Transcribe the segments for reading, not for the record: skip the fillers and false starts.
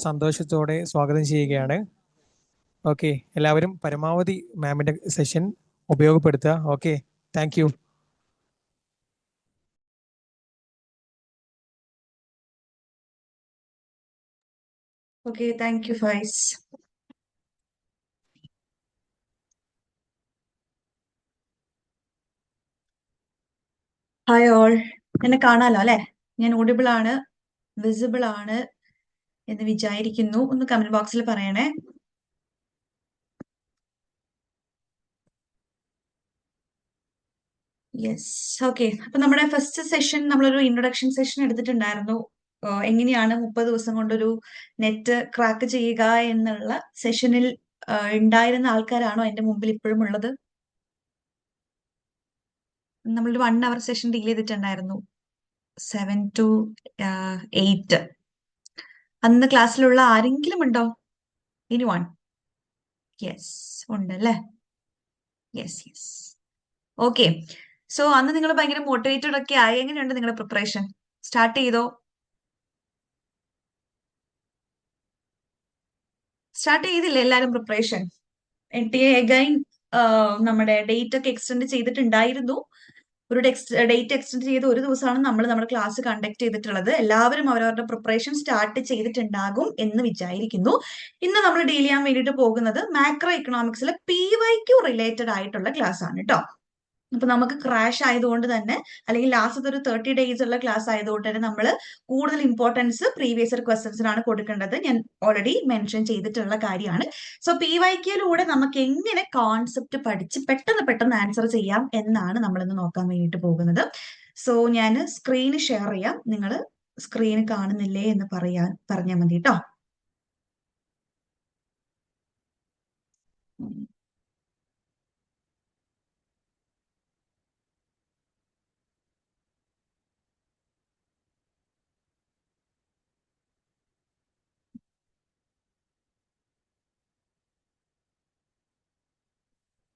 സന്തോഷത്തോടെ സ്വാഗതം ചെയ്യുകയാണ്. ഓക്കെ, എല്ലാവരും പരമാവധി മാമിന്റെ സെഷൻ ഉപയോഗപ്പെടുത്തുക. Okay, thank you. Okay, thank you, Faiz. Hi all, എന്നെ കാണാലോ അല്ലെ? ഞാൻ ഓഡിബിൾ ആണ്, വിസിബിൾ ആണ് എന്ന് വിചാരിക്കുന്നു. ഒന്ന് കമന്റ് ബോക്സിൽ പറയണേ. Yes, okay. അപ്പൊ നമ്മുടെ ഫസ്റ്റ് സെഷൻ നമ്മളൊരു ഇൻട്രൊഡക്ഷൻ സെഷൻ എടുത്തിട്ടുണ്ടായിരുന്നു. എങ്ങനെയാണ് 30 ദിവസം കൊണ്ടൊരു നെറ്റ് ക്രാക്ക് ചെയ്യുക എന്നുള്ള സെഷനിൽ ഉണ്ടായിരുന്ന ആൾക്കാരാണോ എന്റെ മുമ്പിൽ ഇപ്പോഴും ഉള്ളത്? നമ്മളൊരു 1 hour സെഷൻ ഡീൽ ചെയ്തിട്ടുണ്ടായിരുന്നു, 7 to 8. അന്ന് ക്ലാസ്സിലുള്ള ആരെങ്കിലും ഉണ്ടോ? എനിവൺ? യെസ്, ഉണ്ടല്ലേ? Yes yes, okay. സോ അന്ന് നിങ്ങൾ ഭയങ്കര മോട്ടിവേറ്റഡ് ഒക്കെ ആയി. എങ്ങനെയുണ്ട് നിങ്ങളുടെ പ്രിപ്പറേഷൻ? സ്റ്റാർട്ട് ചെയ്തോ? സ്റ്റാർട്ട് ചെയ്തില്ലേ എല്ലാരും പ്രിപ്പറേഷൻ? അഗൈൻ നമ്മുടെ ഡേറ്റ് ഒക്കെ എക്സ്റ്റെൻഡ് ചെയ്തിട്ടുണ്ടായിരുന്നു. ഒരു ഡേറ്റ് എക്സ്റ്റെൻഡ് ചെയ്ത് ഒരു ദിവസമാണ് നമ്മൾ നമ്മുടെ ക്ലാസ് കണ്ടക്ട് ചെയ്തിട്ടുള്ളത്. എല്ലാവരും അവരവരുടെ പ്രിപ്പറേഷൻ സ്റ്റാർട്ട് ചെയ്തിട്ടുണ്ടാകും എന്ന് വിചാരിക്കുന്നു. ഇന്ന് നമ്മൾ ഡീൽ ചെയ്യാൻ വേണ്ടിയിട്ട് പോകുന്നത് മാക്രോ എക്കണോമിക്സിലെ PYQ റിലേറ്റഡ് ആയിട്ടുള്ള ക്ലാസ് ആണ് കേട്ടോ. അപ്പൊ നമുക്ക് ക്രാഷ് ആയതുകൊണ്ട് തന്നെ, അല്ലെങ്കിൽ ലാസ്റ്റ് ഒരു 30 days ഉള്ള ക്ലാസ് ആയതുകൊണ്ട് തന്നെ നമ്മൾ കൂടുതൽ ഇമ്പോർട്ടൻസ് പ്രീവിയസ് ഇയർ ക്വസ്റ്റ്യൻസിനാണ് കൊടുക്കേണ്ടത്. ഞാൻ ഓൾറെഡി മെൻഷൻ ചെയ്തിട്ടുള്ള കാര്യമാണ്. സോ PYQയിലൂടെ നമുക്ക് എങ്ങനെ കോൺസെപ്റ്റ് പഠിച്ച് പെട്ടെന്ന് ആൻസർ ചെയ്യാം എന്നാണ് നമ്മൾ ഇന്ന് നോക്കാൻ വേണ്ടിയിട്ട് പോകുന്നത്. സോ ഞാൻ സ്ക്രീൻ ഷെയർ ചെയ്യാം. നിങ്ങൾ സ്ക്രീൻ കാണുന്നില്ലേ എന്ന് പറഞ്ഞാൽ മതി കേട്ടോ.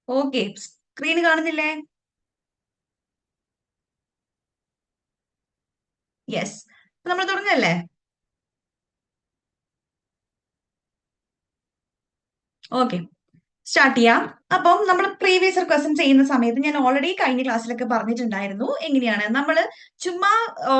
ഓക്കെ, സ്ക്രീൻ കാണുന്നില്ലേ? യെസ്, നമ്മൾ തുടങ്ങല്ലേ? ഓക്കെ, സ്റ്റാർട്ട് ചെയ്യാം. അപ്പം നമ്മൾ പ്രീവിയസ് ഇയർ ക്വസ്റ്റ്യൻ ചെയ്യുന്ന സമയത്ത് ഞാൻ ഓൾറെഡി കഴിഞ്ഞ ക്ലാസ്സിലൊക്കെ പറഞ്ഞിട്ടുണ്ടായിരുന്നു എങ്ങനെയാണ് നമ്മൾ ചുമ്മാ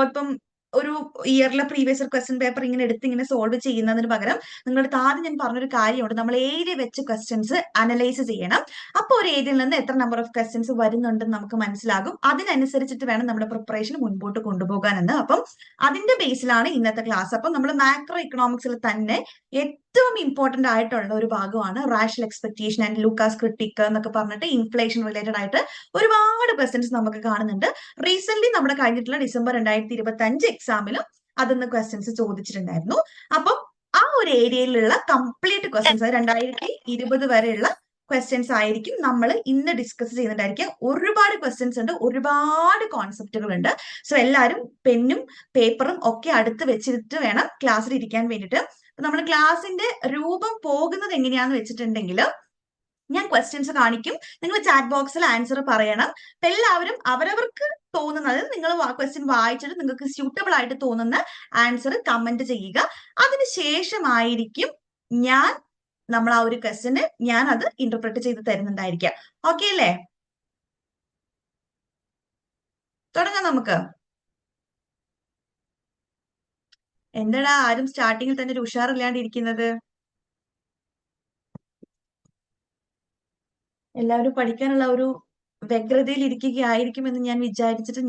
ഇപ്പം ഒരു ഇയറിലെ പ്രീവിയസ് ഇയർ ക്വസ്റ്റ്യൻ പേപ്പർ ഇങ്ങനെ എടുത്ത് ഇങ്ങനെ സോൾവ് ചെയ്യുന്നതിന് പകരം നിങ്ങളുടെ ആദ്യം ഞാൻ പറഞ്ഞൊരു കാര്യമുണ്ട്, നമ്മൾ ഏരിയ വെച്ച് ക്വസ്റ്റ്യൻസ് അനലൈസ് ചെയ്യണം. അപ്പോൾ ഒരു ഏരിയയിൽ നിന്ന് എത്ര നമ്പർ ഓഫ് ക്വസ്റ്റ്യൻസ് വരുന്നുണ്ടെന്ന് നമുക്ക് മനസ്സിലാകും. അതിനനുസരിച്ചിട്ട് വേണം നമ്മുടെ പ്രിപ്പറേഷൻ മുൻപോട്ട് കൊണ്ടുപോകാനെന്ന്. അപ്പം അതിന്റെ ബേസിലാണ് ഇന്നത്തെ ക്ലാസ്. അപ്പം നമ്മൾ മാക്രോ ഇക്കണോമിക്സിൽ തന്നെ ഏറ്റവും ഇമ്പോർട്ടന്റ് ആയിട്ടുള്ള ഒരു ഭാഗമാണ് rational expectation and Lucas critique എന്നൊക്കെ പറഞ്ഞിട്ട് ഇൻഫ്ലേഷൻ റിലേറ്റഡ് ആയിട്ട് ഒരുപാട് ക്വസ്റ്റ്യൻസ് നമുക്ക് കാണുന്നുണ്ട്. റീസെന്റ് നമ്മുടെ കഴിഞ്ഞിട്ടുള്ള ഡിസംബർ 2025 എക്സാമിലും അതിന്ന് ക്വസ്റ്റ്യൻസ് ചോദിച്ചിട്ടുണ്ടായിരുന്നു. അപ്പം ആ ഒരു ഏരിയയിലുള്ള കംപ്ലീറ്റ് ക്വസ്റ്റ്യൻസ് 2020 വരെയുള്ള ക്വസ്റ്റ്യൻസ് ആയിരിക്കും നമ്മൾ ഇന്ന് ഡിസ്കസ് ചെയ്യുന്നുണ്ടായിരിക്കും. ഒരുപാട് ക്വസ്റ്റ്യൻസ് ഉണ്ട്, ഒരുപാട് കോൺസെപ്റ്റുകൾ ഉണ്ട്. സോ എല്ലാവരും പെന്നും പേപ്പറും ഒക്കെ അടുത്ത് വെച്ചിട്ട് വേണം ക്ലാസ്സിൽ ഇരിക്കാൻ വേണ്ടിയിട്ട്. നമ്മുടെ ക്ലാസിന്റെ രൂപം പോകുന്നത് എങ്ങനെയാന്ന് വെച്ചിട്ടുണ്ടെങ്കിൽ, ഞാൻ ക്വസ്റ്റ്യൻസ് കാണിക്കും, നിങ്ങൾ ചാറ്റ് ബോക്സിൽ ആൻസർ പറയണം. അപ്പൊ എല്ലാവരും അവരവർക്ക് തോന്നുന്നത്, നിങ്ങൾ ക്വസ്റ്റ്യൻ വായിച്ചിട്ട് നിങ്ങൾക്ക് സ്യൂട്ടബിൾ ആയിട്ട് തോന്നുന്ന ആൻസർ കമന്റ് ചെയ്യുക. അതിനുശേഷമായിരിക്കും നമ്മൾ ആ ഒരു ക്വസ്റ്റ്യന് ഞാൻ അത് ഇന്റർപ്രറ്റ് ചെയ്ത് തരുന്നുണ്ടായിരിക്കാം. ഓക്കെ അല്ലേ? തുടങ്ങാം നമുക്ക്. എന്താടാ ആരും സ്റ്റാർട്ടിങ്ങിൽ തന്നെ ഒരു ഉഷാറില്ലാണ്ടിരിക്കുന്നത്? എല്ലാവരും പഠിക്കാനുള്ള ഒരു വ്യഗ്രതയിൽ ഇരിക്കുകയായിരിക്കുമെന്ന് ഞാൻ വിചാരിച്ചിട്ട്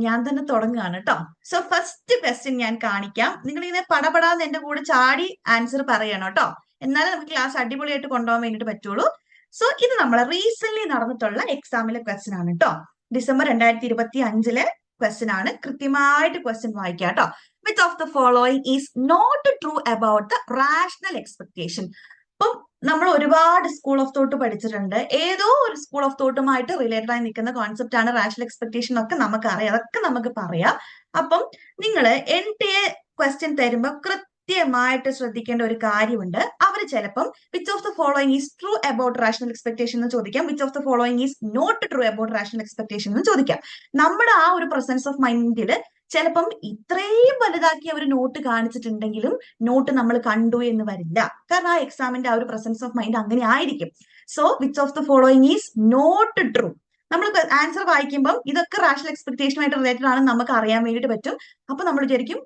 ഞാൻ തന്നെ തുടങ്ങുകയാണ് കേട്ടോ. സോ ഫസ്റ്റ് ക്വസ്റ്റ്യൻ ഞാൻ കാണിക്കാം. നിങ്ങൾ ഇങ്ങനെ പടപടാന്ന് എന്റെ കൂടെ ചാടി ആൻസർ പറയണം കേട്ടോ. എന്നാലേ നമുക്ക് ക്ലാസ് അടിപൊളിയായിട്ട് കൊണ്ടുപോകാൻ വേണ്ടിയിട്ട് പറ്റുള്ളൂ. സോ ഇത് നമ്മളെ റീസെന്റ് നടന്നിട്ടുള്ള എക്സാമിലെ ക്വസ്റ്റ്യൻ ആണ് കേട്ടോ. ഡിസംബർ 2025 ക്വസ്റ്റ്യൻ ആണ്. കൃത്യമായിട്ട് ക്വസ്റ്റ്യൻ വായിക്കാം കേട്ടോ. Which of the following is not true about the rational expectation? അപ്പം നമ്മൾ ഒരുപാട് സ്കൂൾ ഓഫ് തോട്ട് പഠിച്ചിട്ടുണ്ട്. ഏതോ ഒരു സ്കൂൾ ഓഫ് തോട്ടുമായിട്ട് റിലേറ്റഡ് ആയി നിൽക്കുന്ന കോൺസെപ്റ്റ് ആണ് റാഷണൽ എക്സ്പെക്ടേഷൻ ഒക്കെ നമുക്കറിയാം, അതൊക്കെ നമുക്ക് പറയാം. അപ്പം നിങ്ങൾ NTA ക്വസ്റ്റ്യൻ തരുമ്പോൾ കൃത്യമായിട്ട് ശ്രദ്ധിക്കേണ്ട ഒരു കാര്യമുണ്ട്. അവർ ചിലപ്പം which of the following is true about rational expectation എന്ന് ചോദിക്കാം, which of the following is not true about rational expectation എന്ന് ചോദിക്കാം. നമ്മുടെ ആ ഒരു പ്രസൻസ് ഓഫ് മൈൻഡിൽ ചിലപ്പം ഇത്രയും വലുതാക്കി അവർ നോട്ട് കാണിച്ചിട്ടുണ്ടെങ്കിലും നോട്ട് നമ്മൾ കണ്ടു എന്ന് വരില്ല. കാരണം ആ എക്സാമിന്റെ ആ ഒരു പ്രസൻസ് ഓഫ് മൈൻഡ് അങ്ങനെ ആയിരിക്കും. So which of the following is not true. നമ്മൾ ആൻസർ വായിക്കുമ്പോൾ ഇതൊക്കെ റാഷണൽ എക്സ്പെക്ടേഷനുമായിട്ട് റിലേറ്റഡ് ആണെന്ന് നമുക്ക് അറിയാൻ വേണ്ടിയിട്ട് പറ്റും. അപ്പൊ നമ്മൾ വിചാരിക്കും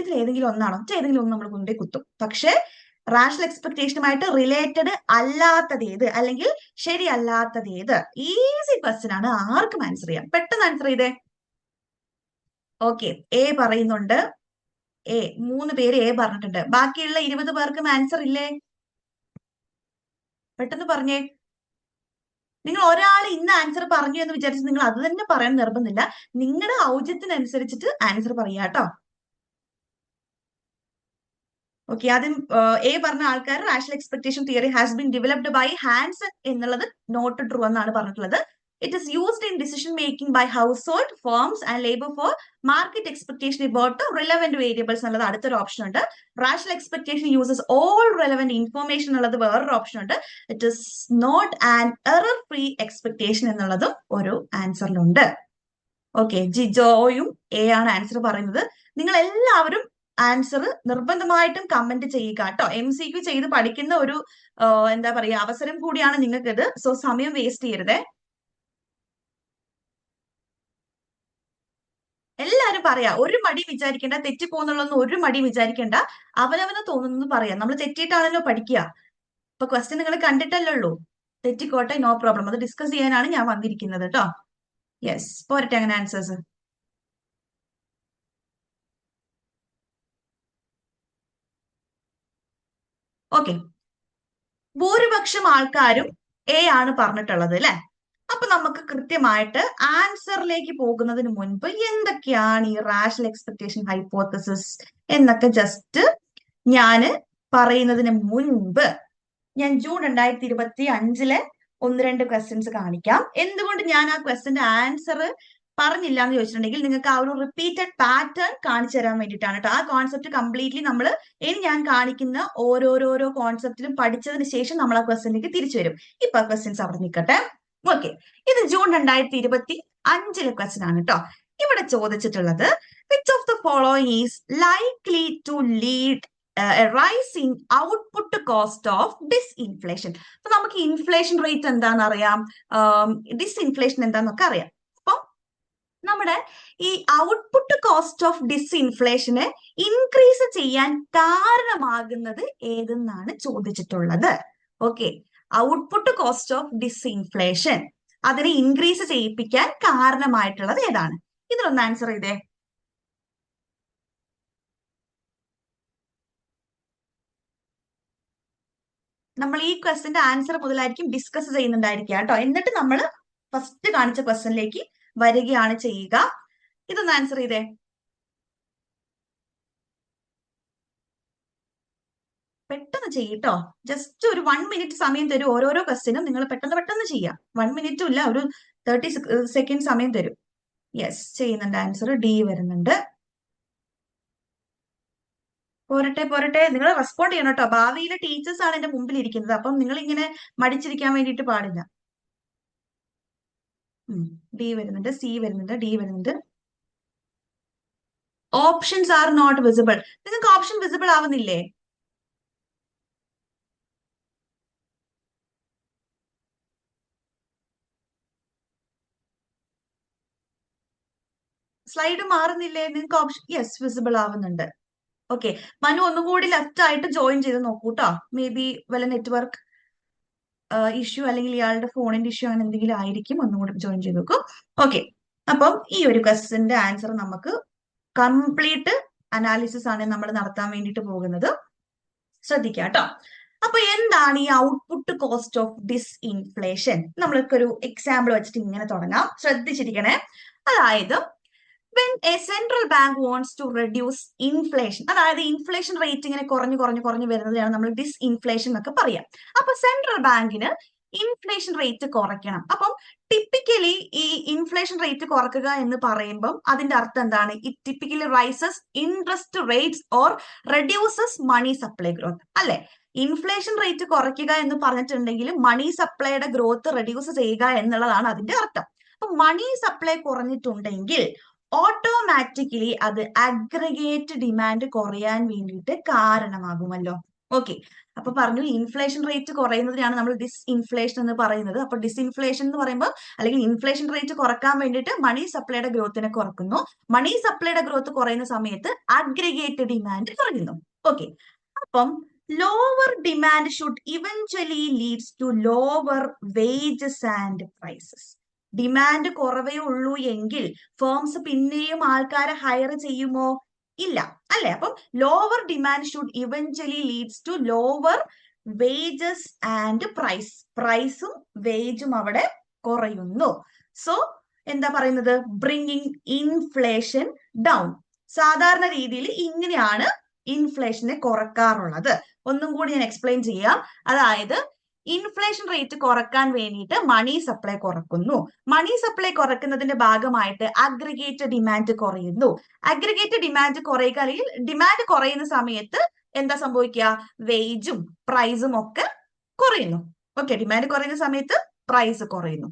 ഇതിൽ ഏതെങ്കിലും ഒന്നാണോ, ഏതെങ്കിലും ഒന്ന് നമ്മൾ കൊണ്ടേ കുത്തും. പക്ഷെ റാഷണൽ എക്സ്പെക്ടേഷനുമായിട്ട് റിലേറ്റഡ് അല്ലാത്തത് ഏത്, അല്ലെങ്കിൽ ശരിയല്ലാത്തത് ഏത്? ഈസി ക്വസ്റ്റ്യൻ ആണ്, ആർക്കും ആൻസർ ചെയ്യാം. പെട്ടെന്ന് ആൻസർ ചെയ്തേ. ഓക്കെ, എ പറയുന്നുണ്ട്. 3 പേര് എ പറഞ്ഞിട്ടുണ്ട്. ബാക്കിയുള്ള 20 പേർക്കും ആൻസർ ഇല്ലേ? പെട്ടെന്ന് പറഞ്ഞേ. നിങ്ങൾ ഒരാൾ ഇന്ന് ആൻസർ പറഞ്ഞു എന്ന് വിചാരിച്ച് നിങ്ങൾ അത് തന്നെ പറയാൻ നിർബന്ധമില്ല. നിങ്ങളുടെ ഔചിത്യത്തിനനുസരിച്ചിട്ട് ആൻസർ പറയാ കേട്ടോ. ഓക്കെ, ആദ്യം എ പറഞ്ഞ ആൾക്കാർ rational expectation theory has been developed by Hanson എന്നുള്ളത് നോട്ട് ട്രൂ എന്നാണ് പറഞ്ഞിട്ടുള്ളത്. It is used in decision making by household, firms and labor for market expectation about the relevant variables എന്നുള്ളത് അടുത്തൊരു ഓപ്ഷൻ ഉണ്ട്. Rational expectation uses all relevant information എന്നുള്ളത് വേറൊരു option ഉണ്ട്. It is not an error free expectation എന്നുള്ളതും ഒരു ആൻസറിലുണ്ട്. Okay, ജിജോയും A ആണ് answer പറയുന്നത്. നിങ്ങൾ എല്ലാവരും ആൻസർ നിർബന്ധമായിട്ടും കമന്റ് ചെയ്യുക കേട്ടോ. MCQ ചെയ്ത് പഠിക്കുന്ന ഒരു എന്താ പറയുക അവസരം കൂടിയാണ് നിങ്ങൾക്കിത്. സോ സമയം വേസ്റ്റ് ചെയ്യരുതേ. എല്ലാരും പറയാ, ഒരു മടി വിചാരിക്കേണ്ട, തെറ്റിപ്പോന്നുള്ളൊന്നും ഒരു മടി വിചാരിക്കേണ്ട. അവനവന് തോന്നുന്നത് പറയാം. നമ്മൾ തെറ്റിയിട്ടാണല്ലോ പഠിക്കുക. ഇപ്പൊ ക്വസ്റ്റ്യൻ നിങ്ങൾ കണ്ടിട്ടല്ലേ ഉള്ളൂ. തെറ്റിക്കോട്ടെ, നോ പ്രോബ്ലം. അത് ഡിസ്കസ് ചെയ്യാനാണ് ഞാൻ വന്നിരിക്കുന്നത് കേട്ടോ. യെസ്, പോരട്ടെ അങ്ങനെ ആൻസേഴ്സ്. ഓക്കെ, ഭൂരിപക്ഷം ആൾക്കാരും എ ആണ് പറഞ്ഞിട്ടുള്ളത് അല്ലെ. അപ്പൊ നമുക്ക് കൃത്യമായിട്ട് ആൻസറിലേക്ക് പോകുന്നതിന് മുൻപ് എന്തൊക്കെയാണ് ഈ റാഷണൽ എക്സ്പെക്ടേഷൻ ഹൈപ്പോത്തസിസ് എന്നൊക്കെ ജസ്റ്റ് ഞാന് പറയുന്നതിന് മുൻപ് ഞാൻ ജൂൺ 2025 1-2 ക്വസ്റ്റ്യൻസ് കാണിക്കാം. എന്തുകൊണ്ട് ഞാൻ ആ ക്വസ്റ്റ്യന്റെ ആൻസർ പറഞ്ഞില്ല എന്ന് ചോദിച്ചിട്ടുണ്ടെങ്കിൽ നിങ്ങൾക്ക് ആ ഒരു റിപ്പീറ്റഡ് പാറ്റേൺ കാണിച്ചു തരാൻ വേണ്ടിയിട്ടാണ് കേട്ടോ. ആ കോൺസെപ്റ്റ് കംപ്ലീറ്റ്ലി നമ്മൾ ഇനി ഞാൻ കാണിക്കുന്ന ഓരോരോ കോൺസെപ്റ്റിലും പഠിച്ചതിന് ശേഷം നമ്മൾ ആ ക്വസ്റ്റ്യനിലേക്ക് തിരിച്ചു വരും. ഇപ്പൊ ആ ക്വസ്റ്റ്യൻസ് അവിടെ നിൽക്കട്ടെ. ഓക്കെ, ഇത് ജൂൺ 2025 ക്വസ്റ്റ്യൻ ആണ് കേട്ടോ. ഇവിടെ ചോദിച്ചിട്ടുള്ളത് which of the following is likely to lead rise in output cost of disinflation. അപ്പൊ നമുക്ക് ഇൻഫ്ലേഷൻ റേറ്റ് എന്താണെന്ന് അറിയാം, ഡിസ്ഇൻഫ്ലേഷൻ എന്താന്നൊക്കെ അറിയാം. അപ്പൊ നമ്മുടെ ഈ ഔട്ട്പുട്ട് കോസ്റ്റ് ഓഫ് ഡിസ്ഇൻഫ്ലേഷന് ഇൻക്രീസ് ചെയ്യാൻ കാരണമാകുന്നത് ഏതെന്നാണ് ചോദിച്ചിട്ടുള്ളത്. ഓക്കെ, ഔട്ട്പുട്ട് കോസ്റ്റ് ഓഫ് ഡിസ്ഇൻഫ്ലേഷൻ അതിനെ ഇൻക്രീസ് ചെയ്യിപ്പിക്കാൻ കാരണമായിട്ടുള്ളത് ഏതാണ്? ഇതിലൊന്ന് ആൻസർ ചെയ്തേ. നമ്മൾ ഈ ക്വസ്റ്റ്യന്റെ ആൻസർ മുതലായിരിക്കും ഡിസ്കസ് ചെയ്യുന്നുണ്ടായിരിക്കുക കേട്ടോ. എന്നിട്ട് നമ്മൾ ഫസ്റ്റ് കാണിച്ച ക്വസ്റ്റ്യനിലേക്ക് വരികയാണ് ചെയ്യുക. ഇതൊന്ന് ആൻസർ ചെയ്തേ. പെട്ടെന്ന് ചെയ്യട്ടോ. ജസ്റ്റ് ഒരു 1 മിനിറ്റ് സമയം തരും ഓരോരോ ക്വസ്റ്റ്യനും. നിങ്ങൾ പെട്ടെന്ന് ചെയ്യാം. 1 മിനിറ്റും ഇല്ല, ഒരു 30 സെക്കൻഡ് സമയം തരും. യെസ്, ചെയ്യുന്നുണ്ട്. ആൻസർ ഡി വരുന്നുണ്ട്. പോരട്ടെ, നിങ്ങൾ റെസ്പോണ്ട് ചെയ്യണം കേട്ടോ. ഭാവിയിലെ ടീച്ചേഴ്സ് ആണ് എന്റെ മുമ്പിൽ ഇരിക്കുന്നത്. അപ്പം നിങ്ങൾ ഇങ്ങനെ മടിച്ചിരിക്കാൻ വേണ്ടിയിട്ട് പാടില്ല. ഡി വരുന്നുണ്ട്, സി വരുന്നുണ്ട്, ഡി വരുന്നുണ്ട്. Options are not visible. നിങ്ങൾക്ക് ഓപ്ഷൻ വിസിബിൾ ആവുന്നില്ലേ? സ്ലൈഡ് മാറുന്നില്ലേ നിങ്ങൾക്ക്? ഓപ്ഷൻ യെസ്, വിസിബിൾ ആവുന്നുണ്ട്. ഓക്കെ, മനു ഒന്നുകൂടി ലെഫ്റ്റ് ആയിട്ട് ജോയിൻ ചെയ്ത് നോക്കൂ കേട്ടോ. മേ ബി വല്ല നെറ്റ്വർക്ക് ഇഷ്യൂ അല്ലെങ്കിൽ ഇയാളുടെ ഫോണിന്റെ ഇഷ്യൂ അങ്ങനെ എന്തെങ്കിലും ആയിരിക്കും. ഒന്നുകൂടി ജോയിൻ ചെയ്ത് നോക്കൂ. ഓക്കെ, അപ്പം ഈ ഒരു ക്വസ്റ്റ്യന്റെ ആൻസർ നമുക്ക് കംപ്ലീറ്റ് അനാലിസിസ് ആണ് നമ്മൾ നടത്താൻ വേണ്ടിയിട്ട് പോകുന്നത്. ശ്രദ്ധിക്കുക കേട്ടോ. അപ്പൊ എന്താണ് ഈ ഔട്ട്പുട്ട് കോസ്റ്റ് ഓഫ് ഡിസ്ഇൻഫ്ലേഷൻ? നമ്മൾക്ക് ഒരു എക്സാമ്പിൾ വെച്ചിട്ട് ഇങ്ങനെ തുടങ്ങാം. ശ്രദ്ധിച്ചിരിക്കണേ. അതായത് when a central bank wants to reduce inflation, അതായത് ഇൻഫ്ലേഷൻ റേറ്റ് ഇങ്ങനെ കുറഞ്ഞു വരുന്നതാണ് നമ്മൾ ഡിസ്ഇൻഫ്ലേഷൻ എന്നൊക്കെ പറയാം. അപ്പൊ സെൻട്രൽ ബാങ്കിന് ഇൻഫ്ലേഷൻ റേറ്റ് കുറയ്ക്കണം. അപ്പം ടിപ്പിക്കലി ഈ ഇൻഫ്ലേഷൻ റേറ്റ് കുറയ്ക്കുക എന്ന് പറയുമ്പം അതിന്റെ അർത്ഥം എന്താണ്? It typically raises interest rates or reduces money supply growth അല്ലെ. ഇൻഫ്ലേഷൻ റേറ്റ് കുറയ്ക്കുക എന്ന് പറഞ്ഞിട്ടുണ്ടെങ്കിൽ മണി സപ്ലൈയുടെ ഗ്രോത്ത് റെഡ്യൂസ് ചെയ്യുക എന്നുള്ളതാണ് അതിന്റെ അർത്ഥം. അപ്പൊ മണി സപ്ലൈ കുറഞ്ഞിട്ടുണ്ടെങ്കിൽ ഓട്ടോമാറ്റിക്കലി അത് അഗ്രിഗേറ്റ് ഡിമാൻഡ് കുറയാൻ വേണ്ടിയിട്ട് കാരണമാകുമല്ലോ. ഓക്കെ, അപ്പൊ പറഞ്ഞു ഇൻഫ്ലേഷൻ റേറ്റ് കുറയുന്നതിനാണ് നമ്മൾ ഡിസ്ഇൻഫ്ലേഷൻ എന്ന് പറയുന്നത്. അപ്പൊ ഡിസ്ഇൻഫ്ലേഷൻ എന്ന് പറയുമ്പോൾ അല്ലെങ്കിൽ ഇൻഫ്ലേഷൻ റേറ്റ് കുറക്കാൻ വേണ്ടിയിട്ട് മണി സപ്ലൈയുടെ ഗ്രോത്തിനെ കുറക്കുന്നു. മണി സപ്ലൈയുടെ ഗ്രോത്ത് കുറയുന്ന സമയത്ത് അഗ്രിഗേറ്റ് ഡിമാൻഡ് കുറയുന്നു. ഓക്കെ, അപ്പം lower demand should eventually leads to lower wages and prices. Demand കുറവേ ഉള്ളൂ എങ്കിൽ ഫേംസ് പിന്നെയും ആൾക്കാരെ ഹയർ ചെയ്യുമോ? ഇല്ല, അല്ലെ? അപ്പം lower demand should eventually leads to lower wages and price. പ്രൈസും വേജും അവിടെ കുറയുന്നു. സോ എന്താ പറയുന്നത്? Bringing inflation down. സാധാരണ രീതിയിൽ ഇങ്ങനെയാണ് ഇൻഫ്ലേഷനെ കുറക്കാറുള്ളത്. ഒന്നും കൂടി ഞാൻ എക്സ്പ്ലെയിൻ ചെയ്യാം. അതായത് ഇൻഫ്ലേഷൻ റേറ്റ് കുറക്കാൻ വേണ്ടിയിട്ട് മണി സപ്ലൈ കുറക്കുന്നു. മണി സപ്ലൈ കുറക്കുന്നതിന്റെ ഭാഗമായിട്ട് അഗ്രിഗേറ്റ് ഡിമാൻഡ് കുറയുന്നു. അഗ്രിഗേറ്റ് ഡിമാൻഡ് കുറയുക, അല്ലെങ്കിൽ ഡിമാൻഡ് കുറയുന്ന സമയത്ത് എന്താ സംഭവിക്കുക? വേജും പ്രൈസും ഒക്കെ കുറയുന്നു. ഓക്കെ, ഡിമാൻഡ് കുറയുന്ന സമയത്ത് പ്രൈസ് കുറയുന്നു.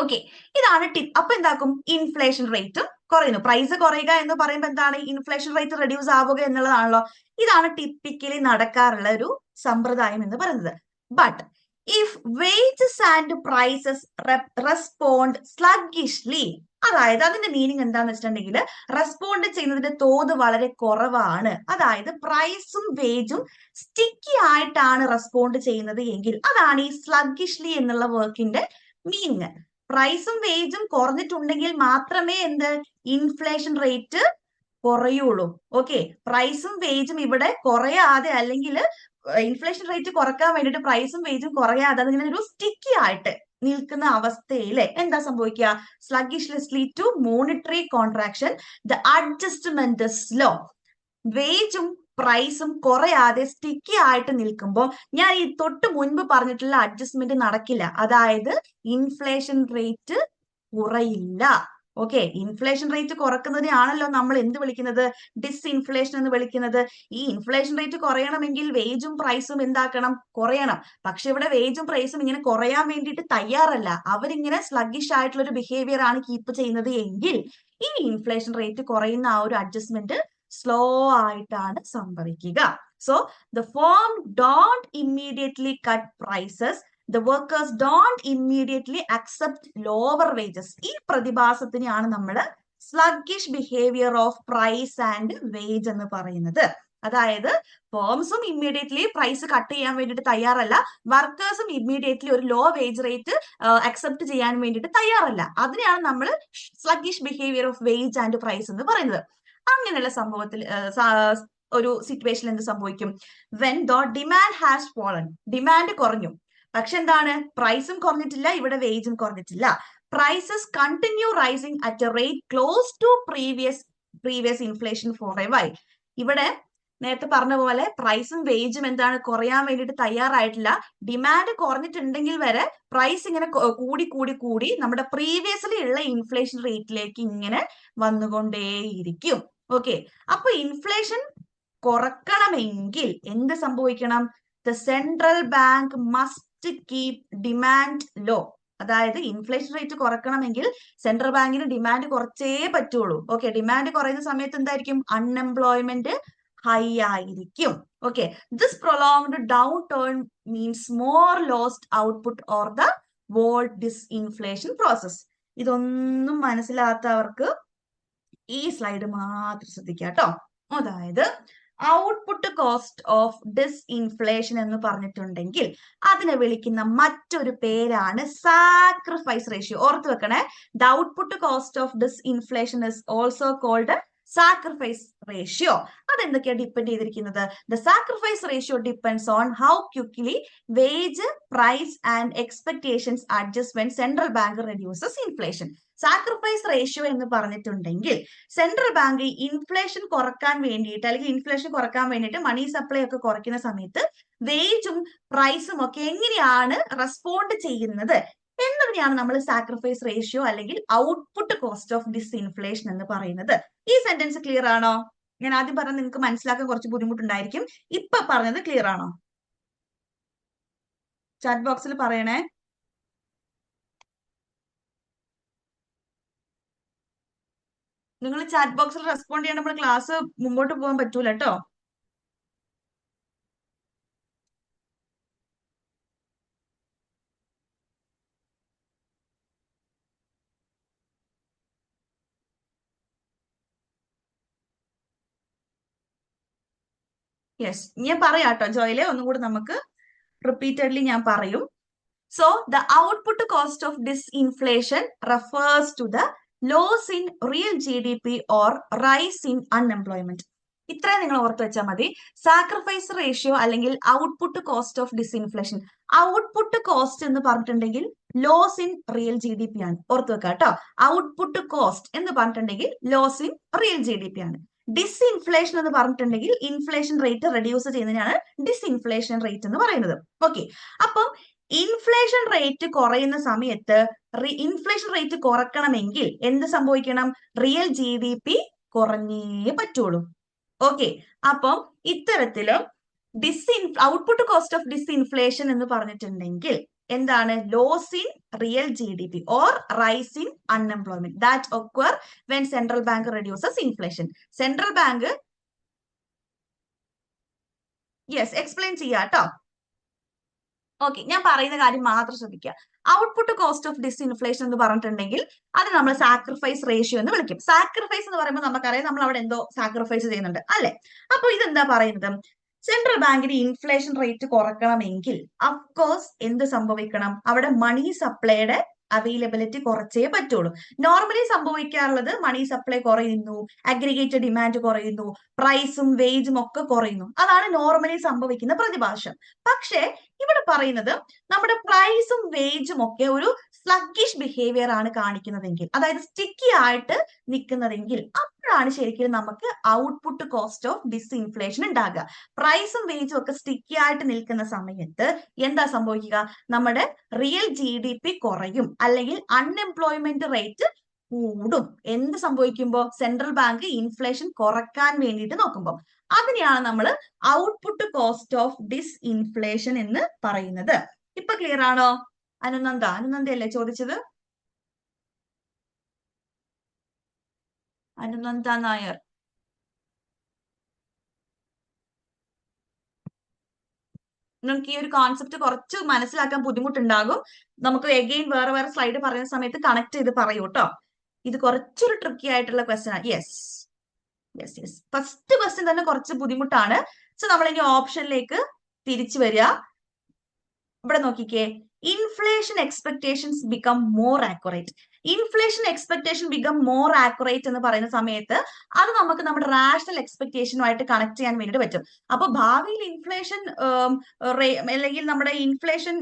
ഓക്കെ, ഇതാണ് ടിപ്പ്. അപ്പൊ എന്താക്കും? ഇൻഫ്ലേഷൻ റേറ്റും കുറയുന്നു. പ്രൈസ് കുറയുക എന്ന് പറയുമ്പോൾ എന്താണ്? ഇൻഫ്ലേഷൻ റേറ്റ് റെഡ്യൂസ് ആവുക എന്നുള്ളതാണല്ലോ. ഇതാണ് ടിപ്പിക്കലി നടക്കാറുള്ള ഒരു സമ്പ്രദായം എന്ന് പറയുന്നത്. But if wages and prices respond sluggishly, അതായത് അതിന്റെ മീനിങ് എന്താന്ന് വെച്ചിട്ടുണ്ടെങ്കിൽ റെസ്പോണ്ട് ചെയ്യുന്നതിന്റെ തോത് വളരെ കുറവാണ്. അതായത് പ്രൈസും വേജും സ്റ്റിക്കി ആയിട്ടാണ് റെസ്പോണ്ട് ചെയ്യുന്നത് എങ്കിൽ, അതാണ് ഈ സ്ലഗ്ഗിഷ്ലി എന്നുള്ള വർക്കിന്റെ മീനിങ്. പ്രൈസും വേജും കുറഞ്ഞിട്ടുണ്ടെങ്കിൽ മാത്രമേ എന്ത് ഇൻഫ്ലേഷൻ റേറ്റ് കുറയുള്ളൂ. ഓക്കെ, പ്രൈസും വേജും ഇവിടെ കുറയാതെ, അല്ലെങ്കിൽ ഇൻഫ്ലേഷൻ റേറ്റ് കുറക്കാൻ വേണ്ടിയിട്ട് പ്രൈസും വേജും കുറയാതെ അതിങ്ങനെ ഒരു സ്റ്റിക്കി ആയിട്ട് നിൽക്കുന്ന അവസ്ഥയിൽ എന്താ സംഭവിക്കുക? Sluggishness lead to monetary contraction. The adjustment slow. വേജും പ്രൈസും കുറയാതെ സ്റ്റിക്കി ആയിട്ട് നിൽക്കുമ്പോൾ ഞാൻ ഈ തൊട്ട് മുൻപ് പറഞ്ഞിട്ടുള്ള അഡ്ജസ്റ്റ്മെന്റ് നടക്കില്ല. അതായത് ഇൻഫ്ലേഷൻ റേറ്റ് കുറയില്ല. ഓക്കെ, ഇൻഫ്ലേഷൻ റേറ്റ് കുറക്കുന്നതിനാണല്ലോ നമ്മൾ എന്ത് വിളിക്കുന്നത്? ഡിസ്ഇൻഫ്ലേഷൻ എന്ന് വിളിക്കുന്നത്. ഈ ഇൻഫ്ലേഷൻ റേറ്റ് കുറയണമെങ്കിൽ വേജും പ്രൈസും എന്താക്കണം? കുറയണം. പക്ഷെ ഇവിടെ വേജും പ്രൈസും ഇങ്ങനെ കുറയാൻ വേണ്ടിയിട്ട് തയ്യാറല്ല. അവരിങ്ങനെ സ്ലഗ്ഗിഷ് ആയിട്ടുള്ള ഒരു ബിഹേവിയർ ആണ് കീപ്പ് ചെയ്യുന്നത് എങ്കിൽ ഈ ഇൻഫ്ലേഷൻ റേറ്റ് കുറയുന്ന ആ ഒരു അഡ്ജസ്റ്റ്മെന്റ് സ്ലോ ആയിട്ടാണ് സംഭവിക്കുക. So the firm don't immediately cut prices, the workers don't immediately accept lower wages. ഈ പ്രതിഭാസത്തിനെയാണ് നമ്മൾ sluggish behaviour of price and wage എന്ന് പറയുന്നത്. അതായത് ഫേംസും ഇമ്മീഡിയറ്റ്ലി പ്രൈസ് കട്ട് ചെയ്യാൻ വേണ്ടിയിട്ട് തയ്യാറല്ല, വർക്കേഴ്സും ഇമ്മീഡിയറ്റ്ലി ഒരു ലോ വേജ് റേറ്റ് അക്സെപ്റ്റ് ചെയ്യാൻ വേണ്ടിയിട്ട് തയ്യാറല്ല. അതിനെയാണ് നമ്മൾ sluggish behaviour of wage and price എന്ന് പറയുന്നത്. അങ്ങനെയുള്ള സംഭവത്തിൽ ഒരു സിറ്റുവേഷൻ എന്ത് സംഭവിക്കും? When the demand has fallen, demand കുറഞ്ഞു, പക്ഷെ എന്താണ്? പ്രൈസും കുറഞ്ഞിട്ടില്ല, ഇവിടെ വേജും കുറഞ്ഞിട്ടില്ല. Prices continue rising at a rate close to previous inflation for a while. ഇവിടെ നേരത്തെ പറഞ്ഞ പോലെ പ്രൈസും വേജും എന്താണ്? കുറയാൻ വേണ്ടിയിട്ട് തയ്യാറായിട്ടില്ല. ഡിമാൻഡ് കുറഞ്ഞിട്ടുണ്ടെങ്കിൽ വരെ പ്രൈസ് ഇങ്ങനെ കൂടി കൂടി കൂടി നമ്മുടെ പ്രീവിയസ്ലി ഉള്ള ഇൻഫ്ലേഷൻ റേറ്റിലേക്ക് ഇങ്ങനെ വന്നുകൊണ്ടേയിരിക്കും. ഓക്കെ, അപ്പൊ ഇൻഫ്ലേഷൻ കുറക്കണമെങ്കിൽ എന്ത് സംഭവിക്കണം? The central bank must keep demand low. അതായത് ഇൻഫ്ലേഷൻ റേറ്റ് കുറക്കണമെങ്കിൽ സെൻട്രൽ ബാങ്കിന് ഡിമാൻഡ് കുറച്ചേ പറ്റുള്ളൂ. ഓക്കെ, ഡിമാൻഡ് കുറയുന്ന സമയത്ത് എന്തായിരിക്കും? അൺഎംപ്ലോയ്മെന്റ് ഹൈ ആയിരിക്കും. Okay, this prolonged downturn means more lost output or the whole disinflation process. ഇതൊന്നും മനസ്സിലാത്തവർക്ക് ഈ സ്ലൈഡ് മാത്രം ശ്രദ്ധിക്കുക കേട്ടോ. അതായത് ഔട്ട്പുട്ട് കോസ്റ്റ് ഓഫ് ഡിസ്ഇൻഫ്ലേഷൻ എന്ന് പറഞ്ഞിട്ടുണ്ടെങ്കിൽ അതിനെ വിളിക്കുന്ന മറ്റൊരു പേരാണ് സാക്രിഫൈസ് റേഷ്യോ. ഓർത്ത് വെക്കണേ, the output cost of disinflation is also called sacrifice ratio. അതെന്തൊക്കെയാണ് ഡിപ്പെൻഡ് ചെയ്തിരിക്കുന്നത്? The sacrifice ratio depends on how quickly wage, price and expectations adjust when central bank reduces inflation. Sacrifice ratio എന്ന് പറഞ്ഞിട്ടുണ്ടെങ്കിൽ central bank inflation കുറക്കാൻ വേണ്ടിയിട്ട്, അല്ലെങ്കിൽ inflation കുറക്കാൻ വേണ്ടിയിട്ട് money supply ഒക്കെ കുറയ്ക്കുന്ന സമയത്ത് വേജും പ്രൈസും ഒക്കെ എങ്ങനെയാണ് റെസ്പോണ്ട് ചെയ്യുന്നത് എന്നതിനെയാണ് നമ്മൾ സാക്രിഫൈസ് റേഷ്യോ അല്ലെങ്കിൽ ഔട്ട്പുട്ട് കോസ്റ്റ് ഓഫ് ഡിസ്ഇൻഫ്ലേഷൻ എന്ന് പറയുന്നത്. ഈ സെന്റൻസ് ക്ലിയർ ആണോ? ഞാൻ ആദ്യം പറഞ്ഞത് നിങ്ങൾക്ക് മനസ്സിലാക്കാൻ കുറച്ച് ബുദ്ധിമുട്ടുണ്ടായിരിക്കും. ഇപ്പൊ പറഞ്ഞത് ക്ലിയർ ആണോ? ചാറ്റ് ബോക്സിൽ പറയണേ. നിങ്ങൾ ചാറ്റ് ബോക്സിൽ റെസ്പോണ്ട് ചെയ്യാൻ നമ്മൾ ക്ലാസ് മുമ്പോട്ട് പോകാൻ പറ്റൂല കേട്ടോ. യെസ്, ഞാൻ പറയാം കേട്ടോ ജോയിലെ, ഒന്നും കൂടി നമുക്ക് റിപ്പീറ്റഡ്ലി ഞാൻ പറയും. So the output cost of disinflation refers to the loss in real GDP or rise in unemployment. ഇത്രയും നിങ്ങൾ ഓർത്ത് വെച്ചാൽ മതി. സാക്രിഫൈസ് റേഷ്യോ അല്ലെങ്കിൽ output cost of disinflation. Output cost എന്ന് പറഞ്ഞിട്ടുണ്ടെങ്കിൽ loss in real G D P ആണ്. ഓർത്ത് വെക്കുക കേട്ടോ. ഔട്ട്പുട്ട് കോസ്റ്റ് എന്ന് പറഞ്ഞിട്ടുണ്ടെങ്കിൽ loss in real G D P ആണ്. ഡിസ്ഇൻഫ്ലേഷൻ എന്ന് പറഞ്ഞിട്ടുണ്ടെങ്കിൽ ഇൻഫ്ലേഷൻ റേറ്റ് റെഡ്യൂസ് ചെയ്യുന്നതിനാണ് ഡിസ്ഇൻഫ്ലേഷൻ റേറ്റ് എന്ന് പറയുന്നത്. ഓക്കെ, അപ്പം ഇൻഫ്ലേഷൻ റേറ്റ് കുറയുന്ന സമയത്ത് ഇൻഫ്ലേഷൻ റേറ്റ് കുറക്കണമെങ്കിൽ എന്ത് സംഭവിക്കണം? റിയൽ ജി ഡി പി കുറഞ്ഞേ പറ്റുള്ളൂ. ഓക്കെ, അപ്പം ഇത്തരത്തില് ഔട്ട്പുട്ട് കോസ്റ്റ് ഓഫ് ഡിസ്ഇൻഫ്ലേഷൻ എന്ന് പറഞ്ഞിട്ടുണ്ടെങ്കിൽ എന്താണ്? Loss in real G D P or rise in unemployment that occur when central bank reduces inflation. Central bank yes explain ചെയ്യാട്ടോ. Okay, ഞാൻ പറയുന്ന കാര്യം മാത്രം ശ്രദ്ധിക്കുക. ഔട്ട്പുട്ട് കോസ്റ്റ് ഓഫ് ഡിസ്ഇൻഫ്ലേഷൻ എന്ന് പറഞ്ഞിട്ടുണ്ടെങ്കിൽ അത് നമ്മൾ സാക്രിഫൈസ് റേഷ്യോ എന്ന് വിളിക്കും. സാക്രിഫൈസ് എന്ന് പറയുമ്പോൾ നമുക്കറിയാം നമ്മൾ അവിടെ എന്തോ സാക്രിഫൈസ് ചെയ്യുന്നുണ്ട് അല്ലെ. അപ്പൊ ഇതെന്താ പറയുന്നത്? സെൻട്രൽ ബാങ്കിന് ഇൻഫ്ലേഷൻ റേറ്റ് കുറക്കണമെങ്കിൽ അഫ്കോഴ്സ് എന്ത് സംഭവിക്കണം? അവിടെ മണി സപ്ലൈയുടെ അവൈലബിലിറ്റി കുറച്ചേ പറ്റുള്ളൂ. നോർമലി സംഭവിക്കാറുള്ളത് മണി സപ്ലൈ കുറയുന്നു, അഗ്രിഗേറ്റഡ് ഡിമാൻഡ് കുറയുന്നു, പ്രൈസും വേജും ഒക്കെ കുറയുന്നു. അതാണ് നോർമലി സംഭവിക്കുന്ന പ്രതിഭാസം. പക്ഷേ ഇവിടെ പറയുന്നത് നമ്മുടെ പ്രൈസും വേജും ഒക്കെ ഒരു സ്ലഗ്ഗിഷ് ബിഹേവിയർ ആണ് കാണിക്കുന്നതെങ്കിൽ, അതായത് സ്റ്റിക്കി ആയിട്ട് നിൽക്കുന്നതെങ്കിൽ അപ്പോഴാണ് ശരിക്കും നമുക്ക് ഔട്ട്പുട്ട് കോസ്റ്റ് ഓഫ് ഡിസ്ഇൻഫ്ലേഷൻ ഉണ്ടാകുക. പ്രൈസും വേജും ഒക്കെ സ്റ്റിക്കി ആയിട്ട് നിൽക്കുന്ന സമയത്ത് എന്താ സംഭവിക്കുക? നമ്മുടെ റിയൽ ജി ഡി പി കുറയും, അല്ലെങ്കിൽ അൺഎംപ്ലോയ്മെന്റ് റേറ്റ് കൂടും. എന്ത് സംഭവിക്കുമ്പോ? സെൻട്രൽ ബാങ്ക് ഇൻഫ്ലേഷൻ കുറക്കാൻ വേണ്ടിയിട്ട് നോക്കുമ്പോൾ. അതിനെയാണ് നമ്മൾ ഔട്ട്പുട്ട് കോസ്റ്റ് ഓഫ് ഡിസ്ഇൻഫ്ലേഷൻ എന്ന് പറയുന്നത്. ഇപ്പൊ ക്ലിയർ ആണോ? അനുനന്ദയല്ലേ ചോദിച്ചത്? അനുനന്ദ നായർ. നിങ്ങൾക്ക് ഈ ഒരു കോൺസെപ്റ്റ് കുറച്ച് മനസ്സിലാക്കാൻ ബുദ്ധിമുട്ടുണ്ടാകും. നമുക്ക് എഗെയിൻ വേറെ വേറെ സ്ലൈഡ് പറയുന്ന സമയത്ത് കണക്ട് ചെയ്ത് പറയൂ കേട്ടോ. ഇത് കുറച്ചൊരു ട്രിക്കി ആയിട്ടുള്ള ക്വസ്റ്റ്യൻ ആണ്. Yes yes yes, first question തന്നെ കുറച്ച് ബുദ്ധിമുട്ടാണ്. സോ നമ്മൾ ഇനി ഓപ്ഷനിലേക്ക് തിരിച്ചു വരിക. ഇവിടെ നോക്കിക്കേ, inflation expectations become more accurate. Inflation expectation become more accurate എന്ന് പറയുന്ന സമയത്ത് അത് നമുക്ക് നമ്മുടെ റാഷണൽ എക്സ്പെക്ടേഷനുമായിട്ട് കണക്ട് ചെയ്യാൻ വേണ്ടിയിട്ട് പറ്റും. അപ്പൊ ഭാവിയിൽ ഇൻഫ്ലേഷൻ അല്ലെങ്കിൽ നമ്മുടെ ഇൻഫ്ലേഷൻ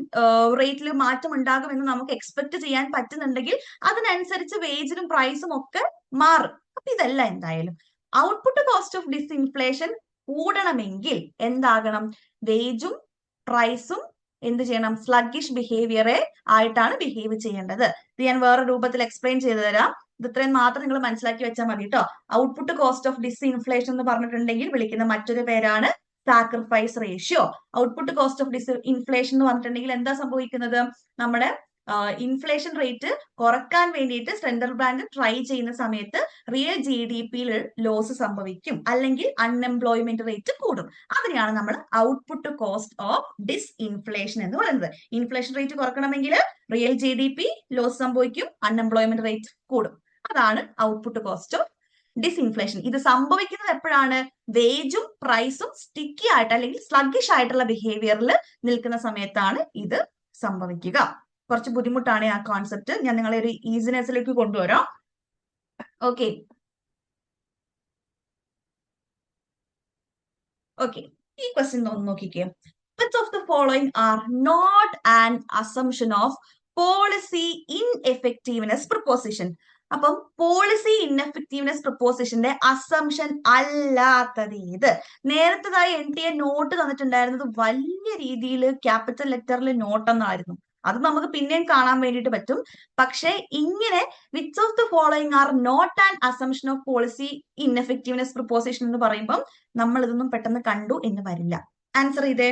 റേറ്റിൽ മാറ്റം ഉണ്ടാകുമെന്ന് നമുക്ക് എക്സ്പെക്ട് ചെയ്യാൻ പറ്റുന്നുണ്ടെങ്കിൽ അതിനനുസരിച്ച് വേജിനും പ്രൈസും ഒക്കെ മാറും. അപ്പൊ ഇതല്ല എന്തായാലും ഔട്ട്പുട്ട് കോസ്റ്റ് ഓഫ് ഡിസ്ഇൻഫ്ലേഷൻ കൂടണമെങ്കിൽ എന്താകണം? വേജും പ്രൈസും എന്ത് ചെയ്യണം? സ്ലഗ്ഗിഷ് ബിഹേവിയറെ ആയിട്ടാണ് ബിഹേവ് ചെയ്യേണ്ടത്. ഇത് ഞാൻ വേറെ രൂപത്തിൽ എക്സ്പ്ലെയിൻ ചെയ്തു തരാം. ഇത് ഇത്രയും മാത്രം നിങ്ങൾ മനസ്സിലാക്കി വെച്ചാൽ മതി കേട്ടോ. ഔട്ട്പുട്ട് കോസ്റ്റ് ഓഫ് ഡിസ്ഇൻഫ്ലേഷൻ എന്ന് പറഞ്ഞിട്ടുണ്ടെങ്കിൽ വിളിക്കുന്ന മറ്റൊരു പേരാണ് sacrifice ratio. Output cost of disinflation എന്ന് പറഞ്ഞിട്ടുണ്ടെങ്കിൽ എന്താ സംഭവിക്കുന്നത്? നമ്മുടെ ഇൻഫ്ലേഷൻ റേറ്റ് കുറക്കാൻ വേണ്ടിയിട്ട് സെൻട്രൽ ബാങ്ക് ട്രൈ ചെയ്യുന്ന സമയത്ത് റിയൽ ജി ഡി പിയിൽ ലോസ് സംഭവിക്കും, അല്ലെങ്കിൽ അൺഎംപ്ലോയ്മെന്റ് റേറ്റ് കൂടും. അതിനെയാണ് നമ്മൾ ഔട്ട്പുട്ട് കോസ്റ്റ് ഓഫ് ഡിസ്ഇൻഫ്ലേഷൻ എന്ന് പറയുന്നത്. ഇൻഫ്ലേഷൻ റേറ്റ് കുറക്കണമെങ്കിൽ real G D P loss സംഭവിക്കും, അൺഎംപ്ലോയ്മെന്റ് റേറ്റ് കൂടും. അതാണ് ഔട്ട്പുട്ട് കോസ്റ്റ് ഓഫ് ഡിസ്ഇൻഫ്ലേഷൻ. ഇത് സംഭവിക്കുന്നത് എപ്പോഴാണ്? വേജും പ്രൈസും സ്റ്റിക്കി ആയിട്ട് അല്ലെങ്കിൽ സ്ലഗ്ഗിഷ് ആയിട്ടുള്ള ബിഹേവിയറിൽ നിൽക്കുന്ന സമയത്താണ് ഇത് സംഭവിക്കുക. കുറച്ച് ബുദ്ധിമുട്ടാണ് ആ കോൺസെപ്റ്റ്. ഞാൻ നിങ്ങളെ ഒരു ഈസിനെസ്സിലേക്ക് കൊണ്ടുവരാം. ഓക്കെ ഓക്കെ, ഈ ക്വസ്റ്റ്യൻ ഒന്ന് നോക്കിക്കേ. Which of the following are not an assumption of policy ineffectiveness proposition? അപ്പം പോളിസി ഇൻഎഫക്റ്റീവ്നെസ് പ്രൊപ്പോസിഷന്റെ അസംഷൻ അല്ലാത്തത് ഏത്? നേരത്തേതായി NTA നോട്ട് തന്നിട്ടുണ്ടായിരുന്നത് വലിയ രീതിയിൽ ക്യാപിറ്റൽ ലെറ്ററിൽ നോട്ട് എന്നായിരുന്നു. അത് നമുക്ക് പിന്നെയും കാണാൻ വേണ്ടിയിട്ട് പറ്റും. പക്ഷെ ഇങ്ങനെ which of the following are not an assumption of policy ineffectiveness proposition എന്ന് പറയുമ്പോൾ നമ്മൾ ഇതൊന്നും പെട്ടെന്ന് കണ്ടു എന്ന് വരില്ല. ആൻസർ ചെയ്തേ.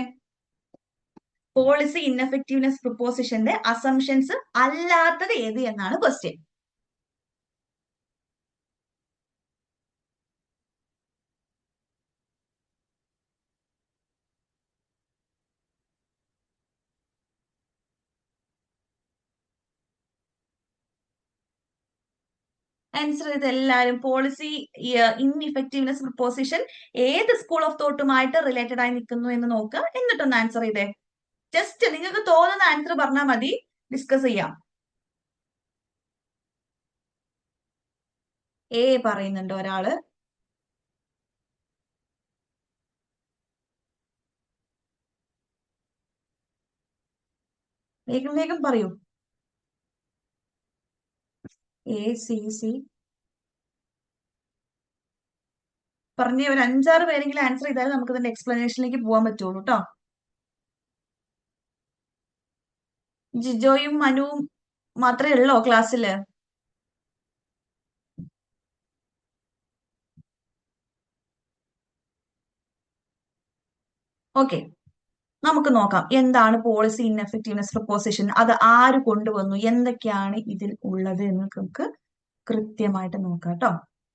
പോളിസി ഇൻഎഫക്റ്റീവ്നെസ് പ്രൊപ്പോസിഷന്റെ അസംഷൻസ് അല്ലാത്തത് ഏത് എന്നാണ് ക്വസ്റ്റ്യൻ. ആൻസർ ചെയ്ത് എല്ലാവരും. പോളിസി ഇൻഇഫക്റ്റീവ്നെസ് പ്രൊപ്പോസിഷൻ ഏത് സ്കൂൾ ഓഫ് തോട്ടുമായിട്ട് റിലേറ്റഡ് ആയി നിൽക്കുന്നു എന്ന് നോക്കുക, എന്നിട്ടൊന്ന് ആൻസർ ചെയ്തേ. ജസ്റ്റ് നിങ്ങൾക്ക് തോന്നുന്ന ആൻസർ പറഞ്ഞാൽ മതി, ഡിസ്കസ് ചെയ്യാം. എ പറയുന്നുണ്ട് ഒരാള്. വേഗം വേഗം പറയൂ. ACC പറഞ്ഞ ഒരു 5-6 പേരെങ്കിലും ആൻസർ ചെയ്താൽ നമുക്ക് ഇതിന്റെ എക്സ്പ്ലനേഷനിലേക്ക് പോകാൻ പറ്റുള്ളൂ കേട്ടോ. ജിജോയും മനുവും മാത്രമേ ഉള്ളോ ക്ലാസ്സില്? ഓക്കെ, നമുക്ക് നോക്കാം എന്താണ് പോളിസി ഇൻഎഫക്റ്റീവ്നെസ് പ്രൊപ്പോസിഷൻ, അത് ആര് കൊണ്ടുവന്നു, എന്തൊക്കെയാണ് ഇതിൽ ഉള്ളത് എന്ന് നമുക്ക് കൃത്യമായിട്ട് നോക്കാം കേട്ടോ.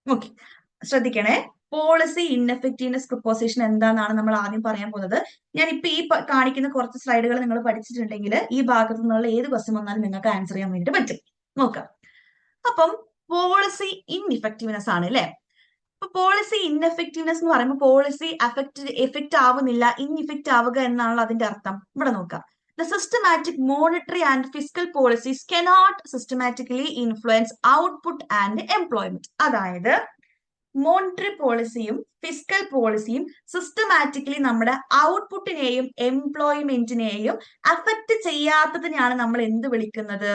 ഓക്കെ, ശ്രദ്ധിക്കണേ. പോളിസി ഇൻഎഫക്റ്റീവ്നെസ് പ്രൊപ്പോസിഷൻ എന്താണെന്നാണ് നമ്മൾ ആദ്യം പറയാൻ പോകുന്നത്. ഞാൻ ഇപ്പൊ ഈ കാണിക്കുന്ന കുറച്ച് സ്ലൈഡുകൾ നിങ്ങൾ പഠിച്ചിട്ടുണ്ടെങ്കിൽ ഈ ഭാഗത്തു നിന്നുള്ള ഏത് ക്വസ്റ്റ്യൻ വന്നാലും നിങ്ങൾക്ക് ആൻസർ ചെയ്യാൻ വേണ്ടിയിട്ട് പറ്റും. നോക്കാം. അപ്പം പോളിസി ഇൻഇഫക്റ്റീവ്നെസ് ആണ് അല്ലെ. അപ്പൊ പോളിസി ഇൻഎഫക്റ്റീവ്നെസ് എന്ന് പറയുമ്പോൾ പോളിസി എഫക്റ്റ് ആവുന്നില്ല, ഇൻഇഫക്റ്റ് ആവുക എന്നാണല്ലോ അതിന്റെ അർത്ഥം. ഇവിടെ നോക്കാം. The systematic monetary and fiscal policies cannot systematically influence output and employment. അതായത് മോണിറ്ററി പോളിസിയും ഫിസ്ക്കൽ പോളിസിയും സിസ്റ്റമാറ്റിക്കലി നമ്മുടെ ഔട്ട്പുട്ടിനെയും എംപ്ലോയ്മെന്റിനെയും അഫക്റ്റ് ചെയ്യാത്തതിനെയാണ് നമ്മൾ എന്ത് വിളിക്കുന്നത്?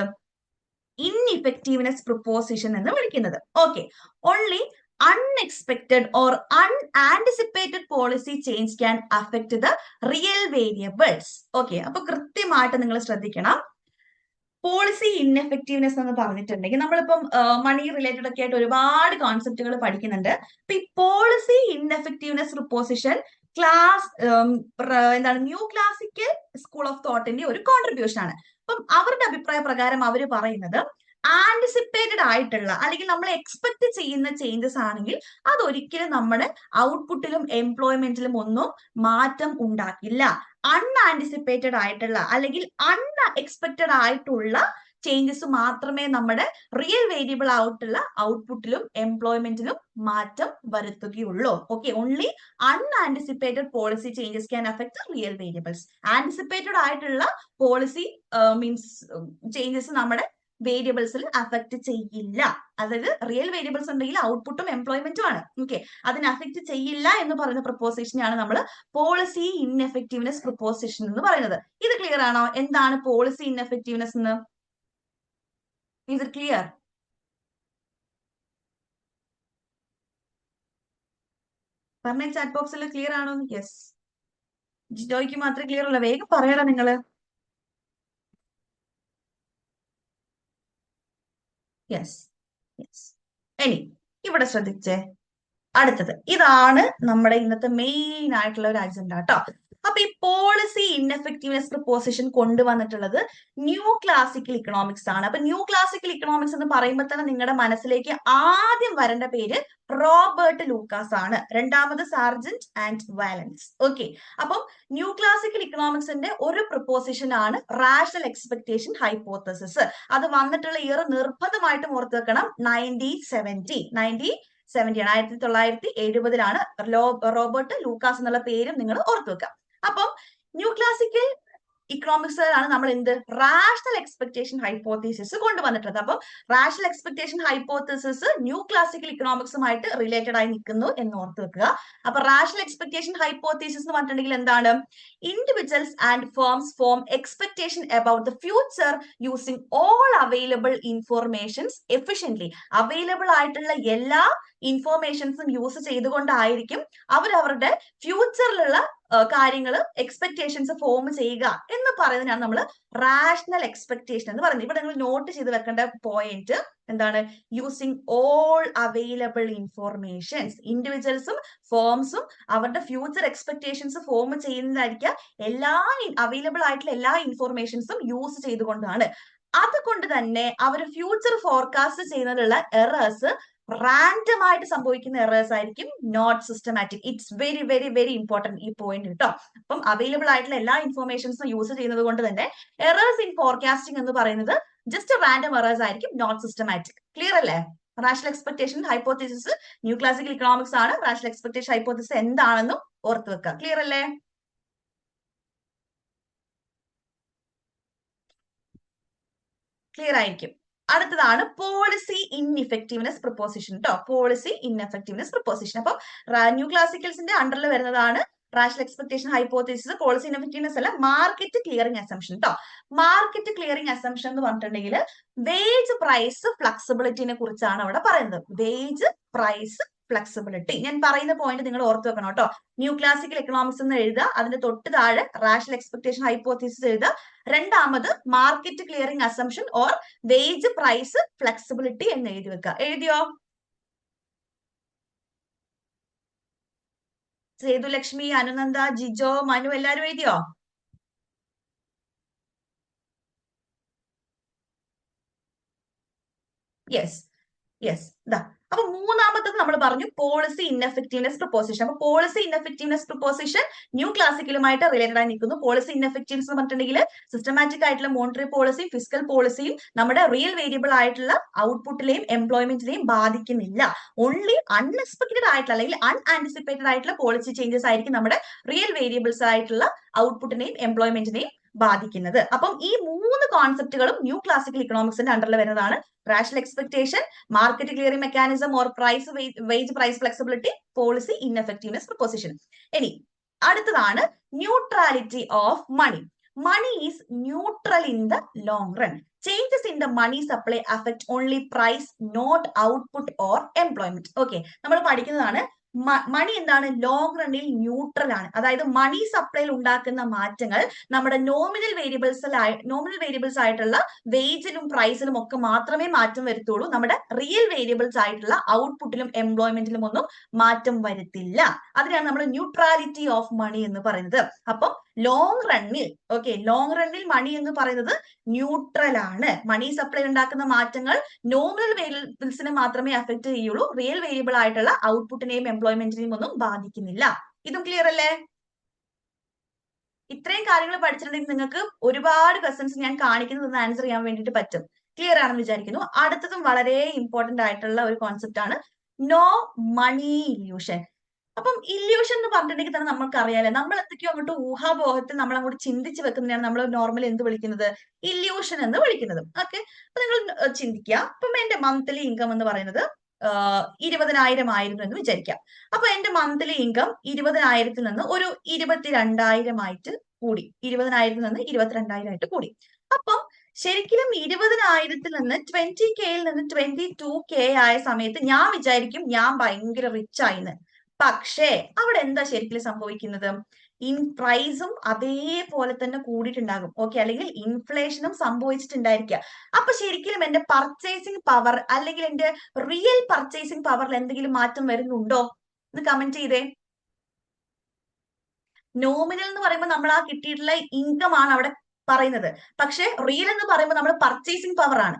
ഇൻഇഫക്റ്റീവ്നെസ് പ്രൊപ്പോസിഷൻ എന്ന് വിളിക്കുന്നത്. Okay, only unexpected or unanticipated policy change can affect the real variables. Okay, അപ്പൊ കൃത്യമായിട്ട് നിങ്ങൾ ശ്രദ്ധിക്കണം. പോളിസി ഇൻഎഫക്റ്റീവ്നെസ് എന്ന് പറഞ്ഞിട്ടുണ്ടെങ്കിൽ നമ്മളിപ്പം മണി റിലേറ്റഡ് ഒക്കെ ആയിട്ട് ഒരുപാട് കോൺസെപ്റ്റുകൾ പഠിക്കുന്നുണ്ട്. അപ്പൊ ഈ പോളിസി ഇൻഎഫക്റ്റീവ്നെസ് പ്രൊപ്പോസിഷൻ ക്ലാസ് എന്താണ് ന്യൂ ക്ലാസിക്കൽ സ്കൂൾ ഓഫ് തോട്ടിന്റെ ഒരു കോൺട്രിബ്യൂഷൻ ആണ്. അപ്പം അവരുടെ അഭിപ്രായ പ്രകാരം അവർ പറയുന്നത് ആന്റിസിപ്പേറ്റഡ് ആയിട്ടുള്ള അല്ലെങ്കിൽ നമ്മൾ എക്സ്പെക്ട് ചെയ്യുന്ന ചേഞ്ചസ് ആണെങ്കിൽ അതൊരിക്കലും നമ്മുടെ ഔട്ട്പുട്ടിലും എംപ്ലോയ്മെന്റിലും ഒന്നും മാറ്റം ഉണ്ടാക്കില്ല. അൺആന്റിസിപ്പേറ്റഡ് ആയിട്ടുള്ള അല്ലെങ്കിൽ അൺഎക്സ്പെക്റ്റഡ് ആയിട്ടുള്ള ചേഞ്ചസ് മാത്രമേ നമ്മുടെ റിയൽ വേരിയബിൾ ആയിട്ടുള്ള ഔട്ട്പുട്ടിലും എംപ്ലോയ്മെന്റിലും മാറ്റം വരുത്തുകയുള്ളൂ. Okay, only unanticipated policy changes can affect real variables. Anticipated ആയിട്ടുള്ള പോളിസി മീൻസ് ചേഞ്ചസ് നമ്മുടെ വേരിയബിൾസിൽ അഫക്ട് ചെയ്യില്ല. അതായത് റിയൽ വേരിയബിൾസ് ഉണ്ടെങ്കിൽ ഔട്ട്പുട്ടും എംപ്ലോയ്മെന്റും ആണ്. ഓക്കെ, അതിനെ അഫക്ട് ചെയ്യില്ല എന്ന് പറയുന്ന പ്രൊപ്പോസിഷനാണ് നമ്മൾ പോളിസി ഇൻഎഫക്റ്റീവ്നെസ് പ്രൊപ്പോസിഷൻ എന്ന് പറയുന്നത്. ഇത് ക്ലിയർ ആണോ? എന്താണ് പോളിസി ഇൻഎഫക്റ്റീവ്നെസ് എന്ന്? Is it clear? പറഞ്ഞ ചാറ്റ് ബോക്സിൽ ക്ലിയർ ആണോ? യെസ്, ജിജോയ്ക്ക് മാത്രമേ ക്ലിയർ ഉള്ളൂ. വേഗം പറയണം നിങ്ങള്. Yes yes. ഇനി ഇവിടെ ശ്രദ്ധിച്ചേ, അടുത്തത് ഇതാണ് നമ്മുടെ ഇന്നത്തെ മെയിൻ ആയിട്ടുള്ള ഒരു അജണ്ട കേട്ടോ. അപ്പൊ ഈ പോളിസി ഇൻഎഫക്റ്റീവ്നെസ് പ്രൊപ്പോസിഷൻ കൊണ്ടുവന്നിട്ടുള്ളത് ന്യൂ ക്ലാസിക്കൽ ഇക്കണോമിക്സ് ആണ്. അപ്പൊ ന്യൂ ക്ലാസിക്കൽ ഇക്കണോമിക്സ് എന്ന് പറയുമ്പോൾ തന്നെ നിങ്ങളുടെ മനസ്സിലേക്ക് ആദ്യം വരേണ്ട പേര് റോബർട്ട് ലൂക്കാസ് ആണ്. രണ്ടാമത് സാർജന്റ് ആൻഡ് വാലൻസ്. ഓക്കെ, അപ്പം ന്യൂ ക്ലാസിക്കൽ ഇക്കണോമിക്സിന്റെ ഒരു പ്രൊപ്പോസിഷൻ ആണ് റാഷണൽ എക്സ്പെക്ടേഷൻ ഹൈപ്പോത്തസിസ്. അത് വന്നിട്ടുള്ള ഇയർ നിർബന്ധമായിട്ടും ഓർത്ത് വെക്കണം. 1970 ആണ്. 1970 റോബർട്ട് ലൂക്കാസ് എന്നുള്ള പേരും നിങ്ങൾ ഓർത്തു വെക്കാം. അപ്പം ന്യൂ ക്ലാസിക്കൽ ഇക്കണോമിക്സിലാണ് നമ്മൾ എന്ത് റാഷണൽ എക്സ്പെക്ടേഷൻ ഹൈപ്പോത്തീസിസ് കൊണ്ടുവന്നിട്ടുള്ളത്. അപ്പം rational expectation hypothesis new classical ഇക്കണോമിക്സുമായിട്ട് റിലേറ്റഡ് ആയി നിൽക്കുന്നു എന്ന് ഓർത്ത് വെക്കുക. അപ്പൊ റാഷണൽ എക്സ്പെക്ടേഷൻ ഹൈപ്പോത്തീസിസ് എന്ന് പറഞ്ഞിട്ടുണ്ടെങ്കിൽ എന്താണ്? Individuals and firms form expectation about the future using all available informations efficiently. Available ആയിട്ടുള്ള എല്ലാ ഇൻഫോർമേഷൻസും യൂസ് ചെയ്തുകൊണ്ടായിരിക്കും അവരവരുടെ ഫ്യൂച്ചറിലുള്ള കാര്യങ്ങൾ എക്സ്പെക്ടേഷൻസ് ഫോം ചെയ്യുക എന്ന് പറയുന്നതിനാണ് നമ്മൾ റാഷണൽ എക്സ്പെക്ടേഷൻ എന്ന് പറയുന്നത്. ഇവിടെ നിങ്ങൾ നോട്ട് ചെയ്ത് വെക്കേണ്ട പോയിന്റ് എന്താണ്? Using all available informations. ഇൻഡിവിജ്വൽസും ഫേംസും അവരുടെ ഫ്യൂച്ചർ എക്സ്പെക്ടേഷൻസ് ഫോം ചെയ്യുന്നതായിരിക്കും എല്ലാ അവൈലബിൾ ആയിട്ടുള്ള എല്ലാ ഇൻഫോർമേഷൻസും യൂസ് ചെയ്തുകൊണ്ടാണ്. അതുകൊണ്ട് തന്നെ അവർ ഫ്യൂച്ചർ ഫോർകാസ്റ്റ് ചെയ്യുന്നതിലുള്ള എറേഴ്സ് റാൻഡം ആയിട്ട് സംഭവിക്കുന്ന എറേഴ്സ് ആയിരിക്കും, not systematic. It's very very very important ഈ പോയിന്റ് കേട്ടോ. അപ്പം അവൈലബിൾ ആയിട്ടുള്ള എല്ലാ ഇൻഫോർമേഷൻസും യൂസ് ചെയ്യുന്നത് കൊണ്ട് തന്നെ എറേഴ്സ് ഇൻ ഫോർകാസ്റ്റിംഗ് എന്ന് പറയുന്നത് ജസ്റ്റ് റാൻഡം എറേഴ്സ് ആയിരിക്കും, നോട്ട് സിസ്റ്റമാറ്റിക്. ക്ലിയർ അല്ലേ? Rational expectation hypothesis new classical economics ആണ്. റാഷണൽ എക്സ്പെക്ടേഷൻ ഹൈപ്പോത്തിസിസ് എന്താണെന്നും ഓർത്ത് വെക്കുക. ക്ലിയർ അല്ലേ? ക്ലിയർ ആയിരിക്കും. അടുത്തതാണ് പോളിസി ഇൻഇഫക്റ്റീവ്നെസ് പ്രിപ്പോസിഷൻ കേട്ടോ. Policy ineffectiveness proposition. അപ്പൊ ന്യൂ ക്ലാസിക്കൽസിന്റെ അണ്ടറിൽ വരുന്നതാണ് rational expectation hypothesis. Policy ineffectiveness അല്ല, മാർക്കറ്റ് ക്ലിയറിംഗ് അസംഷൻ കേട്ടോ. മാർക്കറ്റ് ക്ലിയറിംഗ് അസംഷൻ എന്ന് പറഞ്ഞിട്ടുണ്ടെങ്കിൽ വേജ് പ്രൈസ് ഫ്ലെക്സിബിലിറ്റിനെ കുറിച്ചാണ് അവിടെ പറയുന്നത്. Wage price flexibility. ഞാൻ പറയുന്ന പോയിന്റ് നിങ്ങൾ ഓർത്ത് വെക്കണം കേട്ടോ. ന്യൂ ക്ലാസിക്കൽ എക്കണോമിക്സ് എന്ന് എഴുതുക, അതിന്റെ തൊട്ട് താഴെ റാഷണൽ എക്സ്പെക്ടേഷൻ ഹൈപ്പോത്തിസിസ് എഴുതുക, രണ്ടാമത് market clearing assumption or wage price flexibility എന്ന് എഴുതി വെക്കുക. എഴുതിയോ? സേതുലക്ഷ്മി, അനുനന്ദ, ജിജോ, മനു എല്ലാരും എഴുതിയോ? Yes yes. ഇതാ, അപ്പൊ മൂന്നാമത്തത് നമ്മൾ പറഞ്ഞു പോളിസി ഇൻഎഫക്റ്റീവ്നെസ് പ്രിപ്പോസിഷൻ. അപ്പൊ policy ineffectiveness preposition new ക്ലാസിക്കലുമായിട്ട് related ആയി നിൽക്കുന്നു. പോളിസി ഇൻഎഫക്റ്റീവ്നെസ് എന്ന് പറഞ്ഞിട്ടുണ്ടെങ്കിൽ സിസ്റ്റമാറ്റിക് ആയിട്ടുള്ള മോണിറ്ററി പോളിസിയും ഫിസിക്കൽ പോളിസിയും നമ്മുടെ റിയൽ വേരിയബിൾ ആയിട്ടുള്ള ഔട്ട്പുട്ടിലെയും എംപ്ലോയ്മെന്റിനെയും ബാധിക്കുന്നില്ല. ഓൺലി അൺഎക്സ്പെക്ടഡ് ആയിട്ടുള്ള അല്ലെങ്കിൽ അൺആന്റിസിപ്പേറ്റഡ് ആയിട്ടുള്ള പോളിസി ചേഞ്ചസ് ആയിരിക്കും നമ്മുടെ റിയൽ വേരിയബിൾസ് ആയിട്ടുള്ള ഔട്ട്പുട്ടിനെയും എംപ്ലോയ്മെന്റിനെയും ബാധിക്കുന്നത്. അപ്പം ഈ മൂന്ന് കോൺസെപ്റ്റുകളും ന്യൂ ക്ലാസിക്കൽ ഇക്കണോമിക്സിന്റെ അണ്ടറിൽ വരുന്നതാണ്. Rational expectation, market clearing mechanism or price wage price flexibility, policy ineffectiveness proposition. ഇനി അടുത്തതാണ് neutrality of money. Money is neutral in the long run. Changes in the money supply affect only price, not output or employment. Okay, നമ്മൾ പഠിക്കുന്നതാണ് മണി എന്താണ്, long റണ്ണിൽ neutral ആണ്. അതായത് മണി സപ്ലൈയിൽ ഉണ്ടാക്കുന്ന മാറ്റങ്ങൾ നമ്മുടെ നോമിനൽ വേരിയബിൾസ് ആയിട്ടുള്ള വേജിലും പ്രൈസിലും ഒക്കെ മാത്രമേ മാറ്റം വരുത്തുള്ളൂ. നമ്മുടെ റിയൽ വേരിയബിൾസ് ആയിട്ടുള്ള ഔട്ട്പുട്ടിലും എംപ്ലോയ്മെന്റിലും ഒന്നും മാറ്റം വരുത്തില്ല. അതിനാണ് നമ്മൾ ന്യൂട്രാലിറ്റി ഓഫ് മണി എന്ന് പറയുന്നത്. അപ്പം ലോങ് റണ്ണിൽ ലോങ് റണ്ണിൽ മണി എന്ന് പറയുന്നത് ന്യൂട്രൽ ആണ്. മണി സപ്ലൈ ഉണ്ടാക്കുന്ന മാറ്റങ്ങൾ നോമിനൽ വേരിയബിൾസിനെ മാത്രമേ അഫക്ട് ചെയ്യുള്ളൂ. റിയൽ വേരിയബിൾ ആയിട്ടുള്ള ഔട്ട്പുട്ടിനെയും എംപ്ലോയ്മെന്റിനെയും ഒന്നും ബാധിക്കുന്നില്ല. ഇതും ക്ലിയർ അല്ലേ? ഇത്രയും കാര്യങ്ങൾ പഠിച്ചിട്ടുണ്ടെങ്കിൽ നിങ്ങൾക്ക് ഒരുപാട് ക്വസ്റ്റ്യൻസ് ഞാൻ കാണിക്കുന്നത് ആൻസർ ചെയ്യാൻ വേണ്ടിയിട്ട് പറ്റും. ക്ലിയർ ആണെന്ന് വിചാരിക്കുന്നു. അടുത്തതും വളരെ ഇമ്പോർട്ടന്റ് ആയിട്ടുള്ള ഒരു കോൺസെപ്റ്റ് ആണ് നോ മണി ഇല്യൂഷൻ. അപ്പം ഇല്യൂഷൻ എന്ന് പറഞ്ഞിട്ടുണ്ടെങ്കിൽ തന്നെ നമുക്ക് അറിയാലോ, നമ്മൾ എന്തൊക്കെയോ അങ്ങോട്ട് ഊഹാപോഹത്തിൽ നമ്മൾ അങ്ങോട്ട് ചിന്തിച്ച് വെക്കുന്നതിനാണ് നമ്മൾ നോർമലി എന്ത് വിളിക്കുന്നത്, ഇല്യൂഷൻ എന്ന് വിളിക്കുന്നത്. ഓക്കെ, അപ്പൊ നിങ്ങൾ ചിന്തിക്കുക. ഇപ്പം എന്റെ മന്ത്ലി ഇൻകം എന്ന് പറയുന്നത് 20,000 ആയിരുന്നു എന്ന് വിചാരിക്കാം. അപ്പൊ എന്റെ മന്ത്ലി ഇൻകം 20,000 നിന്ന് ഒരു 22,000 ആയിട്ട് കൂടി. 20,000 നിന്ന് 22,000 ആയിട്ട് കൂടി. അപ്പം ശരിക്കും 20,000 നിന്ന് 20K നിന്ന് 22K ആയ സമയത്ത് ഞാൻ വിചാരിക്കും ഞാൻ ഭയങ്കര റിച്ച് ആയിന്ന്. പക്ഷേ അവിടെ എന്താ ശരിക്കും സംഭവിക്കുന്നത്, പ്രൈസും അതേപോലെ തന്നെ കൂടിയിട്ടുണ്ടാകും. ഓക്കെ, അല്ലെങ്കിൽ ഇൻഫ്ലേഷനും സംഭവിച്ചിട്ടുണ്ടായിരിക്കുക. അപ്പൊ ശരിക്കും എന്റെ പർച്ചേസിംഗ് പവർ അല്ലെങ്കിൽ എന്റെ റിയൽ പർച്ചേസിംഗ് പവറിൽ എന്തെങ്കിലും മാറ്റം വരുന്നുണ്ടോ എന്ന് കമന്റ് ചെയ്തേ. നോമിനൽ എന്ന് പറയുമ്പോൾ നമ്മൾ ആ കിട്ടിയിട്ടുള്ള ഇൻകം ആണ് അവിടെ പറയുന്നത്. പക്ഷെ റിയൽ എന്ന് പറയുമ്പോൾ നമ്മൾ പർച്ചേസിംഗ് പവർ ആണ്.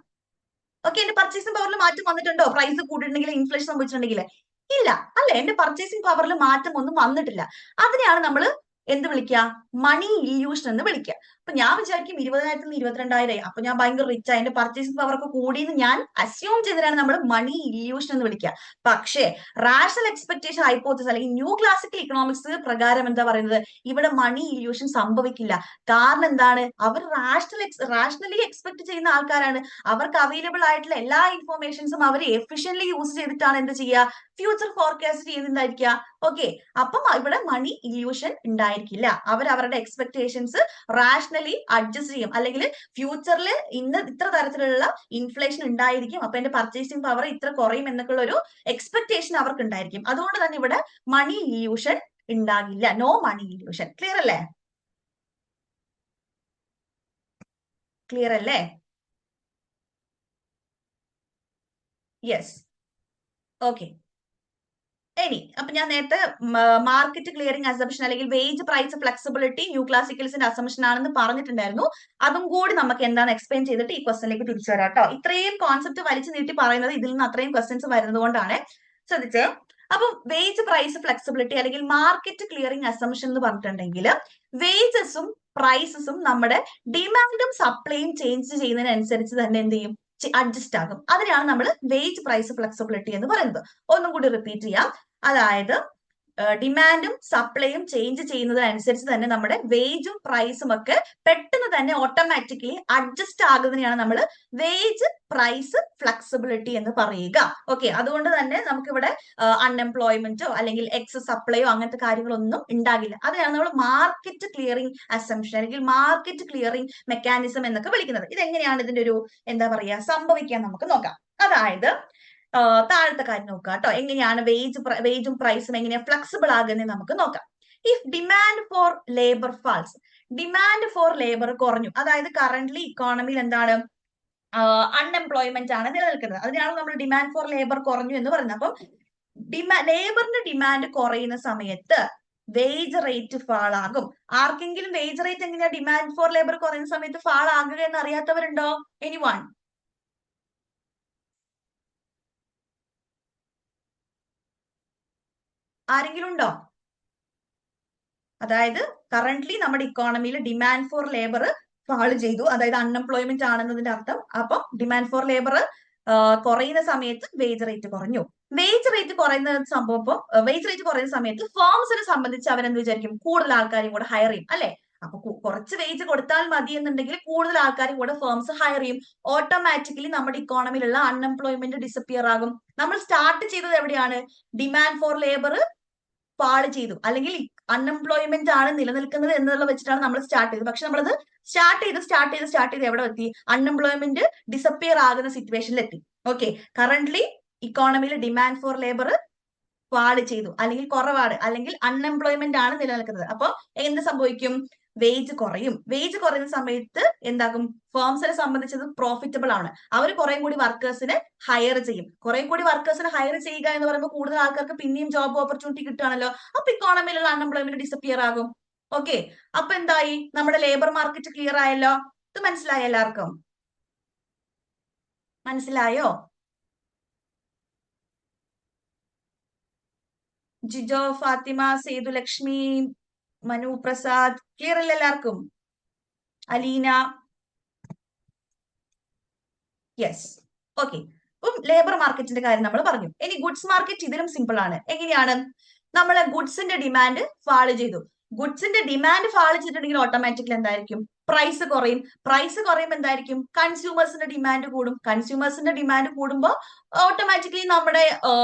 ഓക്കെ, എന്റെ പർച്ചേസിംഗ് പവറിൽ മാറ്റം വന്നിട്ടുണ്ടോ പ്രൈസ് കൂടിയിട്ടുണ്ടെങ്കിൽ, ഇൻഫ്ലേഷൻ സംഭവിച്ചിട്ടുണ്ടെങ്കിൽ? ഇല്ല അല്ലെ, എന്റെ പർച്ചേസിംഗ് പവറിൽ മാറ്റം ഒന്നും വന്നിട്ടില്ല. അതിനെയാണ് നമ്മൾ എന്ത് വിളിക്കുക, മണി ഇല്യൂഷൻ എന്ന് വിളിക്കുക. അപ്പൊ ഞാൻ വിചാരിക്കും 20,000 നിന്ന് 22,000 അപ്പൊ ഞാൻ ഭയങ്കര റിച്ച് ആയി, എന്റെ പർച്ചേസിംഗ് പവർ ഒക്കെ കൂടിയെന്ന് ഞാൻ അസ്യൂം ചെയ്തതിനാണ് നമ്മൾ മണി ഇല്യൂഷൻ എന്ന് വിളിക്കുക. പക്ഷേ റാഷണൽ എക്സ്പെക്ടേഷൻ ഹൈപ്പോത്തിസിസ് അല്ലെങ്കിൽ ന്യൂ ക്ലാസിക്കൽ ഇക്കണോമിക്സ് പ്രകാരം എന്താ പറയുന്നത്, ഇവിടെ മണി ഇല്യൂഷൻ സംഭവിക്കില്ല. കാരണം എന്താണ്, അവർ റാഷണലി എക്സ്പെക്ട് ചെയ്യുന്ന ആൾക്കാരാണ്. അവർക്ക് അവൈലബിൾ ആയിട്ടുള്ള എല്ലാ ഇൻഫോർമേഷൻസും അവർ എഫിഷ്യന്റ്ലി യൂസ് ചെയ്തിട്ടാണ് എന്ത് ചെയ്യുക, ഫ്യൂച്ചർ ഫോർകാസ്റ്റ് ചെയ്യുന്നതായിരിക്കുക. ഓക്കെ, അപ്പം ഇവിടെ മണി ഇല്യൂഷൻ ഉണ്ടായിരിക്കില്ല. അവർ അവരുടെ എക്സ്പെക്ടേഷൻസ് റാഷണലി അഡ്ജസ്റ്റ് ചെയ്യും. അല്ലെങ്കിൽ ഫ്യൂച്ചറിൽ ഇത്ര തരത്തിലുള്ള ഇൻഫ്ലേഷൻ ഉണ്ടായിരിക്കും, അപ്പൊ എന്റെ പർച്ചേസിംഗ് പവർ ഇത്ര കുറയും എന്നൊക്കെയുള്ള ഒരു എക്സ്പെക്ടേഷൻ അവർക്ക് ഉണ്ടായിരിക്കും. അതുകൊണ്ട് തന്നെ ഇവിടെ മണി ഇല്യൂഷൻ ഉണ്ടാകില്ല. No money illusion. ക്ലിയർ അല്ലേ? ക്ലിയർ അല്ലേ? യെസ്. ഓക്കെ, ഇനി അപ്പൊ ഞാൻ നേരത്തെ മാർക്കറ്റ് ക്ലിയറിംഗ് അസംഷൻ അല്ലെങ്കിൽ വേജ് പ്രൈസ് ഫ്ലെക്സിബിലിറ്റി ന്യൂ ക്ലാസിക്കൽസിന്റെ അസംഷൻ ആണെന്ന് പറഞ്ഞിട്ടുണ്ടായിരുന്നു. അതും കൂടി നമുക്ക് എന്താണ് എക്സ്പ്ലെയിൻ ചെയ്തിട്ട് ഈ ക്വസ്റ്റനിലേക്ക് തിരിച്ചു വരാം കേട്ടോ. ഇത്രയും കോൺസെപ്റ്റ് വലിച്ചു നീട്ടി പറയുന്നത് ഇതിൽ നിന്ന് അത്രയും ക്വസ്റ്റ്യൻസ് വരുന്നത് കൊണ്ടാണ്. ശ്രദ്ധിച്ചേ. അപ്പം വേജ് പ്രൈസ് ഫ്ലെക്സിബിലിറ്റി അല്ലെങ്കിൽ മാർക്കറ്റ് ക്ലിയറിംഗ് അസംഷൻ എന്ന് പറഞ്ഞിട്ടുണ്ടെങ്കിൽ വേജസും പ്രൈസസും നമ്മുടെ ഡിമാൻഡും സപ്ലൈയും ചേഞ്ച് ചെയ്യുന്നതിനനുസരിച്ച് തന്നെ എന്ത് ചെയ്യും, അഡ്ജസ്റ്റ് ആകും. അതിനാണ് നമ്മൾ വേജ് പ്രൈസ് ഫ്ലെക്സിബിലിറ്റി എന്ന് പറയുന്നത്. ഒന്നും കൂടി റിപ്പീറ്റ് ചെയ്യാം. അതായത് ഡിമാൻഡും സപ്ലൈയും ചേഞ്ച് ചെയ്യുന്നതിനനുസരിച്ച് തന്നെ നമ്മുടെ വേജും പ്രൈസും ഒക്കെ പെട്ടെന്ന് തന്നെ ഓട്ടോമാറ്റിക്കലി അഡ്ജസ്റ്റ് ആകുന്നതിനെയാണ് നമ്മൾ വേജ് പ്രൈസ് ഫ്ലെക്സിബിലിറ്റി എന്ന് പറയുക. ഓക്കെ, അതുകൊണ്ട് തന്നെ നമുക്കിവിടെ അൺഎംപ്ലോയ്മെന്റോ അല്ലെങ്കിൽ എക്സസ് സപ്ലൈയോ അങ്ങനത്തെ കാര്യങ്ങളൊന്നും ഉണ്ടാകില്ല. അതിനാണ് നമ്മൾ മാർക്കറ്റ് ക്ലിയറിംഗ് അസംഷൻ അല്ലെങ്കിൽ മാർക്കറ്റ് ക്ലിയറിംഗ് മെക്കാനിസം എന്നൊക്കെ വിളിക്കുന്നത്. ഇതെങ്ങനെയാണ് ഇതിന്റെ ഒരു എന്താ പറയാ സംഭവിക്കാൻ നമുക്ക് നോക്കാം. അതായത് താഴത്തെ കാര്യം നോക്കുക കേട്ടോ. എങ്ങനെയാണ് വേജും പ്രൈസും എങ്ങനെയാണ് ഫ്ലെക്സിബിൾ ആകുന്നത് നമുക്ക് നോക്കാം. If demand for labour falls, demand for labour കുറഞ്ഞു, അതായത് കറന്റ്ലി ഇക്കോണമിയിൽ എന്താണ് അൺഎംപ്ലോയ്മെന്റ് ആണ് നിലനിൽക്കുന്നത്. അതിനാണ് നമ്മൾ ഡിമാൻഡ് ഫോർ ലേബർ കുറഞ്ഞു എന്ന് പറയുന്നത്. അപ്പം ലേബറിന്റെ ഡിമാൻഡ് കുറയുന്ന സമയത്ത് വേജ് റേറ്റ് ഫാൾ ആകും. ആർക്കെങ്കിലും വേജ് റേറ്റ് എങ്ങനെയാ ഡിമാൻഡ് ഫോർ ലേബർ കുറയുന്ന സമയത്ത് ഫാൾ ആകുക എന്ന് അറിയാത്തവരുണ്ടോ? എനിവൺ? ആരെങ്കിലും ഉണ്ടോ? അതായത് കറന്റ്ലി നമ്മുടെ ഇക്കോണമിയിൽ ഡിമാൻഡ് ഫോർ ലേബർ ഫാൾ ചെയ്തു, അതായത് അൺഎംപ്ലോയ്മെന്റ് ആണെന്നതിന്റെ അർത്ഥം. അപ്പം ഡിമാൻഡ് ഫോർ ലേബർ കുറയുന്ന സമയത്ത് വേജ് റേറ്റ് കുറഞ്ഞു. വേജ് റേറ്റ് കുറയുന്ന സംഭവം വേജ് റേറ്റ് കുറയുന്ന സമയത്ത് ഫേംസിനെ സംബന്ധിച്ച് അവരെന്ത് വിചാരിക്കും? കൂടുതൽ ആൾക്കാരെയും കൂടെ ഹയർ ചെയ്യും, അല്ലെ? അപ്പൊ കുറച്ച് വേജ് കൊടുത്താൽ മതി എന്നുണ്ടെങ്കിൽ കൂടുതൽ ആൾക്കാരും കൂടെ ഫേംസ് ഹയർ ചെയ്യും. ഓട്ടോമാറ്റിക്കലി നമ്മുടെ ഇക്കോണമിയിലുള്ള അൺഎംപ്ലോയ്മെന്റ് ഡിസപ്പിയർ ആകും. നമ്മൾ സ്റ്റാർട്ട് ചെയ്തത് എവിടെയാണ്? ഡിമാൻഡ് ഫോർ ലേബർ ഫാൾ ചെയ്തു, അല്ലെങ്കിൽ അൺഎംപ്ലോയ്മെന്റ് ആണ് നിലനിൽക്കുന്നത് എന്നുള്ള വെച്ചിട്ടാണ് നമ്മൾ സ്റ്റാർട്ട് ചെയ്തത്. പക്ഷെ നമ്മളത് സ്റ്റാർട്ട് ചെയ്ത് എവിടെ എത്തി? അൺഎംപ്ലോയ്മെന്റ് ഡിസപ്പിയർ ആകുന്ന സിറ്റുവേഷനിൽ എത്തി. ഓക്കെ, കറന്റ്ലി ഇക്കോണമിയിൽ ഡിമാൻഡ് ഫോർ ലേബർ ഫാൾ ചെയ്തു, അല്ലെങ്കിൽ കുറവാണ്, അല്ലെങ്കിൽ അൺഎംപ്ലോയ്മെന്റ് ആണ് നിലനിൽക്കുന്നത്. അപ്പൊ എന്ത് സംഭവിക്കും? വേജ് കുറയും. വേജ് കുറയുന്ന സമയത്ത് എന്താകും? ഫേംസിനെ സംബന്ധിച്ചത് പ്രോഫിറ്റബിൾ ആണ്. അവർ കുറെ കൂടി വർക്കേഴ്സിനെ ഹയർ ചെയ്യും. കുറെ കൂടി വർക്കേഴ്സിനെ ഹയർ ചെയ്യുക എന്ന് പറയുമ്പോൾ കൂടുതൽ ആൾക്കാർക്ക് പിന്നെയും ജോബ് ഓപ്പർച്യൂണിറ്റി കിട്ടുകയാണല്ലോ. അപ്പൊ ഇക്കോണമിയിലുള്ള അൺഎംപ്ലോയ്മെന്റ് ഡിസപ്പിയർ ആകും. ഓക്കെ, അപ്പൊ എന്തായി? നമ്മുടെ ലേബർ മാർക്കറ്റ് ക്ലിയർ ആയല്ലോ. ഇത് മനസ്സിലായോ? എല്ലാവർക്കും മനസ്സിലായോ? ജിജോ, ഫാത്തിമ, സേതുലക്ഷ്മി, മനു പ്രസാദ്, ക്ലിയർ അല്ലേ എല്ലാവർക്കും? അലീന, യെസ്. ഓക്കെ, അപ്പം ലേബർ മാർക്കറ്റിന്റെ കാര്യം നമ്മൾ പറഞ്ഞു. ഇനി ഗുഡ്സ് മാർക്കറ്റ് ഇതിലും സിമ്പിൾ ആണ്. എങ്ങനെയാണ്? നമ്മൾ ഗുഡ്സിന്റെ ഡിമാൻഡ് ഫാള് ചെയ്തു. ഗുഡ്സിന്റെ ഡിമാൻഡ് ഫാള് ചെയ്തിട്ടുണ്ടെങ്കിൽ ഓട്ടോമാറ്റിക്കലി എന്തായിരിക്കും? പ്രൈസ് കുറയും. പ്രൈസ് കുറയുമ്പോൾ എന്തായിരിക്കും? കൺസ്യൂമേഴ്സിന്റെ ഡിമാൻഡ് കൂടും. കൺസ്യൂമേഴ്സിന്റെ ഡിമാൻഡ് കൂടുമ്പോൾ ഓട്ടോമാറ്റിക്കലി നമ്മുടെ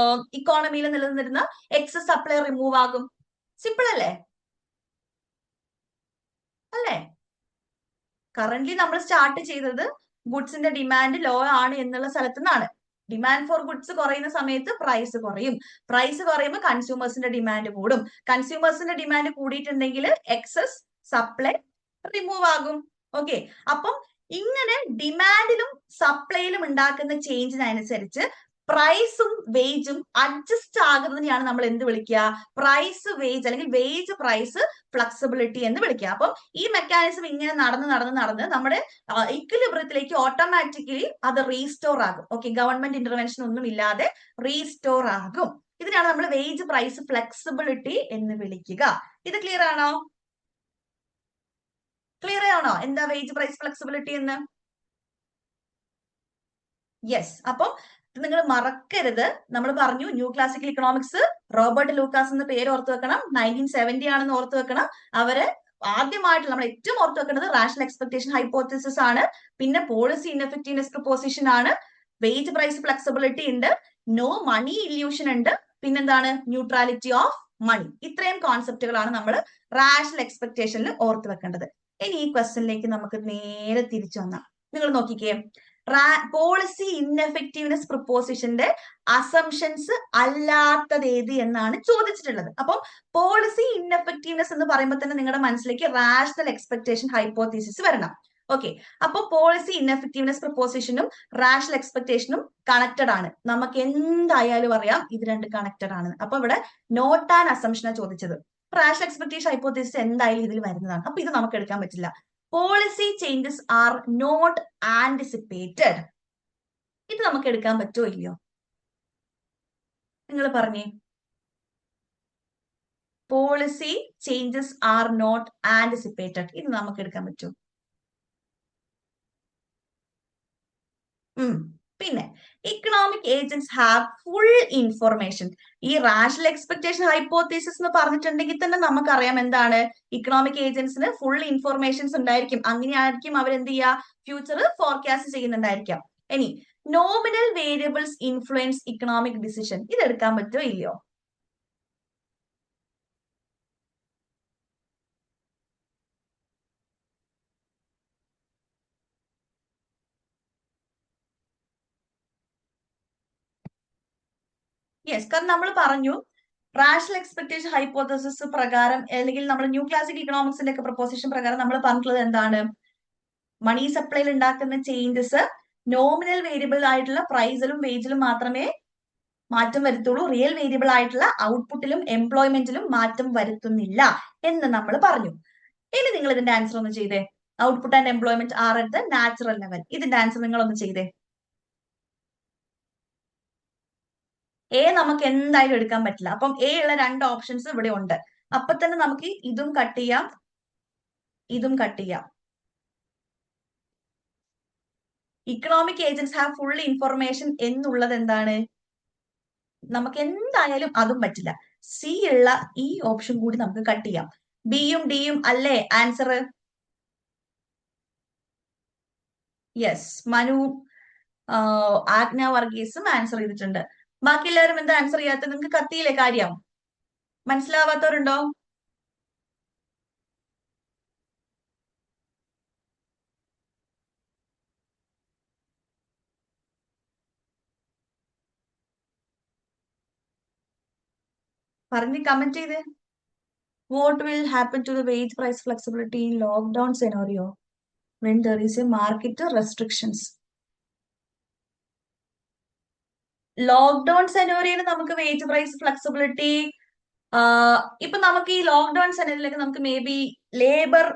ഇക്കോണമിയിൽ നിലനിന്നിരുന്ന എക്സസ് സപ്ലൈ റിമൂവ് ആകും. സിമ്പിൾ അല്ലേ? അല്ലേ? കറന്റ്ലി നമ്മൾ സ്റ്റാർട്ട് ചെയ്തത് ഗുഡ്സിന്റെ ഡിമാൻഡ് ലോ ആണ് എന്നുള്ള സ്ഥലത്തു നിന്നാണ്. ഡിമാൻഡ് ഫോർ ഗുഡ്സ് കുറയുന്ന സമയത്ത് പ്രൈസ് കുറയും. പ്രൈസ് കുറയുമ്പോൾ കൺസ്യൂമേഴ്സിന്റെ ഡിമാൻഡ് കൂടും. കൺസ്യൂമേഴ്സിന്റെ ഡിമാൻഡ് കൂടിയിട്ടുണ്ടെങ്കിൽ എക്സസ് സപ്ലൈ റിമൂവ് ആകും. ഓക്കെ, അപ്പം ഇങ്ങനെ ഡിമാൻഡിലും സപ്ലൈയിലും ഉണ്ടാക്കുന്ന ചേഞ്ചിനനുസരിച്ച് പ്രൈസും വേജും അഡ്ജസ്റ്റ് ആകുന്നതിനെയാണ് നമ്മൾ എന്ത് വിളിക്കുക? പ്രൈസ് വേജ് അല്ലെങ്കിൽ വേജ് പ്രൈസ് ഫ്ലെക്സിബിലിറ്റി എന്ന് വിളിക്കുക. അപ്പം ഈ മെക്കാനിസം ഇങ്ങനെ നടന്ന് നമ്മുടെ ഇക്വിലിബ്രിയത്തിലേക്ക് ഓട്ടോമാറ്റിക്കലി അത് റീസ്റ്റോർ ആകും. ഓക്കെ, ഗവൺമെന്റ് ഇന്റർവെൻഷൻ ഒന്നും ഇല്ലാതെ റീസ്റ്റോർ ആകും. ഇതിനാണ് നമ്മൾ വേജ് പ്രൈസ് ഫ്ലെക്സിബിലിറ്റി എന്ന് വിളിക്കുക. ഇത് ക്ലിയർ ആണോ? ക്ലിയർ ആണോ എന്താ വേജ് പ്രൈസ് ഫ്ലെക്സിബിലിറ്റി എന്ന്? യെസ്. അപ്പം നിങ്ങൾ മറക്കരുത്, നമ്മൾ പറഞ്ഞു new classical economics Robert Lucas എന്ന പേര് ഓർത്ത് വെക്കണം. 1970 ആണെന്ന് ഓർത്ത് വെക്കണം. അവര് ആദ്യമായിട്ട് നമ്മൾ ഏറ്റവും ഓർത്ത് വെക്കേണ്ടത് റാഷണൽ എക്സ്പെക്ടേഷൻ ഹൈപ്പോത്തിസിസ് ആണ്. പിന്നെ പോളിസി ഇൻഎഫക്റ്റീവ്നെസ് പ്രൊപ്പോസിഷൻ ആണ്. വേജ് പ്രൈസ് ഫ്ലെക്സിബിലിറ്റി ഉണ്ട്. നോ മണി ഇല്യൂഷൻ ഉണ്ട്. പിന്നെന്താണ്? Neutrality of money. ഇത്രയും കോൺസെപ്റ്റുകളാണ് നമ്മൾ റാഷണൽ എക്സ്പെക്ടേഷനിൽ ഓർത്ത് വെക്കേണ്ടത്. ഇനി ഈ ക്വസ്റ്റ്യനിലേക്ക് നമുക്ക് നേരെ തിരിച്ചു വന്നാം. നിങ്ങൾ നോക്കിക്കേ, പോളിസി ഇൻഎഫക്റ്റീവ്നെസ് പ്രൊപ്പോസിഷന്റെ അസംഷൻസ് അല്ലാത്തത് ഏത് എന്നാണ് ചോദിച്ചിട്ടുള്ളത്. അപ്പം പോളിസി ഇൻഎഫക്റ്റീവ്നെസ് എന്ന് പറയുമ്പോൾ തന്നെ നിങ്ങളുടെ മനസ്സിലേക്ക് റാഷണൽ എക്സ്പെക്ടേഷൻ ഹൈപ്പോത്തീസിസ് വരണം. ഓക്കെ, അപ്പൊ പോളിസി ഇൻഎഫക്റ്റീവ്നെസ് പ്രൊപ്പോസിഷനും റാഷണൽ എക്സ്പെക്ടേഷനും കണക്റ്റഡ് ആണ്. നമുക്ക് എന്തായാലും അറിയാം ഇത് രണ്ട് കണക്റ്റഡ് ആണ്. അപ്പൊ ഇവിടെ നോട്ട് ആൻഡ് അസംഷനാണ് ചോദിച്ചത്. റാഷണൽ എക്സ്പെക്ടേഷൻ ഹൈപ്പോത്തീസിസ് എന്തായാലും ഇതിൽ വരുന്നതാണ്. അപ്പൊ ഇത് നമുക്ക് എടുക്കാൻ പറ്റില്ല. Policy changes are not anticipated. ഇത് നമുക്ക് എടുക്കാൻ പറ്റുമോ ഇല്ലയോ? നിങ്ങൾ പറഞ്ഞേ. Policy changes are not anticipated. ഇത് നമുക്ക് എടുക്കാൻ പറ്റുമോ? പിന്നെ economic agents have full information. ഈ റാഷണൽ എക്സ്പെക്ടേഷൻ ഹൈപ്പോത്തീസിസ് എന്ന് പറഞ്ഞിട്ടുണ്ടെങ്കിൽ തന്നെ നമുക്കറിയാം എന്താണ്, ഇക്കണോമിക് ഏജൻസിന് ഫുൾ ഇൻഫർമേഷൻസ് ഉണ്ടായിരിക്കും. അങ്ങനെയായിരിക്കും അവർ എന്ത് ചെയ്യുക, ഫ്യൂച്ചർ ഫോർകാസ്റ്റ് ചെയ്യുന്നുണ്ടായിരിക്കാം. ഇനി nominal variables influence economic decision, ഇത് എടുക്കാൻ പറ്റുമോ ഇല്ലയോ? യെസ്, കാരണം നമ്മൾ പറഞ്ഞു റാഷണൽ എക്സ്പെക്ടേഷൻ ഹൈപ്പോത്തസിസ് പ്രകാരം, അല്ലെങ്കിൽ നമ്മൾ ന്യൂ ക്ലാസിക് ഇക്കണോമിക്സിന്റെ ഒക്കെ പ്രൊപ്പോസിഷൻ പ്രകാരം നമ്മൾ പറഞ്ഞിട്ടുള്ളത് എന്താണ്, മണി സപ്ലൈയിൽ ഉണ്ടാക്കുന്ന ചേഞ്ചസ് നോമിനൽ വേരിയബിൾ ആയിട്ടുള്ള പ്രൈസിലും വേജിലും മാത്രമേ മാറ്റം വരുത്തുള്ളൂ, റിയൽ വേരിയബിൾ ആയിട്ടുള്ള ഔട്ട്പുട്ടിലും എംപ്ലോയ്മെന്റിലും മാറ്റം വരുത്തുന്നില്ല എന്ന് നമ്മൾ പറഞ്ഞു. ഇനി നിങ്ങൾ ഇതിന്റെ ആൻസർ ഒന്ന് ചെയ്തേ. Output and employment are at the natural level. ഇതിന്റെ ആൻസർ നിങ്ങൾ ഒന്ന് ചെയ്തേ. എ നമുക്ക് എന്തായാലും എടുക്കാൻ പറ്റില്ല. അപ്പം എ ഉള്ള രണ്ട് ഓപ്ഷൻസ് ഇവിടെ ഉണ്ട്. അപ്പൊ തന്നെ നമുക്ക് ഇതും കട്ട് ചെയ്യാം, ഇതും കട്ട് ചെയ്യാം. Economic agents have full information എന്നുള്ളത് എന്താണ്, നമുക്ക് എന്തായാലും അതും പറ്റില്ല. സി ഉള്ള ഈ ഓപ്ഷൻ കൂടി നമുക്ക് കട്ട് ചെയ്യാം. ബിയും ഡിയും അല്ലേ ആൻസർ? യെസ്, മനു ആജ്ഞ വർഗീസും ആൻസർ ചെയ്തിട്ടുണ്ട്. ബാക്കി എല്ലാവരും എന്താ ആൻസർ ചെയ്യാത്ത? നിങ്ങൾക്ക് കത്തിയില്ലേ കാര്യം? മനസ്സിലാവാത്തവരുണ്ടോ? പറഞ്ഞ് കമന്റ് ചെയ്ത്. What will happen to the wage price flexibility in lockdown scenario when there is a market restrictions? Lockdown സെനോറിയയിൽ നമുക്ക് വേജ് പ്രൈസ് ഫ്ലെക്സിബിലിറ്റി, ഇപ്പൊ നമുക്ക് ഈ ലോക്ക്ഡൌൺ സെനറിയിലേക്ക് നമുക്ക് മേ ബി ലേബർ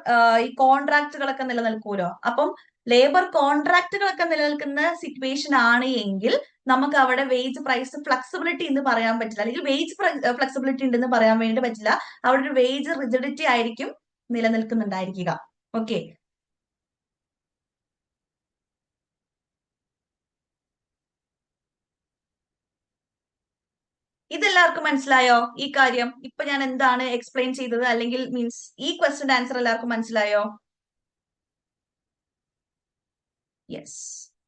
ഈ കോൺട്രാക്റ്റുകളൊക്കെ നിലനിൽക്കുമല്ലോ. അപ്പം ലേബർ കോൺട്രാക്റ്റുകളൊക്കെ നിലനിൽക്കുന്ന സിറ്റുവേഷൻ ആണ് എങ്കിൽ നമുക്ക് അവിടെ വേജ് പ്രൈസ് ഫ്ലെക്സിബിലിറ്റി എന്ന് പറയാൻ പറ്റില്ല, അല്ലെങ്കിൽ വേജ് ഫ്ലെക്സിബിലിറ്റി ഉണ്ടെന്ന് പറയാൻ വേണ്ടി പറ്റില്ല. അവിടെ ഒരു വേജ് റിജിഡിറ്റി ആയിരിക്കും നിലനിൽക്കുന്നുണ്ടായിരിക്കുക. ഓക്കെ, ഇതെല്ലാവർക്കും മനസ്സിലായോ ഈ കാര്യം? ഇപ്പൊ ഞാൻ എന്താണ് എക്സ്പ്ലെയിൻ ചെയ്തത്, അല്ലെങ്കിൽ മീൻസ് ഈ ക്വസ്റ്റ്യന്റെ ആൻസർ എല്ലാവർക്കും മനസ്സിലായോ? യെസ്.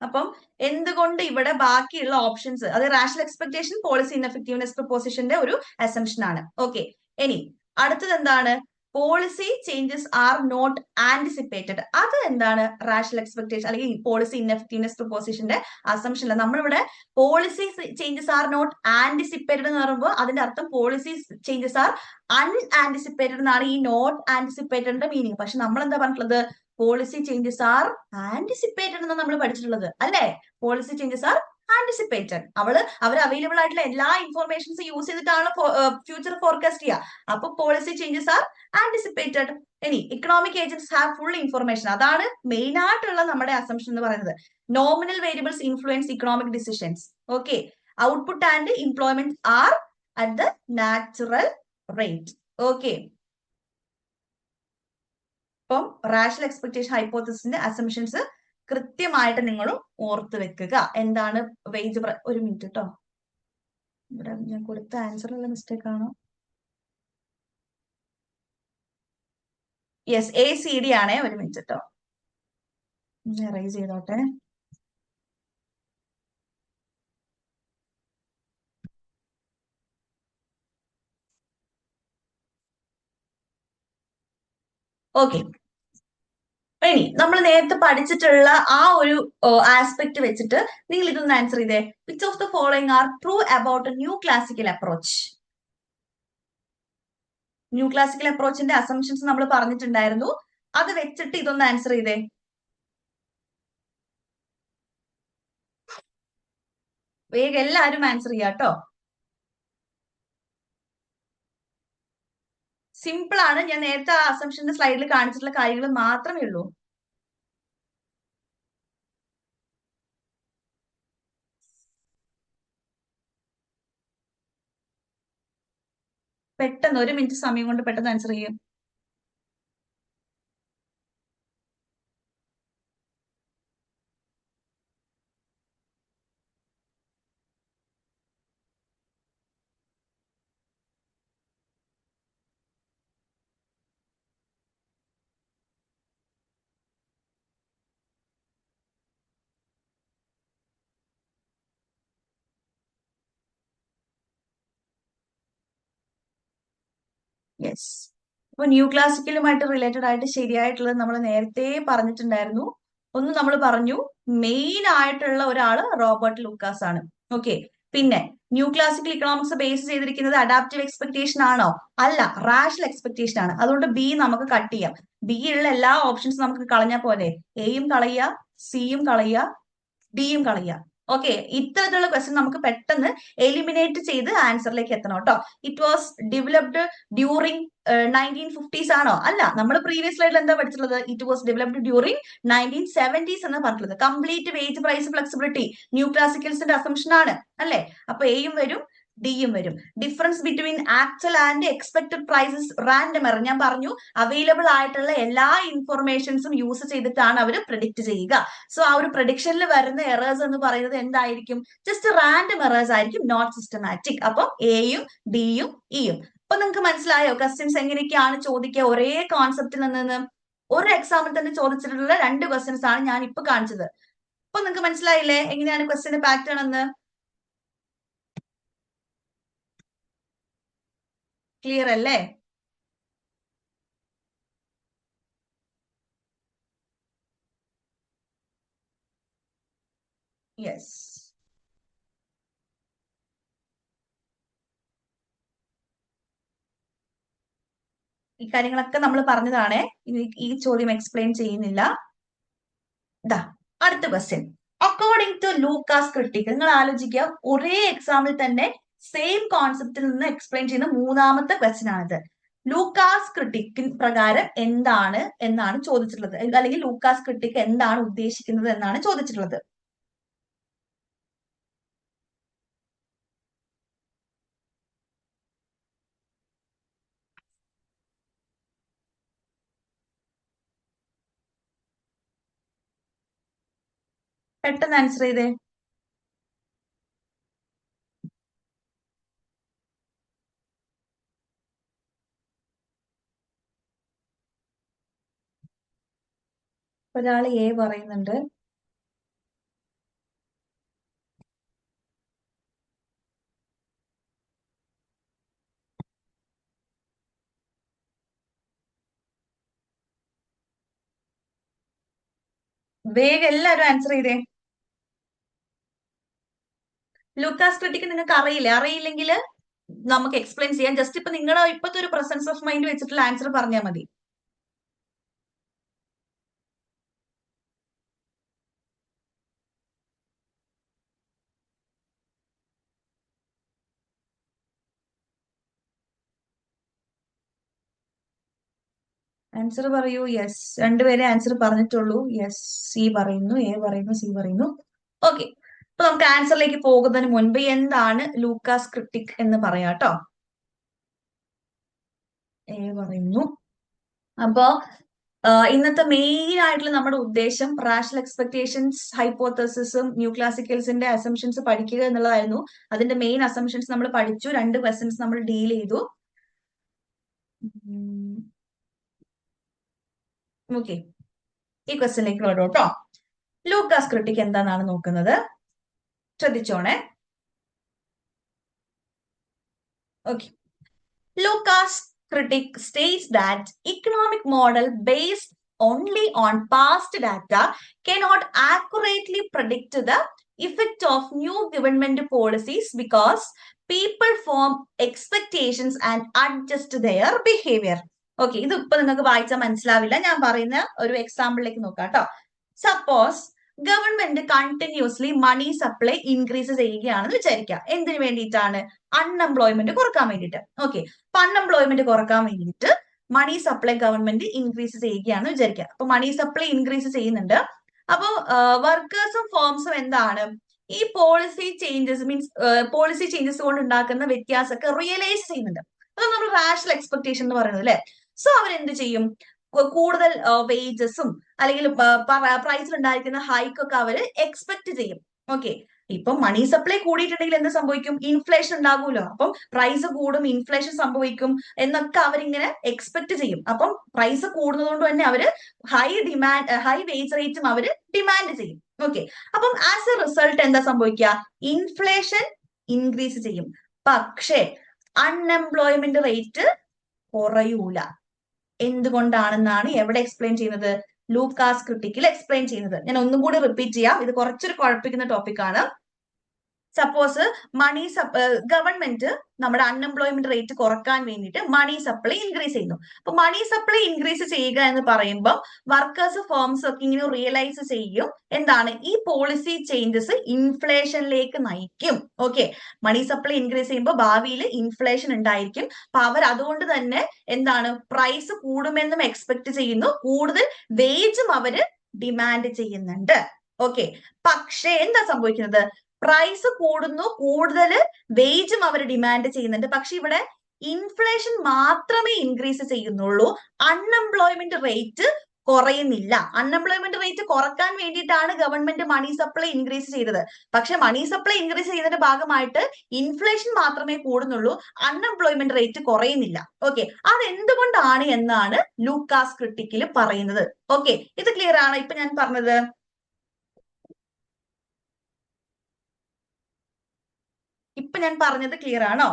അപ്പം എന്തുകൊണ്ട് ഇവിടെ ബാക്കിയുള്ള ഓപ്ഷൻസ്, അത് റാഷണൽ എക്സ്പെക്ടേഷൻ പോളിസി ഇൻഎഫക്റ്റീവ്നെസ് പ്രൊപ്പോസിഷന്റെ ഒരു അസംഷൻ ആണ്. ഓക്കെ, ഇനി അടുത്തത് എന്താണ്, policy changes are not anticipated. അത് എന്താണ് റാഷണൽ എക്സ്പെക്ടേഷൻ അല്ലെങ്കിൽ പോളിസി ഇൻഎഫക്റ്റീവ്നെസ് പ്രൊപ്പോസിഷന്റെ അസംഷൻ? നമ്മളിവിടെ policy changes are not anticipated എന്ന് പറയുമ്പോൾ അതിന്റെ അർത്ഥം പോളിസി ചേഞ്ചസ് ആർ അൺആന്റിസിപ്പേറ്റഡ് എന്നാണ് ഈ നോട്ട് ആന്റിസിപ്പേറ്റഡിന്റെ മീനിങ്. പക്ഷെ നമ്മൾ എന്താ പറഞ്ഞിട്ടുള്ളത്, പോളിസി ചേഞ്ചസ് ആർ ആന്റിസിപ്പേറ്റഡ് എന്ന് നമ്മൾ പഠിച്ചിട്ടുള്ളത് അല്ലേ? Policy changes are anticipated. അവർ അവൈലബിൾ ആയിട്ടുള്ള എല്ലാ ഇൻഫോർമേഷൻസ് യൂസ് ചെയ്തിട്ടാണ് ഫ്യൂച്ചർ ഫോർകാസ്റ്റ് ചെയ്യുക. അപ്പൊ പോളിസി ചേഞ്ചസ് ആർ ആന്റിസിപ്പേറ്റഡ്. ഇനി economic agents have full information, അതാണ് മെയിൻ ആയിട്ടുള്ള നമ്മുടെ അസംഷൻ എന്ന് പറയുന്നത്. Nominal variables influence economic decisions. Okay, output and employment are at the natural rate. Okay, അപ്പം റാഷണൽ എക്സ്പെക്ടേഷൻ ഹൈപ്പോത്തസിന്റെ അസംഷൻസ് കൃത്യമായിട്ട് നിങ്ങളും ഓർത്ത് വെക്കുക. എന്താണ് വേജ്, ഒരു മിനിറ്റ് കേട്ടോ, ഇവിടെ ഞാൻ കൊടുത്ത ആൻസറിലുള്ള മിസ്റ്റേക്ക് ആണോ? യെസ്, ACD ആണേ. ഒരു മിനിറ്റ് കേട്ടോ, റൈസ് ചെയ്തോട്ടെ. ഓക്കെ, ഇനി നമ്മൾ നേരത്തെ പഠിച്ചിട്ടുള്ള ആ ഒരു ആസ്പെക്ട് വെച്ചിട്ട് നിങ്ങൾ ഇതൊന്ന് ആൻസർ ചെയ്തേ. Which of the following are true about new classical approach? New classical അപ്രോച്ചിന്റെ അസംഷൻസ് നമ്മൾ പറഞ്ഞിട്ടുണ്ടായിരുന്നു, അത് വെച്ചിട്ട് ഇതൊന്ന് ആൻസർ ചെയ്തേ. വേഗം എല്ലാവരും ആൻസർ ചെയ്യാട്ടോ. സിമ്പിൾ ആണ്, ഞാൻ നേരത്തെ ആ അസംഷന്റെ സ്ലൈഡിൽ കാണിച്ചിട്ടുള്ള കാര്യങ്ങൾ മാത്രമേ ഉള്ളൂ. പെട്ടെന്ന് ഒരു മിനിറ്റ് സമയം കൊണ്ട് പെട്ടെന്ന് ആൻസർ ചെയ്യും. യെസ്. അപ്പൊ ന്യൂ ക്ലാസിക്കലുമായിട്ട് റിലേറ്റഡ് ആയിട്ട് ശരിയായിട്ടുള്ളത് നമ്മൾ നേരത്തെ പറഞ്ഞിട്ടുണ്ടായിരുന്നു. ഒന്ന് നമ്മൾ പറഞ്ഞു, മെയിൻ ആയിട്ടുള്ള ഒരാള് റോബർട്ട് ലൂക്കാസ് ആണ്. ഓക്കെ. പിന്നെ ന്യൂ ക്ലാസിക്കൽ ഇക്കണോമിക്സ് ബേസ് ചെയ്തിരിക്കുന്നത് അഡാപ്റ്റീവ് എക്സ്പെക്ടേഷൻ ആണോ? അല്ല, റാഷണൽ എക്സ്പെക്ടേഷൻ ആണ്. അതുകൊണ്ട് ബി നമുക്ക് കട്ട് ചെയ്യാം. ബി ഉള്ള എല്ലാ ഓപ്ഷൻസും നമുക്ക് കളഞ്ഞാൽ പോലെ, എയും കളയുക, സിയും കളയുക, ഡിയും കളയുക. ഓക്കെ. ഇത്തരത്തിലുള്ള ക്വസ്റ്റ്യൻ നമുക്ക് പെട്ടെന്ന് എലിമിനേറ്റ് ചെയ്ത് ആൻസറിലേക്ക് എത്തണം കേട്ടോ. It was developed during 1950s ആണോ? അല്ല, നമ്മൾ പ്രീവിയസ് സ്ലൈഡിൽ എന്താ പഠിച്ചിട്ടുള്ളത്? It was developed during 1970s എന്ന് പറഞ്ഞിട്ടുള്ളത്. Complete wage price flexibility new ക്ലാസിക്കൽസിന്റെ അസംഷൻ ആണ് അല്ലെ? അപ്പൊ എയും വരും, ഡിയും വരും. Difference between actual and expected prices random error. ഞാൻ പറഞ്ഞു, അവൈലബിൾ ആയിട്ടുള്ള എല്ലാ ഇൻഫർമേഷൻസും യൂസ് ചെയ്തിട്ടാണ് അവർ പ്രെഡിക്റ്റ് ചെയ്യുക. സോ ആ ഒരു പ്രഡിക്ഷനിൽ വരുന്ന എറേഴ്സ് എന്ന് പറയുന്നത് എന്തായിരിക്കും? ജസ്റ്റ് റാൻഡം എറേഴ്സ് ആയിരിക്കും, നോട്ട് സിസ്റ്റമാറ്റിക്. അപ്പം എയും ഡിയും ഇയും. അപ്പൊ നിങ്ങൾക്ക് മനസ്സിലായോ ക്വസ്റ്റ്യൻസ് എങ്ങനെയൊക്കെയാണ് ചോദിക്കുക? ഒരേ കോൺസെപ്റ്റിൽ നിന്ന് ഒരു എക്സാമിൽ തന്നെ ചോദിച്ചിട്ടുള്ള 2 ക്വസ്റ്റ്യൻസ് ആണ് ഞാൻ ഇപ്പൊ കാണിച്ചത്. അപ്പൊ നിങ്ങൾക്ക് മനസ്സിലായില്ലേ എങ്ങനെയാണ് ക്വസ്റ്റ്യന്റെ പാറ്റേൺ എന്ന്? ക്ലിയർ അല്ലേ? യെസ്. ഈ കാര്യങ്ങളൊക്കെ നമ്മൾ പറഞ്ഞതാണേ. ഈ ചോദ്യം എക്സ്പ്ലെയിൻ ചെയ്യുന്നില്ല. ഇതാ അടുത്ത question. According to Lucas critique. നിങ്ങൾ ആലോചിക്കുക, ഒരേ എക്സാമിൽ തന്നെ സെയിം കോൺസെപ്റ്റിൽ നിന്ന് എക്സ്പ്ലെയിൻ ചെയ്യുന്ന മൂന്നാമത്തെ ക്വസ്റ്റ്യൻ ആണിത്. ലൂക്കാസ് ക്രിട്ടിക് പ്രകാരം എന്താണ് എന്നാണ് ചോദിച്ചിട്ടുള്ളത്, അല്ലെങ്കിൽ ലൂക്കാസ് ക്രിട്ടിക് എന്താണ് ഉദ്ദേശിക്കുന്നത് എന്നാണ് ചോദിച്ചിട്ടുള്ളത്. പെട്ടെന്ന് ആൻസർ ചെയ്തേ. ഒരാൾ എ പറയുന്നുണ്ട്. വേഗം എല്ലാവരും ആൻസർ ചെയ്തേ. ലൂക്കാസ് ക്രിട്ടിക് നിങ്ങൾക്ക് അറിയില്ല. അറിയില്ലെങ്കിൽ നമുക്ക് എക്സ്പ്ലെയിൻ ചെയ്യാം. ജസ്റ്റ് ഇപ്പൊ നിങ്ങളുടെ ഇപ്പോഴത്തെ ഒരു പ്രസൻസ് ഓഫ് മൈൻഡ് വെച്ചിട്ടുള്ള ആൻസർ പറഞ്ഞാൽ മതി. ആൻസർ പറയൂ. യെസ്, രണ്ടുപേരെ ആൻസർ പറഞ്ഞിട്ടുള്ളൂ. യെസ്, സി പറയുന്നു, എ പറയുന്നു, സി പറയുന്നു. ഓക്കെ. അപ്പൊ നമുക്ക് ആൻസറിലേക്ക് പോകുന്നതിന് മുൻപ് എന്താണ് ലൂക്കാസ് ക്രിട്ടിക് എന്ന് പറയാം കേട്ടോ. എ പറയുന്നു. അപ്പോ ഇന്നത്തെ മെയിൻ ആയിട്ടുള്ള നമ്മുടെ ഉദ്ദേശം റാഷണൽ എക്സ്പെക്ടേഷൻസ്, ഹൈപ്പോത്തസിസും ന്യൂ ക്ലാസിക്കൽസിന്റെ അസംഷൻസ് പഠിക്കുക എന്നുള്ളതായിരുന്നു. അതിന്റെ മെയിൻ അസംഷൻസ് നമ്മൾ പഠിച്ചു. 2 ക്വസ്റ്റ്യൻസ് നമ്മൾ ഡീൽ ചെയ്തു. ഓക്കെ. ഈ ക്വസ്റ്റ്യനിലേക്ക് വരും കേട്ടോ. ലൂക്കാസ് ക്രിട്ടിക് എന്താണെന്നാണ് നോക്കുന്നത്. ശ്രദ്ധിച്ചോണേ. Okay. Lucas critic states that economic model based only on past data cannot accurately predict the effect of new government policies because people form expectations and adjust their behavior. Okay, ഇത് ഇപ്പൊ നിങ്ങൾക്ക് വായിച്ചാൽ മനസ്സിലാവില്ല. ഞാൻ പറയുന്ന ഒരു എക്സാമ്പിളിലേക്ക് നോക്കാം കേട്ടോ. Suppose government continuously money supply increase ചെയ്യുകയാണെന്ന് വിചാരിക്കുക. എന്തിനു വേണ്ടിയിട്ടാണ്? അൺഎംപ്ലോയ്മെന്റ് കുറക്കാൻ വേണ്ടിയിട്ട്. ഓക്കെ. അപ്പൊ അൺഎംപ്ലോയ്മെന്റ് കുറക്കാൻ വേണ്ടിയിട്ട് മണി സപ്ലൈ ഗവൺമെന്റ് ഇൻക്രീസ് ചെയ്യുകയാണെന്ന് വിചാരിക്കുക. അപ്പൊ മണി സപ്ലൈ ഇൻക്രീസ് ചെയ്യുന്നുണ്ട്. അപ്പൊ വർക്കേഴ്സും ഫേംസും എന്താണ് ഈ പോളിസി ചേഞ്ചസ് പോളിസി ചേഞ്ചസ് കൊണ്ട് ഉണ്ടാക്കുന്ന വ്യത്യാസമൊക്കെ റിയലൈസ് ചെയ്യുന്നുണ്ട്. അതാണ് നമ്മൾ റാഷണൽ എക്സ്പെക്ടേഷൻ എന്ന് പറയുന്നത് അല്ലെ. സോ അവരെന്ത് ചെയ്യും? കൂടുതൽ വേജസും അല്ലെങ്കിൽ പ്രൈസിൽ ഉണ്ടായിരിക്കുന്ന ഹൈക്കൊക്കെ അവര് എക്സ്പെക്ട് ചെയ്യും. ഓക്കെ. ഇപ്പൊ മണി സപ്ലൈ കൂടിയിട്ടുണ്ടെങ്കിൽ എന്ത് സംഭവിക്കും? ഇൻഫ്ലേഷൻ ഉണ്ടാകുമല്ലോ. അപ്പം പ്രൈസ് കൂടും, ഇൻഫ്ലേഷൻ സംഭവിക്കും എന്നൊക്കെ അവരിങ്ങനെ എക്സ്പെക്ട് ചെയ്യും. അപ്പം പ്രൈസ് കൂടുന്നത് കൊണ്ട് തന്നെ അവര് ഹൈ വേജ് റേറ്റും അവര് ഡിമാൻഡ് ചെയ്യും. ഓക്കെ. അപ്പം ആസ് എ റിസൾട്ട് എന്താ സംഭവിക്കുക? ഇൻഫ്ലേഷൻ ഇൻക്രീസ് ചെയ്യും. പക്ഷേ അൺഎംപ്ലോയ്മെന്റ് റേറ്റ് കുറയൂല. എന്തുകൊണ്ടാണെന്നാണ് എവിടെ എക്സ്പ്ലെയിൻ ചെയ്യുന്നത്? ലൂക്കാസ് ക്രിട്ടിക്കിൽ എക്സ്പ്ലെയിൻ ചെയ്യുന്നത്. ഞാൻ ഒന്നും കൂടി റിപ്പീറ്റ് ചെയ്യാം, ഇത് കുറച്ചൊരു കുഴപ്പിക്കുന്ന ടോപ്പിക്കാണ്. സപ്പോസ് ഗവൺമെന്റ് നമ്മുടെ അൺഎംപ്ലോയ്മെന്റ് റേറ്റ് കുറക്കാൻ വേണ്ടിയിട്ട് മണി സപ്ലൈ ഇൻക്രീസ് ചെയ്യുന്നു. അപ്പൊ മണി സപ്ലൈ ഇൻക്രീസ് ചെയ്യുക എന്ന് പറയുമ്പോൾ വർക്കേഴ്സ് ഫേംസ് ഒക്കെ ഇങ്ങനെ റിയലൈസ് ചെയ്യും എന്താണ് ഈ പോളിസി ചേഞ്ചസ് ഇൻഫ്ലേഷനിലേക്ക് നയിക്കും. ഓക്കെ, മണി സപ്ലൈ ഇൻക്രീസ് ചെയ്യുമ്പോൾ ഭാവിയിൽ ഇൻഫ്ലേഷൻ ഉണ്ടായിരിക്കും. അപ്പൊ അവർ അതുകൊണ്ട് തന്നെ എന്താണ് പ്രൈസ് കൂടുമെന്നും എക്സ്പെക്ട് ചെയ്യുന്നു. കൂടുതൽ വേജും അവര് ഡിമാൻഡ് ചെയ്യുന്നുണ്ട്. ഓക്കെ, പക്ഷേ എന്താ സംഭവിക്കുന്നത്? പ്രൈസ് കൂടുന്നു, കൂടുതൽ വേജും അവർ ഡിമാൻഡ് ചെയ്യുന്നുണ്ട്. പക്ഷെ ഇവിടെ ഇൻഫ്ലേഷൻ മാത്രമേ ഇൻക്രീസ് ചെയ്യുന്നുള്ളൂ, അൺഎംപ്ലോയ്മെന്റ് റേറ്റ് കുറയുന്നില്ല. അൺഎംപ്ലോയ്മെന്റ് റേറ്റ് കുറക്കാൻ വേണ്ടിയിട്ടാണ് ഗവൺമെന്റ് മണി സപ്ലൈ ഇൻക്രീസ് ചെയ്തത്. പക്ഷെ മണി സപ്ലൈ ഇൻക്രീസ് ചെയ്യുന്നതിന്റെ ഭാഗമായിട്ട് ഇൻഫ്ലേഷൻ മാത്രമേ കൂടുന്നുള്ളൂ, അൺഎംപ്ലോയ്മെന്റ് റേറ്റ് കുറയുന്നില്ല. ഓക്കെ, അതെന്തുകൊണ്ടാണ് എന്നാണ് ലൂക്കാസ് ക്രിട്ടിക്കിൽ പറയുന്നത്. ഓക്കെ, ഇത് ക്ലിയർ ആണോ ഇപ്പൊ ഞാൻ പറഞ്ഞത്? ഇപ്പൊ ഞാൻ പറഞ്ഞത് ക്ലിയർ ആണോ?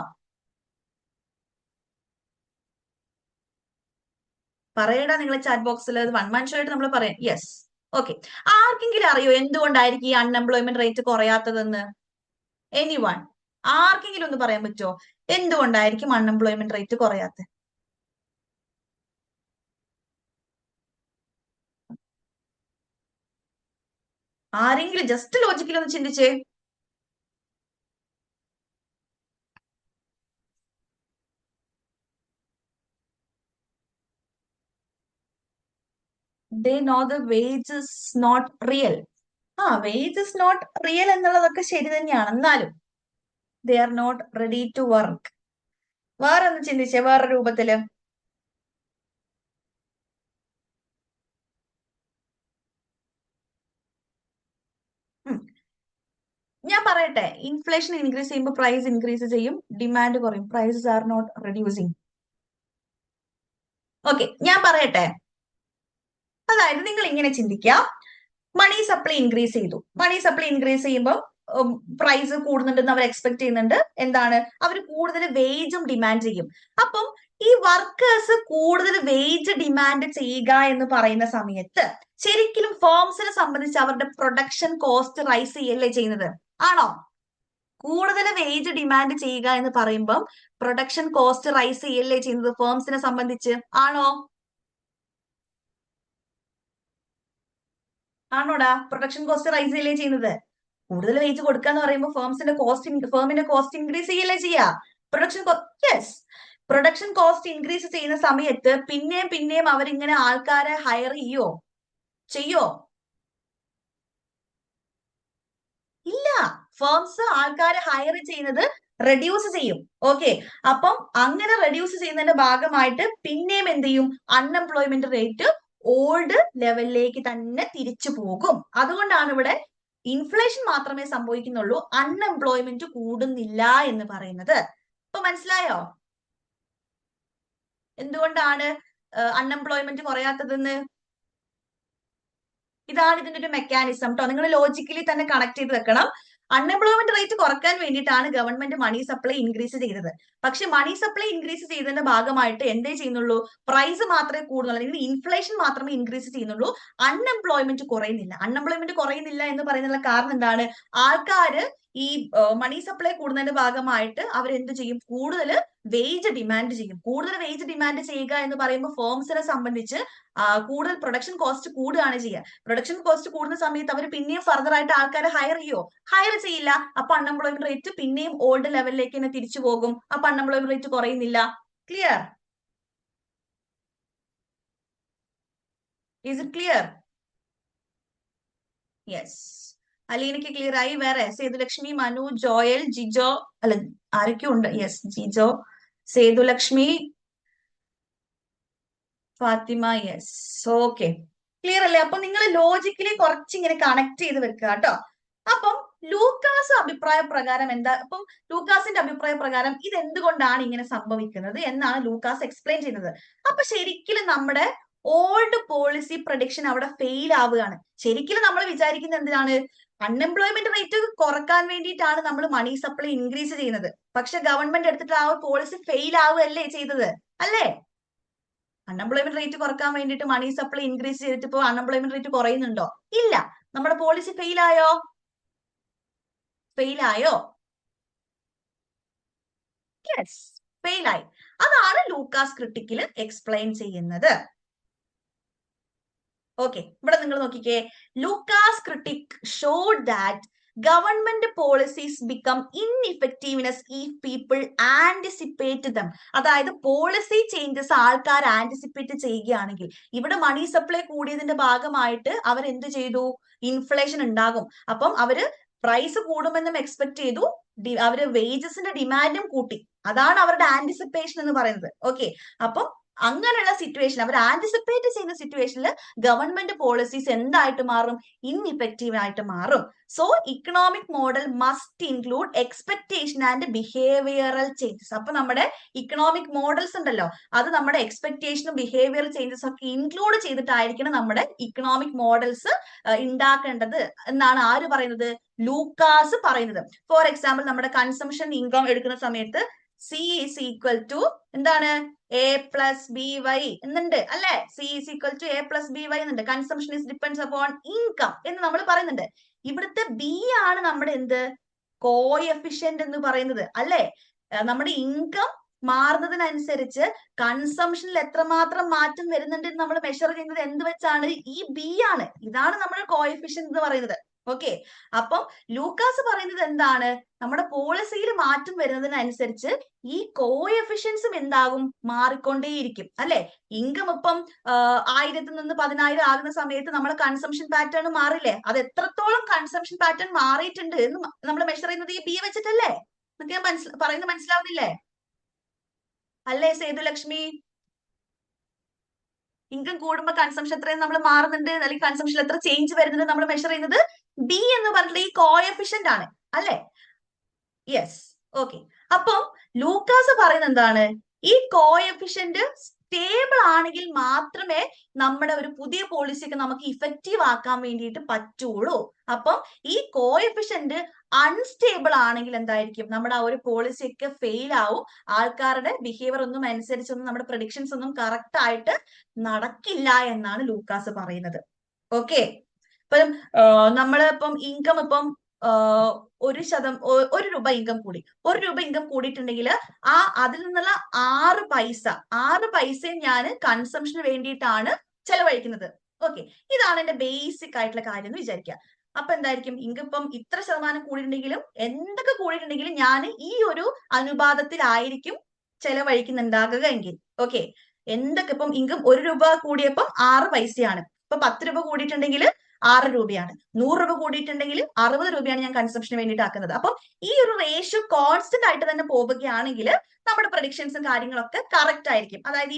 പറയടാ നിങ്ങൾ ചാറ്റ് ബോക്സിൽ. വൺ മാൻ ഷോ ആയിട്ട് നമ്മൾ പറയാം. Yes, okay. ആർക്കെങ്കിലും അറിയോ എന്തുകൊണ്ടായിരിക്കും ഈ അൺഎംപ്ലോയ്മെന്റ് റേറ്റ് കുറയാത്തതെന്ന്? എനിവൺ? ആർക്കെങ്കിലും ഒന്ന് പറയാൻ പറ്റുമോ എന്തുകൊണ്ടായിരിക്കും അൺഎംപ്ലോയ്മെന്റ് റേറ്റ് കുറയാത്തത്? ആരെങ്കിലും ജസ്റ്റ് ലോജിക്കലി ഒന്ന് ചിന്തിച്ചേ. They know the wage is not real. wage is not real എന്നുള്ളതൊക്കെ ശരി തന്നെയാണ്. എന്നാലും they are not ready to work. വേറെ ഒന്ന് ചിന്തിച്ചേ, വേറെ രൂപത്തില്. ഞാൻ പറയട്ടെ, ഇൻഫ്ലേഷൻ ഇൻക്രീസ് ചെയ്യുമ്പോൾ പ്രൈസ് ഇൻക്രീസ് ചെയ്യും, ഡിമാൻഡ് കുറയും. Prices are not reducing. Okay, ഞാൻ പറയട്ടെ. അതായത് നിങ്ങൾ ഇങ്ങനെ ചിന്തിക്കുക, മണി സപ്ലൈ ഇൻക്രീസ് ചെയ്തു. മണി സപ്ലൈ ഇൻക്രീസ് ചെയ്യുമ്പോൾ പ്രൈസ് കൂടുന്നുണ്ടെന്ന് അവർ എക്സ്പെക്ട് ചെയ്യുന്നുണ്ട്. എന്താണ്, അവർ കൂടുതൽ വേജും ഡിമാൻഡ് ചെയ്യും. അപ്പം ഈ വർക്കേഴ്സ് കൂടുതൽ വേജ് ഡിമാൻഡ് ചെയ്യുക എന്ന് പറയുന്ന സമയത്ത് ശരിക്കും ഫേംസിനെ സംബന്ധിച്ച് അവരുടെ പ്രൊഡക്ഷൻ കോസ്റ്റ് റൈസ് ചെയ്യല്ലേ ചെയ്യുന്നത്? ആണോ? കൂടുതൽ വേജ് ഡിമാൻഡ് ചെയ്യുക എന്ന് പറയുമ്പം പ്രൊഡക്ഷൻ കോസ്റ്റ് റൈസ് ചെയ്യല്ലേ ചെയ്യുന്നത് ഫേംസിനെ സംബന്ധിച്ച്? ആണോ? ആണോടാ? പ്രൊഡക്ഷൻ കോസ്റ്റ് റൈസ് ചെയ്യല്ലേ ചെയ്യുന്നത്? കൂടുതൽ വേജ് കൊടുക്കുക എന്ന് പറയുമ്പോൾ ഫേമിന്റെ കോസ്റ്റ് ഇൻക്രീസ് ചെയ്യല്ലേ ചെയ്യാ? യെസ്, പ്രൊഡക്ഷൻ കോസ്റ്റ് ഇൻക്രീസ് ചെയ്യുന്ന സമയത്ത് പിന്നെയും അവരിങ്ങനെ ആൾക്കാരെ ഹയർ ചെയ്യോ? ഇല്ല, ഫേംസ് ആൾക്കാരെ ഹയർ ചെയ്യുന്നത് റെഡ്യൂസ് ചെയ്യും. ഓക്കെ, അപ്പം അങ്ങനെ റെഡ്യൂസ് ചെയ്യുന്നതിന്റെ ഭാഗമായിട്ട് പിന്നെയും എന്ത് ചെയ്യും? അൺഎംപ്ലോയ്മെന്റ് റേറ്റ് ഓൾഡ് ലെവലിലേക്ക് തന്നെ തിരിച്ചു പോകും. അതുകൊണ്ടാണ് ഇവിടെ ഇൻഫ്ലേഷൻ മാത്രമേ സംഭവിക്കുന്നുള്ളൂ, അൺഎംപ്ലോയ്മെന്റ് കൂടുന്നില്ല എന്ന് പറയുന്നത്. ഇപ്പൊ മനസ്സിലായോ എന്തുകൊണ്ടാണ് അൺഎംപ്ലോയ്മെന്റ് കുറയാത്തതെന്ന്? ഇതാണ് ഇതിന്റെ ഒരു മെക്കാനിസം കേട്ടോ. നിങ്ങൾ ലോജിക്കലി തന്നെ കണക്ട് ചെയ്ത് വെക്കണം. അൺഎംപ്ലോയ്മെന്റ് റേറ്റ് കുറക്കാൻ വേണ്ടിയിട്ടാണ് ഗവൺമെന്റ് മണി സപ്ലൈ ഇൻക്രീസ് ചെയ്തത്. പക്ഷെ മണി സപ്ലൈ ഇൻക്രീസ് ചെയ്തതിന്റെ ഭാഗമായിട്ട് എന്തേ ചെയ്യുന്നുള്ളൂ? പ്രൈസ് മാത്രമേ കൂടുന്നുള്ളൂ, അല്ലെങ്കിൽ ഇൻഫ്ലേഷൻ മാത്രമേ ഇൻക്രീസ് ചെയ്യുന്നുള്ളൂ, അൺഎംപ്ലോയ്മെന്റ് കുറയുന്നില്ല. അൺഎംപ്ലോയ്മെന്റ് കുറയുന്നില്ല എന്ന് പറയുന്നുള്ള കാരണം എന്താണ്? ആൾക്കാര് ഈ മണി സപ്ലൈ കൂടുന്നതിന്റെ ഭാഗമായിട്ട് അവരെന്ത് ചെയ്യും? കൂടുതൽ വേജ് ഡിമാൻഡ് ചെയ്യും. കൂടുതൽ വേജ് ഡിമാൻഡ് ചെയ്യുക എന്ന് പറയുമ്പോൾ ഫേംസിനെ സംബന്ധിച്ച് കൂടുതൽ പ്രൊഡക്ഷൻ കോസ്റ്റ് കൂടുകയാണ് ചെയ്യുക. പ്രൊഡക്ഷൻ കോസ്റ്റ് കൂടുന്ന സമയത്ത് അവർ പിന്നെയും ഫർദർ ആയിട്ട് ആൾക്കാരെ ഹയർ ചെയ്യില്ല. അപ്പൊ അൺഎംപ്ലോയ്മെന്റ് റേറ്റ് പിന്നെയും ഓൾഡ് ലെവലിലേക്ക് തന്നെ തിരിച്ചു പോകും. അപ്പൊ അൺഎംപ്ലോയ്മെന്റ് റേറ്റ് കുറയുന്നില്ല. Clear? Is it clear? Yes, അലീനയ്ക്ക് ക്ലിയർ ആയി. വേറെ സേതുലക്ഷ്മി, മനു, ജോയൽ, ജിജോ, അല്ല ആരൊക്കെ ഉണ്ട്? Yes, Jijo, Sethulakshmi, Fathima. Yes, okay, clear അല്ലേ? അപ്പൊ നിങ്ങൾ ലോജിക്കലി കുറച്ചിങ്ങനെ കണക്ട് ചെയ്ത് വെക്കുക കേട്ടോ. അപ്പം ലൂക്കാസ് അഭിപ്രായ പ്രകാരം എന്താ? അപ്പം ലൂക്കാസിന്റെ അഭിപ്രായ പ്രകാരം ഇത് എന്തുകൊണ്ടാണ് ഇങ്ങനെ സംഭവിക്കുന്നത് എന്നാണ് ലൂക്കാസ് എക്സ്പ്ലെയിൻ ചെയ്യുന്നത്. അപ്പൊ ശരിക്കും നമ്മുടെ ഓൾഡ് പോളിസി പ്രഡിക്ഷൻ അവിടെ ഫെയിൽ ആവുകയാണ്. ശരിക്കും നമ്മൾ വിചാരിക്കുന്നത് എന്തിനാണ്? അൺഎംപ്ലോയ്മെന്റ് റേറ്റ് കുറക്കാൻ വേണ്ടിയിട്ടാണ് നമ്മൾ മണി സപ്ലൈ ഇൻക്രീസ് ചെയ്യുന്നത്. പക്ഷെ ഗവൺമെന്റ് എടുത്തിട്ട് ആ പോളിസി ഫെയിൽ ആവുകയല്ലേ ചെയ്തത്, അല്ലേ? അൺഎംപ്ലോയ്മെന്റ് റേറ്റ് കുറക്കാൻ വേണ്ടിയിട്ട് മണി സപ്ലൈ ഇൻക്രീസ് ചെയ്തിട്ട് ഇപ്പോൾ അൺഎംപ്ലോയ്മെന്റ് റേറ്റ് കുറയുന്നുണ്ടോ? ഇല്ല. നമ്മുടെ പോളിസി ഫെയിൽ ആയോ? ഫെയിൽ ആയോ? യെസ്, ഫെയിൽ ആയി. അതാണ് ലൂക്കാസ് ക്രിട്ടിക്കിൽ എക്സ്പ്ലെയിൻ ചെയ്യുന്നത്. ഓക്കെ, ഇവിടെ നിങ്ങൾ നോക്കിക്കേ. Lucas critique showed that government policies become ineffectiveness if people anticipate them. അതായത് പോളിസി ചേഞ്ചസ് ആൾക്കാർ ആന്റിസിപ്പേറ്റ് ചെയ്യുകയാണെങ്കിൽ, ഇവിടെ മണി സപ്ലൈ കൂടിയതിന്റെ ഭാഗമായിട്ട് അവർ എന്ത് ചെയ്തു? ഇൻഫ്ലേഷൻ ഉണ്ടാകും. അപ്പം അവര് പ്രൈസ് കൂടുമെന്നും എക്സ്പെക്ട് ചെയ്തു. അവര് വേജസിന്റെ ഡിമാൻഡും കൂട്ടി. അതാണ് അവരുടെ ആന്റിസിപ്പേഷൻ എന്ന് പറയുന്നത്. ഓക്കെ, അപ്പം അങ്ങനെയുള്ള സിറ്റുവേഷൻ, അവർ ആന്റിസിപ്പേറ്റ് ചെയ്യുന്ന സിറ്റുവേഷനിൽ ഗവൺമെന്റ് പോളിസീസ് എന്തായിട്ട് മാറും? ഇൻഇഫക്റ്റീവ് ആയിട്ട് മാറും. So economic model must include expectation and behavioural changes. അപ്പൊ നമ്മുടെ ഇക്കണോമിക് മോഡൽസ് ഉണ്ടല്ലോ, അത് നമ്മുടെ എക്സ്പെക്ടേഷനും ബിഹേവിയറൽ ചേഞ്ചസ് ഒക്കെ ഇൻക്ലൂഡ് ചെയ്തിട്ടായിരിക്കണം നമ്മുടെ ഇക്കണോമിക് മോഡൽസ് ഉണ്ടാക്കേണ്ടത് എന്നാണ് ആര് പറയുന്നത്? ലൂക്കാസ് പറയുന്നത്. ഫോർ എക്സാമ്പിൾ, നമ്മുടെ കൺസംഷൻ ഇൻകം എടുക്കുന്ന സമയത്ത് C is equal to എന്താണ്? A plus BY എന്നുണ്ട് അല്ലെ? C is equal to A plus BY എന്നുണ്ട്. Consumption is depends upon income എന്ന് നമ്മൾ പറയുന്നുണ്ട്. ഇവിടുത്തെ B ആണ് നമ്മുടെ എന്ത്? കോഎഫിഷ്യന്റ് എന്ന് പറയുന്നത് അല്ലെ? നമ്മുടെ ഇൻകം മാറുന്നതിനനുസരിച്ച് കൺസംഷനിൽ എത്രമാത്രം മാറ്റം വരുന്നുണ്ട് എന്ന് നമ്മൾ മെഷർ ചെയ്യുന്നത് എന്ത് വെച്ചാണ്? ഈ B ആണ്. ഇതാണ് നമ്മുടെ കോഎഫിഷ്യന്റ് എന്ന് പറയുന്നത്. ഓക്കെ, അപ്പം ലൂക്കാസ് പറയുന്നത് എന്താണ്? നമ്മുടെ പോളിസിയിൽ മാറ്റം വരുന്നതിനനുസരിച്ച് ഈ കോഎഫിഷ്യൻസും എന്താകും? മാറിക്കൊണ്ടേയിരിക്കും അല്ലെ? ഇൻകം ഇപ്പം 1000 നിന്ന് 10,000 ആകുന്ന സമയത്ത് നമ്മുടെ കൺസംഷൻ പാറ്റേൺ മാറില്ലേ? അത് എത്രത്തോളം കൺസംഷൻ പാറ്റേൺ മാറിയിട്ടുണ്ട് എന്ന് നമ്മൾ മെഷർ ചെയ്യുന്നത് ഈ B വെച്ചിട്ടല്ലേ? എന്നൊക്കെ ഞാൻ പറയുന്നത് മനസ്സിലാവുന്നില്ലേ? അല്ലേ സേതുലക്ഷ്മി? ഇൻകം കൂടുമ്പോ കൺസംഷൻ എത്രയും നമ്മൾ മാറുന്നുണ്ട്, അല്ലെങ്കിൽ കൺസംഷൻ എത്ര ചേഞ്ച് വരുന്നുണ്ട് നമ്മൾ മെഷർ ചെയ്യുന്നത് B എന്ന് പറഞ്ഞിട്ടുള്ള ഈ കോഎഫിഷ്യന്റ് ആണ് അല്ലെ? Yes, okay. അപ്പം ലൂക്കാസ് പറയുന്നത് എന്താണ്? ഈ കോഎഫിഷ്യന്റ് സ്റ്റേബിൾ ആണെങ്കിൽ മാത്രമേ നമ്മുടെ ഒരു പുതിയ പോളിസിയൊക്കെ നമുക്ക് ഇഫക്റ്റീവ് ആക്കാൻ വേണ്ടിയിട്ട് പറ്റുള്ളൂ. അപ്പം ഈ കോഎഫിഷ്യന്റ് അൺസ്റ്റേബിൾ ആണെങ്കിൽ എന്തായിരിക്കും? നമ്മുടെ ആ ഒരു പോളിസി ഒക്കെ ഫെയിൽ ആവും. ആൾക്കാരുടെ ബിഹേവിയർ ഒന്നും അനുസരിച്ചൊന്നും നമ്മുടെ പ്രഡിക്ഷൻസ് ഒന്നും കറക്റ്റ് ആയിട്ട് നടക്കില്ല എന്നാണ് ലൂക്കാസ് പറയുന്നത്. ഓക്കെ, ഇപ്പം നമ്മളിപ്പം ഇൻകം ഇപ്പം 1 രൂപ ഇൻകം കൂടി, 1 രൂപ ഇൻകം കൂടിയിട്ടുണ്ടെങ്കിൽ അതിൽ നിന്നുള്ള 6 പൈസയും ഞാൻ കൺസംഷന് വേണ്ടിയിട്ടാണ് ചെലവഴിക്കുന്നത്. ഓക്കെ, ഇതാണ് എന്റെ ബേസിക് ആയിട്ടുള്ള കാര്യം എന്ന് വിചാരിക്കുക. അപ്പൊ എന്തായിരിക്കും? ഇൻകം ഇപ്പം ഇത്ര ശതമാനം കൂടിയിട്ടുണ്ടെങ്കിലും എന്തൊക്കെ കൂടിയിട്ടുണ്ടെങ്കിലും ഞാൻ ഈ ഒരു അനുപാതത്തിലായിരിക്കും ചെലവഴിക്കുന്നുണ്ടാകുക എങ്കിൽ. ഓക്കെ, എന്തൊക്കെ ഇപ്പം ഇൻകം 1 രൂപ കൂടിയപ്പം 6 പൈസയാണ്. ഇപ്പൊ 10 രൂപ കൂടിയിട്ടുണ്ടെങ്കിൽ 6 രൂപയാണ്. 100 രൂപ കൂടിയിട്ടുണ്ടെങ്കിൽ 60 രൂപയാണ് ഞാൻ കൺസംഷന് വേണ്ടിയിട്ട് ആക്കുന്നത്. അപ്പം ഈ ഒരു റേഷ്യോ കോൺസ്റ്റന്റ് ആയിട്ട് തന്നെ പോവുകയാണെങ്കിൽ നമ്മുടെ പ്രഡിക്ഷൻസും കാര്യങ്ങളൊക്കെ കറക്റ്റ് ആയിരിക്കും. അതായത്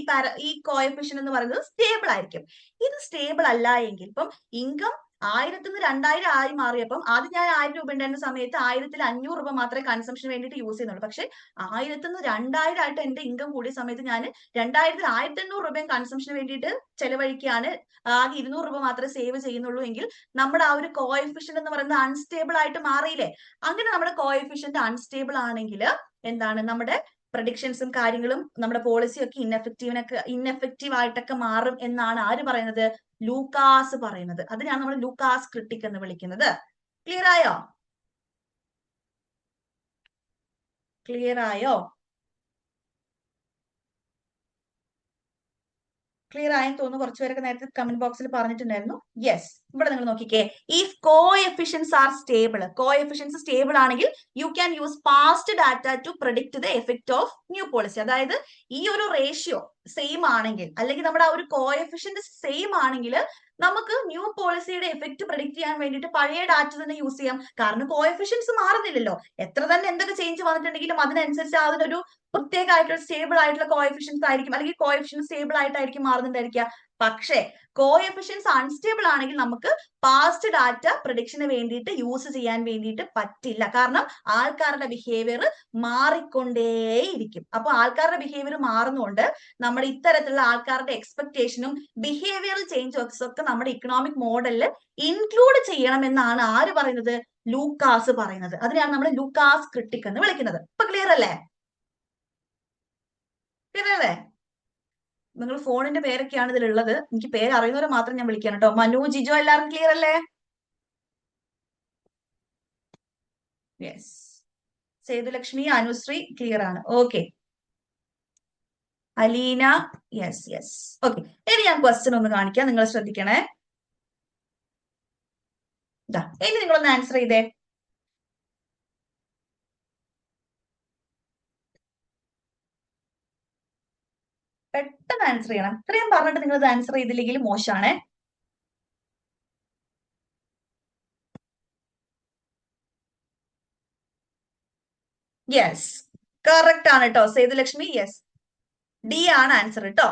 ഈ കോഎഫിഷ്യന്റ് എന്ന് പറയുന്നത് സ്റ്റേബിൾ ആയിരിക്കും. ഇത് സ്റ്റേബിൾ അല്ല എങ്കിൽ, ഇപ്പം ഇൻകം 1000 നിന്ന് 2000 ആയി മാറിയപ്പം ആദ്യം ഞാൻ 1000 രൂപ ഉണ്ടായിരുന്ന സമയത്ത് 1500 രൂപ മാത്രമേ കൺസംഷന് വേണ്ടിയിട്ട് യൂസ് ചെയ്യുന്നുള്ളൂ. പക്ഷെ 1000 നിന്ന് 2000 ആയിട്ട് എന്റെ ഇൻകം കൂടിയ സമയത്ത് ഞാൻ 2000 1800 രൂപയും കൺസംഷന് വേണ്ടിയിട്ട് ചെലവഴിക്കുകയാണ്. ആകെ 200 രൂപ മാത്രമേ സേവ് ചെയ്യുന്നുള്ളൂ എങ്കിൽ നമ്മുടെ ആ ഒരു കോഎഫിഷ്യന്റ് എന്ന് പറയുന്നത് അൺസ്റ്റേബിൾ ആയിട്ട് മാറിയില്ലേ? അങ്ങനെ നമ്മുടെ കോഎഫിഷ്യന്റ് അൺസ്റ്റേബിൾ ആണെങ്കിൽ എന്താണ്? നമ്മുടെ പ്രഡിക്ഷൻസും കാര്യങ്ങളും നമ്മുടെ പോളിസിയും ഒക്കെ ഇൻഎഫക്റ്റീവ് ആയിട്ടൊക്കെ മാറും എന്നാണ് ആര് പറയുന്നത്? ലൂക്കാസ് പറയുന്നത്. അതിനാണ് നമ്മൾ ലൂക്കാസ് ക്രിട്ടിക് എന്ന് വിളിക്കുന്നത്. ക്ലിയർ ആയോ? ക്ലിയർ ആയോ? ക്ലിയർ ആയെന്ന് തോന്നുന്നു. കുറച്ചുപേരൊക്കെ നേരത്തെ കമന്റ് ബോക്സിൽ പറഞ്ഞിട്ടുണ്ടായിരുന്നു. യെസ്, ഇവിടെ നിങ്ങൾ നോക്കിക്കേ. If coefficients are stable, coefficients stable ആണെങ്കിൽ you can use past data to predict the effect of new policy. അതായത് ഈ ഒരു റേഷ്യോ സെയിം ആണെങ്കിൽ, അല്ലെങ്കിൽ നമ്മുടെ ആ ഒരു കോഎഫിഷ്യന്റ് സെയിം ആണെങ്കിൽ നമുക്ക് ന്യൂ പോളിസിയുടെ എഫക്ട് പ്രെഡിക്റ്റ് ചെയ്യാൻ വേണ്ടിയിട്ട് പഴയ ഡാറ്റ തന്നെ യൂസ് ചെയ്യാം. കാരണം കോഎഫിഷ്യൻസ് മാറുന്നില്ലല്ലോ. എത്ര തന്നെ എന്തൊക്കെ ചേഞ്ച് വന്നിട്ടുണ്ടെങ്കിലും അതിനനുസരിച്ച് അതിനൊരു പ്രത്യേകമായിട്ടുള്ള സ്റ്റേബിൾ ആയിട്ടുള്ള കോഎഫിഷ്യൻസ് ആയിരിക്കും, അല്ലെങ്കിൽ കോഎഫിഷ്യൻസ് സ്റ്റേബിൾ ആയിട്ടായിരിക്കും മാറുന്നുണ്ടായിരിക്കുക. പക്ഷേ കോഎഫിഷ്യൻസ് അൺസ്റ്റേബിൾ ആണെങ്കിൽ നമുക്ക് പാസ്റ്റ് ഡാറ്റ പ്രഡിക്ഷന് വേണ്ടിയിട്ട് യൂസ് ചെയ്യാൻ വേണ്ടിയിട്ട് പറ്റില്ല. കാരണം ആൾക്കാരുടെ ബിഹേവിയർ മാറിക്കൊണ്ടേയിരിക്കും. അപ്പൊ ആൾക്കാരുടെ ബിഹേവിയർ മാറുന്നതുകൊണ്ട് നമ്മുടെ ഇത്തരത്തിലുള്ള ആൾക്കാരുടെ എക്സ്പെക്ടേഷനും ബിഹേവിയറൽ ചേഞ്ചസ് ഒക്കെ നമ്മുടെ ഇക്കണോമിക് മോഡലിൽ ഇൻക്ലൂഡ് ചെയ്യണം എന്നാണ് ആര് പറയുന്നത്? ലൂക്കാസ് പറയുന്നത്. അതിനെയാണ് നമ്മൾ ലൂക്കാസ് ക്രിട്ടിക് എന്ന് വിളിക്കുന്നത്. ഇപ്പൊ ക്ലിയർ അല്ലേ? ക്ലിയർ അല്ലേ? നിങ്ങൾ ഫോണിന്റെ പേരൊക്കെയാണ് ഇതിലുള്ളത്. എനിക്ക് പേര് അറിയുന്നവരെ മാത്രം ഞാൻ വിളിക്കാൻ കേട്ടോ. മനു, ജിജോ എല്ലാവരും ക്ലിയർ അല്ലേ? യെസ്. സേതുലക്ഷ്മി, അനുശ്രീ ക്ലിയർ ആണ്. Okay. Aleena, yes yes. Okay, ഇനി ഞാൻ ക്വസ്റ്റ്യൻ ഒന്ന് കാണിക്കാം, നിങ്ങൾ ശ്രദ്ധിക്കണേ. ഇനി നിങ്ങളൊന്ന് ആൻസർ ചെയ്തേ. പെട്ടെന്ന് ആൻസർ ചെയ്യണം. ഇത്രയും പറഞ്ഞിട്ട് നിങ്ങൾ ഇത് ആൻസർ ചെയ്തില്ലെങ്കിൽ മോശമാണ്. യെസ്, കറക്റ്റ് ആണ് കേട്ടോ സേതുലക്ഷ്മി. യെസ്, ഡി ആണ് ആൻസർ കേട്ടോ.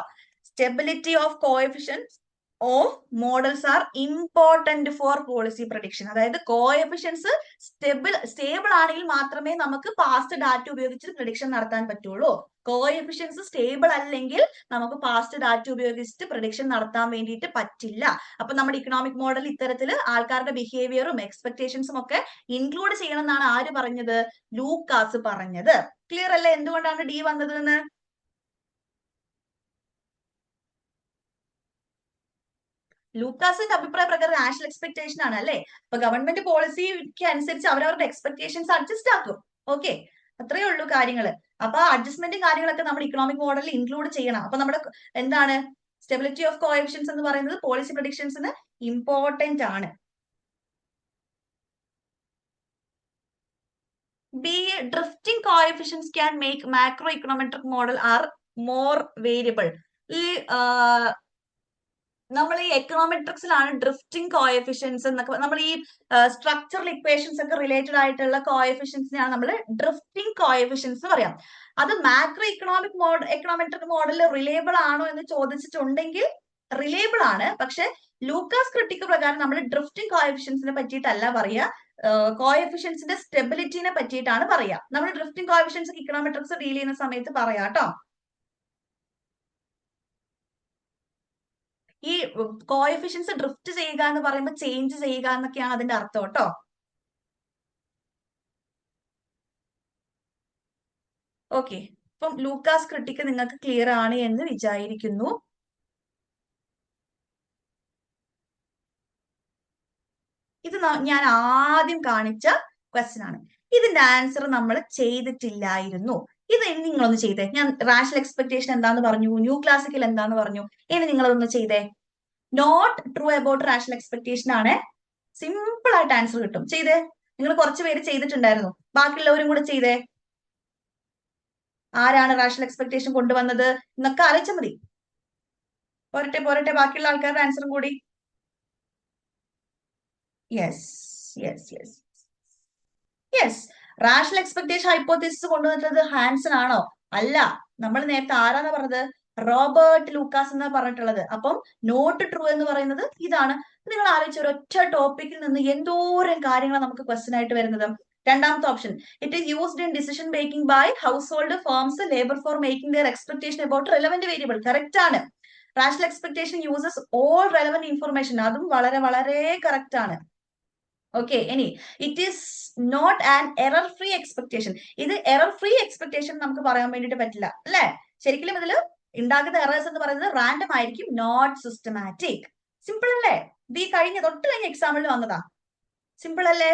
Stability of coefficients of models R important four policy prediction. അതായത് കോഎഫിഷ്യൻസ് സ്റ്റേബിൾ ആണെങ്കിൽ മാത്രമേ നമുക്ക് പാസ്റ്റ് ഡാറ്റ ഉപയോഗിച്ച് പ്രഡിക്ഷൻ നടത്താൻ പറ്റുള്ളൂ. കോഎഫിഷ്യൻസ് സ്റ്റേബിൾ അല്ലെങ്കിൽ നമുക്ക് പാസ്റ്റ് ഡാറ്റ ഉപയോഗിച്ചിട്ട് പ്രഡിക്ഷൻ നടത്താൻ വേണ്ടിയിട്ട് പറ്റില്ല. അപ്പൊ നമ്മുടെ ഇക്കണോമിക് മോഡൽ ഇത്തരത്തിൽ ആൾക്കാരുടെ ബിഹേവിയറും എക്സ്പെക്ടേഷൻസും ഒക്കെ ഇൻക്ലൂഡ് ചെയ്യണം എന്നാണ് ആര് പറഞ്ഞത്? ലൂക്കാസ് പറഞ്ഞത്. ക്ലിയർ അല്ലേ എന്തുകൊണ്ടാണ് ഡി വന്നത് എന്ന്? ലൂക്കാസിന്റെ അഭിപ്രായ പ്രകാരം നാഷണൽ എക്സ്പെക്ടേഷൻ ആണ് അല്ലെ. അപ്പൊ ഗവൺമെന്റ് പോളിസിക്ക് അനുസരിച്ച് അവരവരുടെ എക്സ്പെക്ടേഷൻസ് അഡ്ജസ്റ്റ് ആക്കും. ഓക്കെ, അത്രയേ ഉള്ളൂ കാര്യങ്ങള്. അപ്പൊ അഡ്ജസ്റ്റ്മെന്റും കാര്യങ്ങളൊക്കെ നമ്മുടെ ഇക്കണോമിക് മോഡലിൽ ഇൻക്ലൂഡ് ചെയ്യണം. അപ്പൊ നമ്മുടെ എന്താണ് സ്റ്റെബിലിറ്റി ഓഫ് കോഎഫിഷ്യൻസ് എന്ന് പറയുന്നത് പോളിസി പ്രഡിക്ഷൻസിന് ഇമ്പോർട്ടന്റ് ആണ്. B, drifting coefficients can make macro econometric model are more variable. ഈ നമ്മൾ ഈ എക്കണോമെട്രിക്സിലാണ് ഡ്രിഫ്റ്റിംഗ് കോഎഫിഷ്യൻസ് എന്നൊക്കെ, നമ്മൾ ഈ സ്ട്രക്ചറൽ ഇക്വേഷൻസ് ഒക്കെ റിലേറ്റഡ് ആയിട്ടുള്ള കോഎഫിഷ്യൻസിനെയാണ് നമ്മൾ ഡ്രിഫ്റ്റിംഗ് കോഎഫിഷ്യൻസ് എന്ന് പറയാം. അത് മാക്രോ എക്കണോമെട്രിക് മോഡൽ റിലേബിൾ ആണോ എന്ന് ചോദിച്ചിട്ടുണ്ടെങ്കിൽ റിലേബിൾ ആണ്. പക്ഷെ ലൂക്കാസ് ക്രിട്ടിക് പ്രകാരം നമ്മൾ ഡ്രിഫ്റ്റിംഗ് കോഎഫിഷ്യൻസിനെ പറ്റിയിട്ടല്ല പറയുക, കോഎഫിഷ്യൻസിന്റെ സ്റ്റെബിലിറ്റിനെ പറ്റിയിട്ടാണ് പറയുക. നമ്മൾ ഡ്രിഫ്റ്റിംഗ് കോഎഫിഷ്യൻസ് ഇക്കണോമെട്രിക്സ് ഡീൽ ചെയ്യുന്ന സമയത്ത് പറയാം കേട്ടോ. ഈ കോഎഫിഷ്യൻസ് ഡ്രിഫ്റ്റ് ചെയ്യുക എന്ന് പറയുമ്പോൾ ചേഞ്ച് ചെയ്യുക എന്നൊക്കെയാണ് അതിന്റെ അർത്ഥം കേട്ടോ. ഓക്കെ, ഇപ്പം ലൂക്കാസ് ക്രിട്ടിക് നിങ്ങൾക്ക് ക്ലിയർ ആണ് എന്ന് വിചാരിക്കുന്നു. ഇത് ഞാൻ ആദ്യം കാണിച്ച ക്വസ്റ്റ്യൻ ആണ്. ഇതിന്റെ ആൻസർ നമ്മൾ ചെയ്തിട്ടില്ലായിരുന്നു. ഇത് ഇനി നിങ്ങളൊന്ന് ചെയ്തേ. ഞാൻ റാഷണൽ എക്സ്പെക്ടേഷൻ എന്താന്ന് പറഞ്ഞു, ന്യൂ ക്ലാസിക്കൽ എന്താന്ന് പറഞ്ഞു. ഇനി നിങ്ങളതൊന്ന് ചെയ്തേ. Not true about rational expectation ആണ്. സിമ്പിൾ ആയിട്ട് ആൻസർ കിട്ടും. ചെയ്തേ. നിങ്ങൾ കുറച്ച് പേര് ചെയ്തിട്ടുണ്ടായിരുന്നു, ബാക്കിയുള്ളവരും കൂടെ ചെയ്തേ. ആരാണ് റാഷണൽ എക്സ്പെക്ടേഷൻ കൊണ്ടുവന്നത് എന്നൊക്കെ അറിയിച്ചാൽ മതി. പോരട്ടെ പോരട്ടെ, ബാക്കിയുള്ള ആൾക്കാരുടെ ആൻസറും കൂടി. Yes yes yes yes, rational expectation hypothesis കൊണ്ടുവന്നത് ഹാൻസൺ ആണോ? അല്ല, നമ്മൾ നേരത്തെ ആരാന്ന് പറഞ്ഞത്? റോബർട്ട് ലൂക്കാസ് എന്ന് പറഞ്ഞിട്ടുള്ളത്. അപ്പം നോട്ട് ട്രൂ എന്ന് പറയുന്നത് ഇതാണ്. നിങ്ങൾ ആലോചിച്ച ഒരൊറ്റ ടോപ്പിക്കിൽ നിന്ന് എന്തോരം കാര്യങ്ങൾ നമുക്ക് ക്വസ്റ്റ്യൻ ആയിട്ട് വരുന്നത്. രണ്ടാമത്തെ option, it is used in decision making by household firms labour for making their expectation about relevant variable. Correct ആണ്. Rational expectation uses all relevant information. അതും വളരെ വളരെ കറക്റ്റ് ആണ്. ഓക്കെ, ഇനി it is not an error free expectation. ഇത് error free expectation നമുക്ക് പറയാൻ വേണ്ടിയിട്ട് പറ്റില്ല അല്ലെ. ശരിക്കും ഇതിൽ ഉണ്ടാകുന്ന എറേഴ്സ് എന്ന് പറയുന്നത് റാൻഡം ആയിരിക്കും, നോട്ട് സിസ്റ്റമാറ്റിക്. സിമ്പിൾ അല്ലേ? ഇത് ഈ തൊട്ട് കഴിഞ്ഞ എക്സാമ്പിളിൽ വന്നതാ. സിമ്പിൾ അല്ലേ?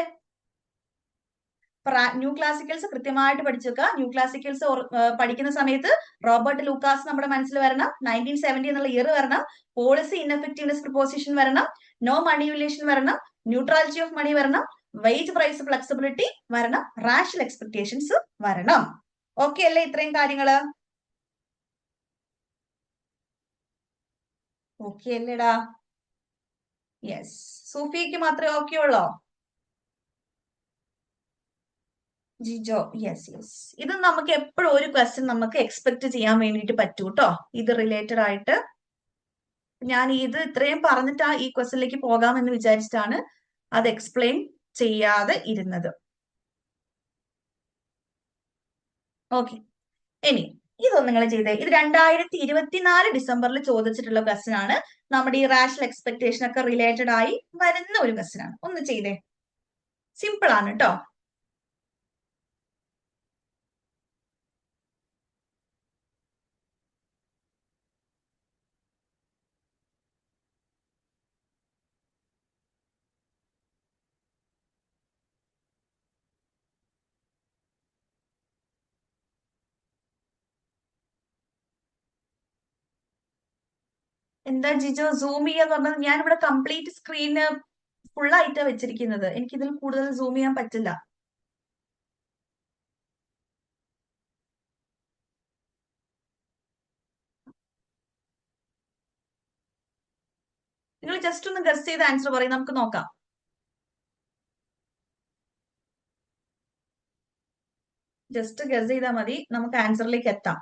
ന്യൂ ക്ലാസിക്കൽസ് കൃത്യമായിട്ട് പഠിച്ചു വെക്കുക. ന്യൂ ക്ലാസിക്കൽസ് പഠിക്കുന്ന സമയത്ത് റോബർട്ട് ലൂക്കാസ് നമ്മുടെ മനസ്സിൽ വരണം, 1970 എന്നുള്ള ഇയർ വരണം, പോളിസി ഇൻഎഫക്റ്റീവ്നെസ് പ്രിപ്പോസിഷൻ വരണം, നോ മണിയുലേഷൻ വരണം, ന്യൂട്രാലിറ്റി ഓഫ് മണി വരണം, വെയിറ്റ് പ്രൈസ് ഫ്ലെക്സിബിലിറ്റി വരണം, റാഷണൽ എക്സ്പെക്ടേഷൻസ് വരണം. ഓക്കെ അല്ലേ ഇത്രയും കാര്യങ്ങള്? ഓക്കെ അല്ലേടാ? യെസ്, സൂഫിയക്ക് മാത്രമേ ഓക്കെ ഉള്ളോ? Jijo, yes yes. ഇത് നമുക്ക് എപ്പോഴും ഒരു ക്വസ്റ്റ്യൻ നമുക്ക് എക്സ്പെക്ട് ചെയ്യാൻ വേണ്ടിയിട്ട് പറ്റൂ കേട്ടോ, ഇത് റിലേറ്റഡ് ആയിട്ട്. ഞാൻ ഇത് ഇത്രയും പറഞ്ഞിട്ട് ഈ ക്വസ്റ്റ്യനിലേക്ക് പോകാമെന്ന് വിചാരിച്ചിട്ടാണ് അത് എക്സ്പ്ലെയിൻ ചെയ്യാതെ ഇരുന്നത്. ഓക്കെ, ഇനി ഇതൊന്നും നിങ്ങൾ ചെയ്തേ. ഇത് 2024 ഡിസംബറിൽ ചോദിച്ചിട്ടുള്ള ക്വസ്റ്റ്യൻ ആണ്. നമ്മുടെ ഈ റാഷണൽ എക്സ്പെക്ടേഷൻ ഒക്കെ റിലേറ്റഡ് ആയി വരുന്ന ഒരു ക്വസ്റ്റ്യൻ ആണ്. ഒന്ന് ചെയ്തേ, സിമ്പിൾ ആണ് കേട്ടോ. എന്താ ജിജോ സൂം ചെയ്യാന്ന് പറഞ്ഞത്? ഞാൻ ഇവിടെ കംപ്ലീറ്റ് സ്ക്രീന് ഫുള്ളായിട്ടാ വെച്ചിരിക്കുന്നത്. എനിക്ക് ഇതിൽ കൂടുതൽ സൂം ചെയ്യാൻ പറ്റില്ല. നിങ്ങൾ ജസ്റ്റ് ഒന്ന് ഗസ് ചെയ്ത് ആൻസർ പറയും, നമുക്ക് നോക്കാം. ജസ്റ്റ് ഗസ് ചെയ്താൽ മതി, നമുക്ക് ആൻസറിലേക്ക് എത്താം.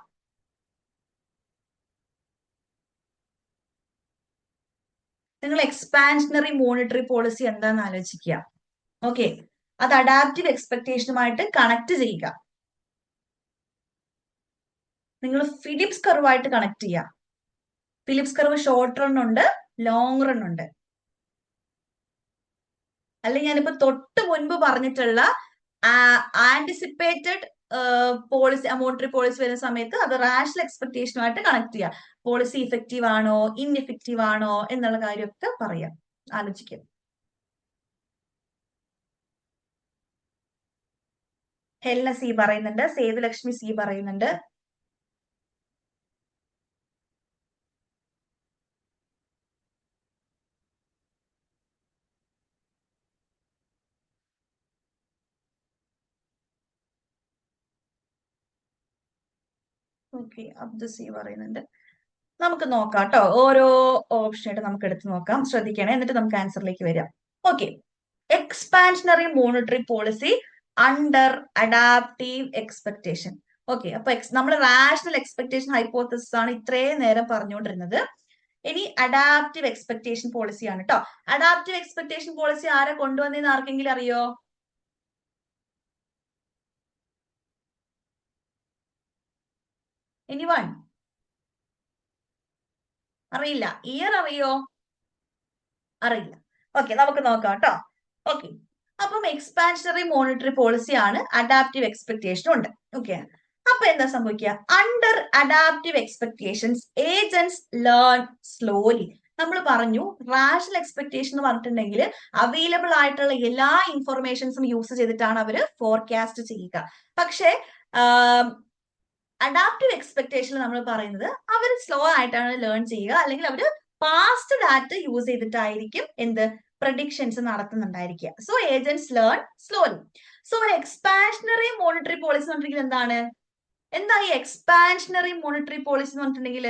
നിങ്ങൾ എക്സ്പാൻഷനറി മോണിറ്ററി പോളിസി എന്താന്ന് ആലോചിക്കുക. ഓക്കെ, അത് അഡാപ്റ്റീവ് എക്സ്പെക്ടേഷനുമായിട്ട് കണക്ട് ചെയ്യുക. നിങ്ങൾ ഫിലിപ്സ് കർവായിട്ട് കണക്ട് ചെയ്യുക. ഫിലിപ്സ് കർവ് ഷോർട്ട് റൺ ഉണ്ട്, ലോങ് റൺ ഉണ്ട്. അല്ലെങ്കിൽ ഞാനിപ്പോ തൊട്ട് മുൻപ് പറഞ്ഞിട്ടുള്ള ആന്റിസിപ്പേറ്റഡ് പോളിസി, മോണിറ്ററി പോളിസി വരുന്ന സമയത്ത് അത് റാഷണൽ എക്സ്പെക്ടേഷനുമായിട്ട് കണക്ട് ചെയ്യുക. പോളിസി ഇഫക്റ്റീവ് ആണോ ഇൻഎഫക്റ്റീവ് ആണോ എന്നുള്ള കാര്യമൊക്കെ പറയാം, ആലോചിക്കുക. ഹെൽന സി പറയുന്നുണ്ട്, സേതുലക്ഷ്മി സി പറയുന്നുണ്ട്. ഓക്കെ, അബ്ദു സി പറയുന്നുണ്ട്. നമുക്ക് നോക്കാം കേട്ടോ, ഓരോ ഓപ്ഷനായിട്ട് നമുക്ക് എടുത്ത് നോക്കാം. ശ്രദ്ധിക്കണേ, എന്നിട്ട് നമുക്ക് ആൻസറിലേക്ക് വരാം. Okay, expansionary monetary policy under adaptive expectation. Okay, അപ്പൊ നമ്മൾ റാഷണൽ എക്സ്പെക്ടേഷൻ ഹൈപ്പോത്തസിസ് ആണ് ഇത്രയും നേരം പറഞ്ഞുകൊണ്ടിരുന്നത്. ഇനി അഡാപ്റ്റീവ് എക്സ്പെക്ടേഷൻ പോളിസി ആണ് കേട്ടോ. അഡാപ്റ്റീവ് എക്സ്പെക്ടേഷൻ പോളിസി ആരെ കൊണ്ടുവന്നതെന്ന് ആർക്കെങ്കിലും അറിയോ? എനിവൺ? അറിയില്ല. ഇയർ അറിയോ? അറിയില്ല. ഓക്കെ, നമുക്ക് നോക്കാം കേട്ടോ. ഓക്കെ, അപ്പം എക്സ്പാൻഷനറി മോണിറ്ററി പോളിസി ആണ്, അഡാപ്റ്റീവ് എക്സ്പെക്ടേഷൻ ഉണ്ട്. ഓക്കെ, അപ്പൊ എന്താ സംഭവിക്കുക? Under adaptive expectations agents learn slowly. നമ്മൾ പറഞ്ഞു റാഷണൽ എക്സ്പെക്ടേഷൻ എന്ന് പറഞ്ഞിട്ടുണ്ടെങ്കിൽ അവൈലബിൾ ആയിട്ടുള്ള എല്ലാ ഇൻഫർമേഷൻസും യൂസ് ചെയ്തിട്ടാണ് അവര് ഫോർകാസ്റ്റ് ചെയ്യുക. പക്ഷേ അഡാപ്റ്റീവ് എക്സ്പെക്ടേഷൻ നമ്മൾ പറയുന്നത് അവർ സ്ലോ ആയിട്ടാണ് ലേൺ ചെയ്യുക, അല്ലെങ്കിൽ അവർ പാസ്റ്റ് ഡാറ്റ യൂസ് ചെയ്തിട്ടായിരിക്കും എന്ത് പ്രഡിക്ഷൻസ് നടത്തുന്നുണ്ടായിരിക്കുക. So agents learn slowly. So ഒരു എക്സ്പാൻഷനറി മോണിറ്ററി പോളിസി എന്ന് പറഞ്ഞിട്ടുണ്ടെങ്കിൽ എന്താണ്? എന്താ ഈ എക്സ്പാൻഷനറി മോണിറ്ററി പോളിസി എന്ന് പറഞ്ഞിട്ടുണ്ടെങ്കിൽ?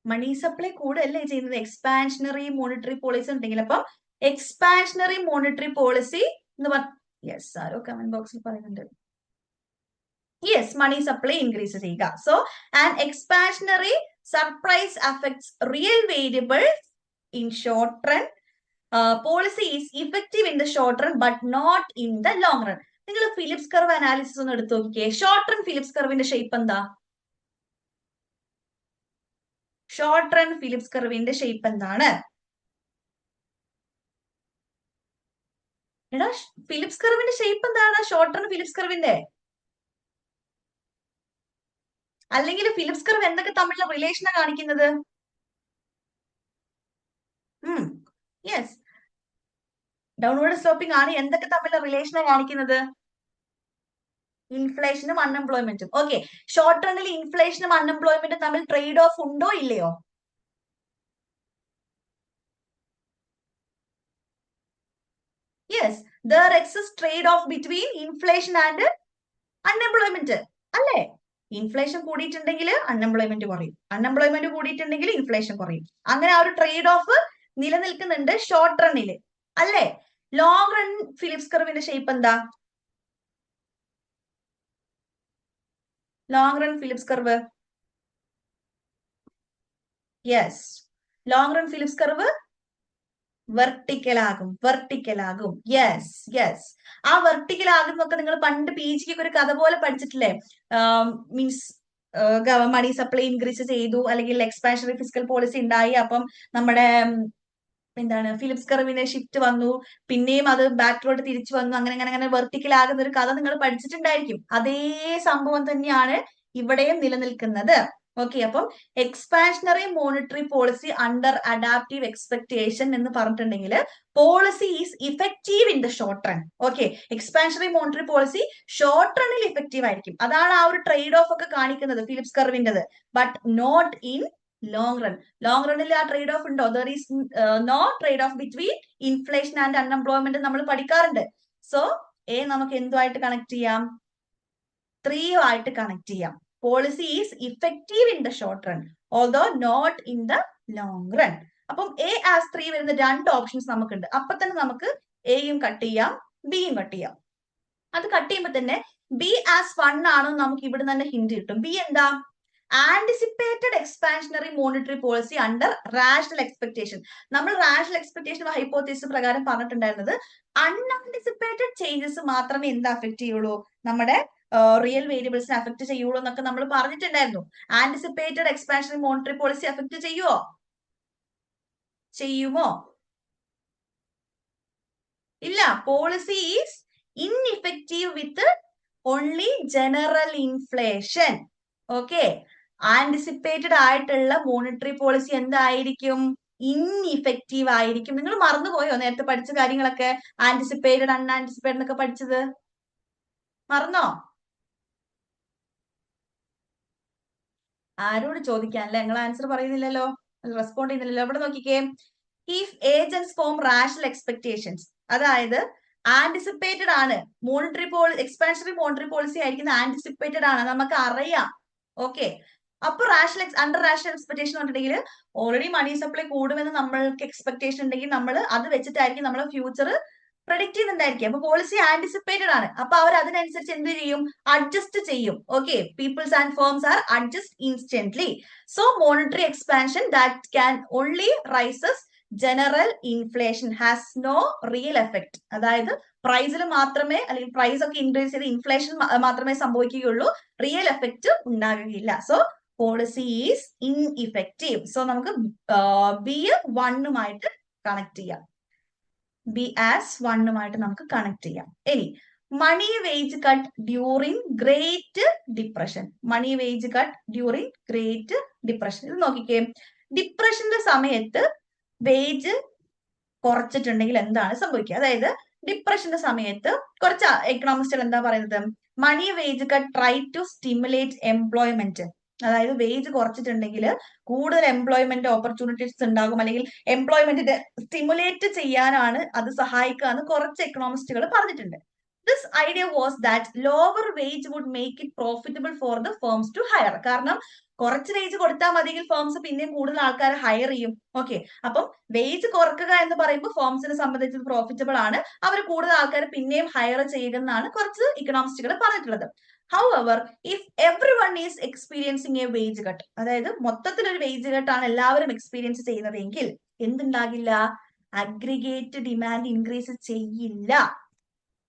മണി സപ്ലൈ കൂടെയല്ലേ ചെയ്യുന്നത് എക്സ്പാൻഷനറി മോണിറ്ററി പോളിസി ഉണ്ടെങ്കിൽ. അപ്പം എക്സ്പാൻഷനറി മോണിറ്ററി പോളിസി എന്ന് പറഞ്ഞ, യെസ്, ആരോ കമന്റ് ബോക്സിൽ പറയുന്നുണ്ട്. യെസ്, മണി സപ്ലൈ ഇൻക്രീസ് ചെയ്യുക. So and expansionary surprise affects real variable in short run. Policy is effective in the short run but not in the long run. നിങ്ങൾ Phillips curve analysis ഒന്ന് എടുത്തു നോക്കിയേ. Short run Phillips കർവിന്റെ shape എന്താ? Short run Phillips കർവിന്റെ shape എന്താണ്? എടാ, Philips കർവിന്റെ ഷേപ്പ് എന്താണ്? ഷോർട്ട് റൺ ഫിലിപ്സ് കർവിന്റെ, അല്ലെങ്കിൽ ഫിലിപ്സ് കർവ് എന്തൊക്കെ തമ്മിലുള്ള റിലേഷനാണ് കാണിക്കുന്നത്? യെസ്, ഡൗൺവേർഡ് സ്ലോപ്പിംഗ് ആണ്. എന്തൊക്കെ തമ്മിലുള്ള റിലേഷനാണ് കാണിക്കുന്നത്? ഇൻഫ്ലേഷനും അൺഎംപ്ലോയ്മെന്റും. ഓക്കെ, ഷോർട്ട് റണ്ണിൽ ഇൻഫ്ലേഷനും അൺഎംപ്ലോയ്മെന്റും തമ്മിൽ ട്രേഡ് ഓഫ് ഉണ്ടോ ഇല്ലയോ? Yes, there exists trade off between inflation and unemployment അല്ലേ? ഇൻഫ്ലേഷൻ കൂടിയിട്ടുണ്ടെങ്കിൽ അൺഎംപ്ലോയ്മെന്റ് കുറയും, അൺഎംപ്ലോയ്മെന്റ് കൂടിയിട്ടുണ്ടെങ്കിൽ ഇൻഫ്ലേഷൻ കുറയും. അങ്ങനെ ആ ഒരു ട്രേഡ് ഓഫ് നിലനിൽക്കുന്നുണ്ട് ഷോർട്ട് റണ്ണില് അല്ലേ? ലോങ് റൺ ഫിലിപ്സ് കർവിന്റെ ഷേപ്പ് എന്താ? Long run Phillips curve, yes, long run Phillips curve vertical ആകും, വെർട്ടിക്കൽ ആകും. യെസ് യെസ്, ആ വെർട്ടിക്കൽ ആകുന്നൊക്കെ നിങ്ങൾ പണ്ട് പി ജിക്ക് ഒരു കഥ പോലെ പഠിച്ചിട്ടില്ലേ? മീൻസ് മണി സപ്ലൈ ഇൻക്രീസ് ചെയ്തു, അല്ലെങ്കിൽ എക്സ്പാൻഷനറി ഫിസിക്കൽ പോളിസി ഉണ്ടായി, അപ്പം നമ്മുടെ എന്താണ് ഫിലിപ്സ് കർവിന്റെ ഷിഫ്റ്റ് വന്നു, പിന്നെയും അത് ബാക്കിലോട്ട് തിരിച്ചു വന്നു, അങ്ങനെ അങ്ങനെ അങ്ങനെ വെർട്ടിക്കൽ ആകുന്ന ഒരു കഥ നിങ്ങൾ പഠിച്ചിട്ടുണ്ടായിരിക്കും. അതേ സംഭവം തന്നെയാണ് ഇവിടെയും നിലനിൽക്കുന്നത്. ഓക്കെ, അപ്പം expansionary monetary policy under adaptive expectation എന്ന് പറഞ്ഞിട്ടുണ്ടെങ്കിൽ policy is effective in the short run. Okay, expansionary monetary policy short റണ്ണിൽ ഇഫക്റ്റീവ് ആയിരിക്കും. അതാണ് ആ ഒരു ട്രേഡ് ഓഫ് ഒക്കെ കാണിക്കുന്നത് ഫിലിപ്സ് കർവിൻ്റെത്. But not in long run. Long റണ്ണിൽ ആ ട്രേഡ് ഓഫ് ഉണ്ടോ? There is no trade off between inflation and unemployment നമ്മൾ പഠിക്കാറുണ്ട്. സോ എ നമുക്ക് എന്തുമായിട്ട് കണക്ട് ചെയ്യാം? 3 ആയിട്ട് കണക്ട് ചെയ്യാം. Policy is effective in the short run although not in the long run. അപ്പം എ ആസ് 3 വരുന്ന 2 ഓപ്ഷൻസ് നമുക്കുണ്ട്. അപ്പൊ തന്നെ നമുക്ക് എയും കട്ട് ചെയ്യാം, ബിയും കട്ട് ചെയ്യാം. അത് കട്ട് ചെയ്യുമ്പോൾ തന്നെ ബി ആസ് 1 ആണെന്ന് നമുക്ക് ഇവിടെ തന്നെ ഹിന്റ് കിട്ടും. ബി എന്താ? Anticipated expansionary monetary policy under rational expectation. നമ്മൾ റാഷണൽ എക്സ്പെക്ടേഷൻ ഹൈപ്പോത്തസിസ് പ്രകാരം പറഞ്ഞിട്ടുണ്ടായിരുന്നത് അൺആന്റിസിപ്പേറ്റഡ് ചേഞ്ചസ് മാത്രമേ എന്ത് അഫക്ട് ചെയ്യുള്ളൂ? നമ്മുടെ റിയൽ വേരിയബിൾസിനെ അഫക്ട് ചെയ്യുള്ളൂ എന്നൊക്കെ നമ്മൾ പറഞ്ഞിട്ടുണ്ടായിരുന്നു. Anticipated expansionary monetary policy affect ചെയ്യുമോ? ഇല്ല. Policy is ineffective with only general inflation. Okay, anticipated ആയിട്ടുള്ള മോണിറ്ററി പോളിസി എന്തായിരിക്കും? ഇൻഇഫക്റ്റീവ് ആയിരിക്കും. നിങ്ങൾ മറന്നുപോയോ നേരത്തെ പഠിച്ച കാര്യങ്ങളൊക്കെ? ആന്റിസിപ്പേറ്റഡ് അൺആന്റിസിപ്പേറ്റഡ് എന്നൊക്കെ പഠിച്ചത് മറന്നോ? ആരോട് ചോദിക്കാനല്ലേ? നിങ്ങൾ ആൻസർ പറയുന്നില്ലല്ലോ, റെസ്പോണ്ട് ചെയ്യുന്നില്ലല്ലോ. എവിടെ നോക്കിക്കേ. If agents form rational expectations, അതായത് ആന്റിസിപ്പേറ്റഡ് ആണ് മോണിറ്ററി എക്സ്പാൻഷണറി മോണിറ്ററി പോളിസി ആയിരിക്കുന്ന ആന്റിസിപ്പേറ്റഡ് ആണ്, നമുക്ക് അറിയാം. ഓക്കെ, അപ്പൊ അണ്ടർ റാഷണൽ എക്സ്പെക്ടേഷൻ പറഞ്ഞിട്ടുണ്ടെങ്കിൽ ഓൾറെഡി മണി സപ്ലൈ കൂടുമെന്ന് നമ്മൾക്ക് എക്സ്പെക്ടേഷൻ ഉണ്ടെങ്കിൽ നമ്മൾ അത് വെച്ചിട്ടായിരിക്കും നമ്മളെ ഫ്യൂച്ചർ പ്രഡിക്ട് ചെയ്യുന്നുണ്ടായിരിക്കും. അപ്പൊ പോളിസി ആന്റിസിപ്പേറ്റഡ് ആണ്. അപ്പൊ അവർ അതിനനുസരിച്ച് എന്ത് ചെയ്യും? അഡ്ജസ്റ്റ് ചെയ്യും. Okay, peoples and firms are adjust instantly. So monetary expansion that can only rises general inflation has no real effect. അതായത് പ്രൈസിൽ മാത്രമേ, അല്ലെങ്കിൽ പ്രൈസ് ഒക്കെ ഇൻക്രീസ് ചെയ്ത് ഇൻഫ്ലേഷൻ മാത്രമേ സംഭവിക്കുകയുള്ളൂ, റിയൽ എഫക്ട് ഉണ്ടാകുകയില്ല. So policy is ineffective. So നമുക്ക് ബി 1 കണക്ട് ചെയ്യാം. ബി ആസ് 1 നമുക്ക് കണക്ട് ചെയ്യാം. ഇനി money wage cut during great depression. Money wage cut during great depression. ഇത് നോക്കിക്കേ. ഡിപ്രഷന്റെ സമയത്ത് വേജ് കുറച്ചിട്ടുണ്ടെങ്കിൽ എന്താണ് സംഭവിക്കുക? അതായത് ഡിപ്രഷന്റെ സമയത്ത് കുറച്ച് എക്കണോമിസ്റ്റുകൾ എന്താ പറയുന്നത്? Money wage cut try to stimulate employment. അതായത് വേജ് കുറച്ചിട്ടുണ്ടെങ്കിൽ കൂടുതൽ എംപ്ലോയ്മെന്റ് ഓപ്പർച്യൂണിറ്റീസ് ഉണ്ടാകും, അല്ലെങ്കിൽ എംപ്ലോയ്മെന്റിനെ സ്റ്റിമുലേറ്റ് ചെയ്യാനാണ് അത് സഹായിക്കുക എന്ന് കുറച്ച് എക്കണോമിസ്റ്റുകൾ പറഞ്ഞിട്ടുണ്ട്. This idea was that lower wage would make it profitable for the firms to hire. കാരണം കുറച്ച് വേജ് കൊടുത്താൽ മതിയെങ്കിൽ ഫേംസ് പിന്നെയും കൂടുതൽ ആൾക്കാരെ ഹയർ ചെയ്യും. ഓക്കെ, അപ്പം വേജ് കുറക്കുക എന്ന് പറയുമ്പോൾ ഫേംസിനെ സംബന്ധിച്ച് പ്രോഫിറ്റബിൾ ആണ്, അവർ കൂടുതൽ ആൾക്കാരെ പിന്നെയും ഹയർ ചെയ്യുക എന്നാണ് കുറച്ച് ഇക്കണോമിസ്റ്റുകൾ പറഞ്ഞിട്ടുള്ളത്. However if every one is experiencing A wage cut, അതായത് മൊത്തത്തിൽ ഒരു വേജ് കട്ടാണ് എല്ലാവരും എക്സ്പീരിയൻസ് ചെയ്യുന്നതെങ്കിൽ എന്തുണ്ടാകില്ല? അഗ്രിഗേറ്റ് ഡിമാൻഡ് ഇൻക്രീസ് ചെയ്യില്ല.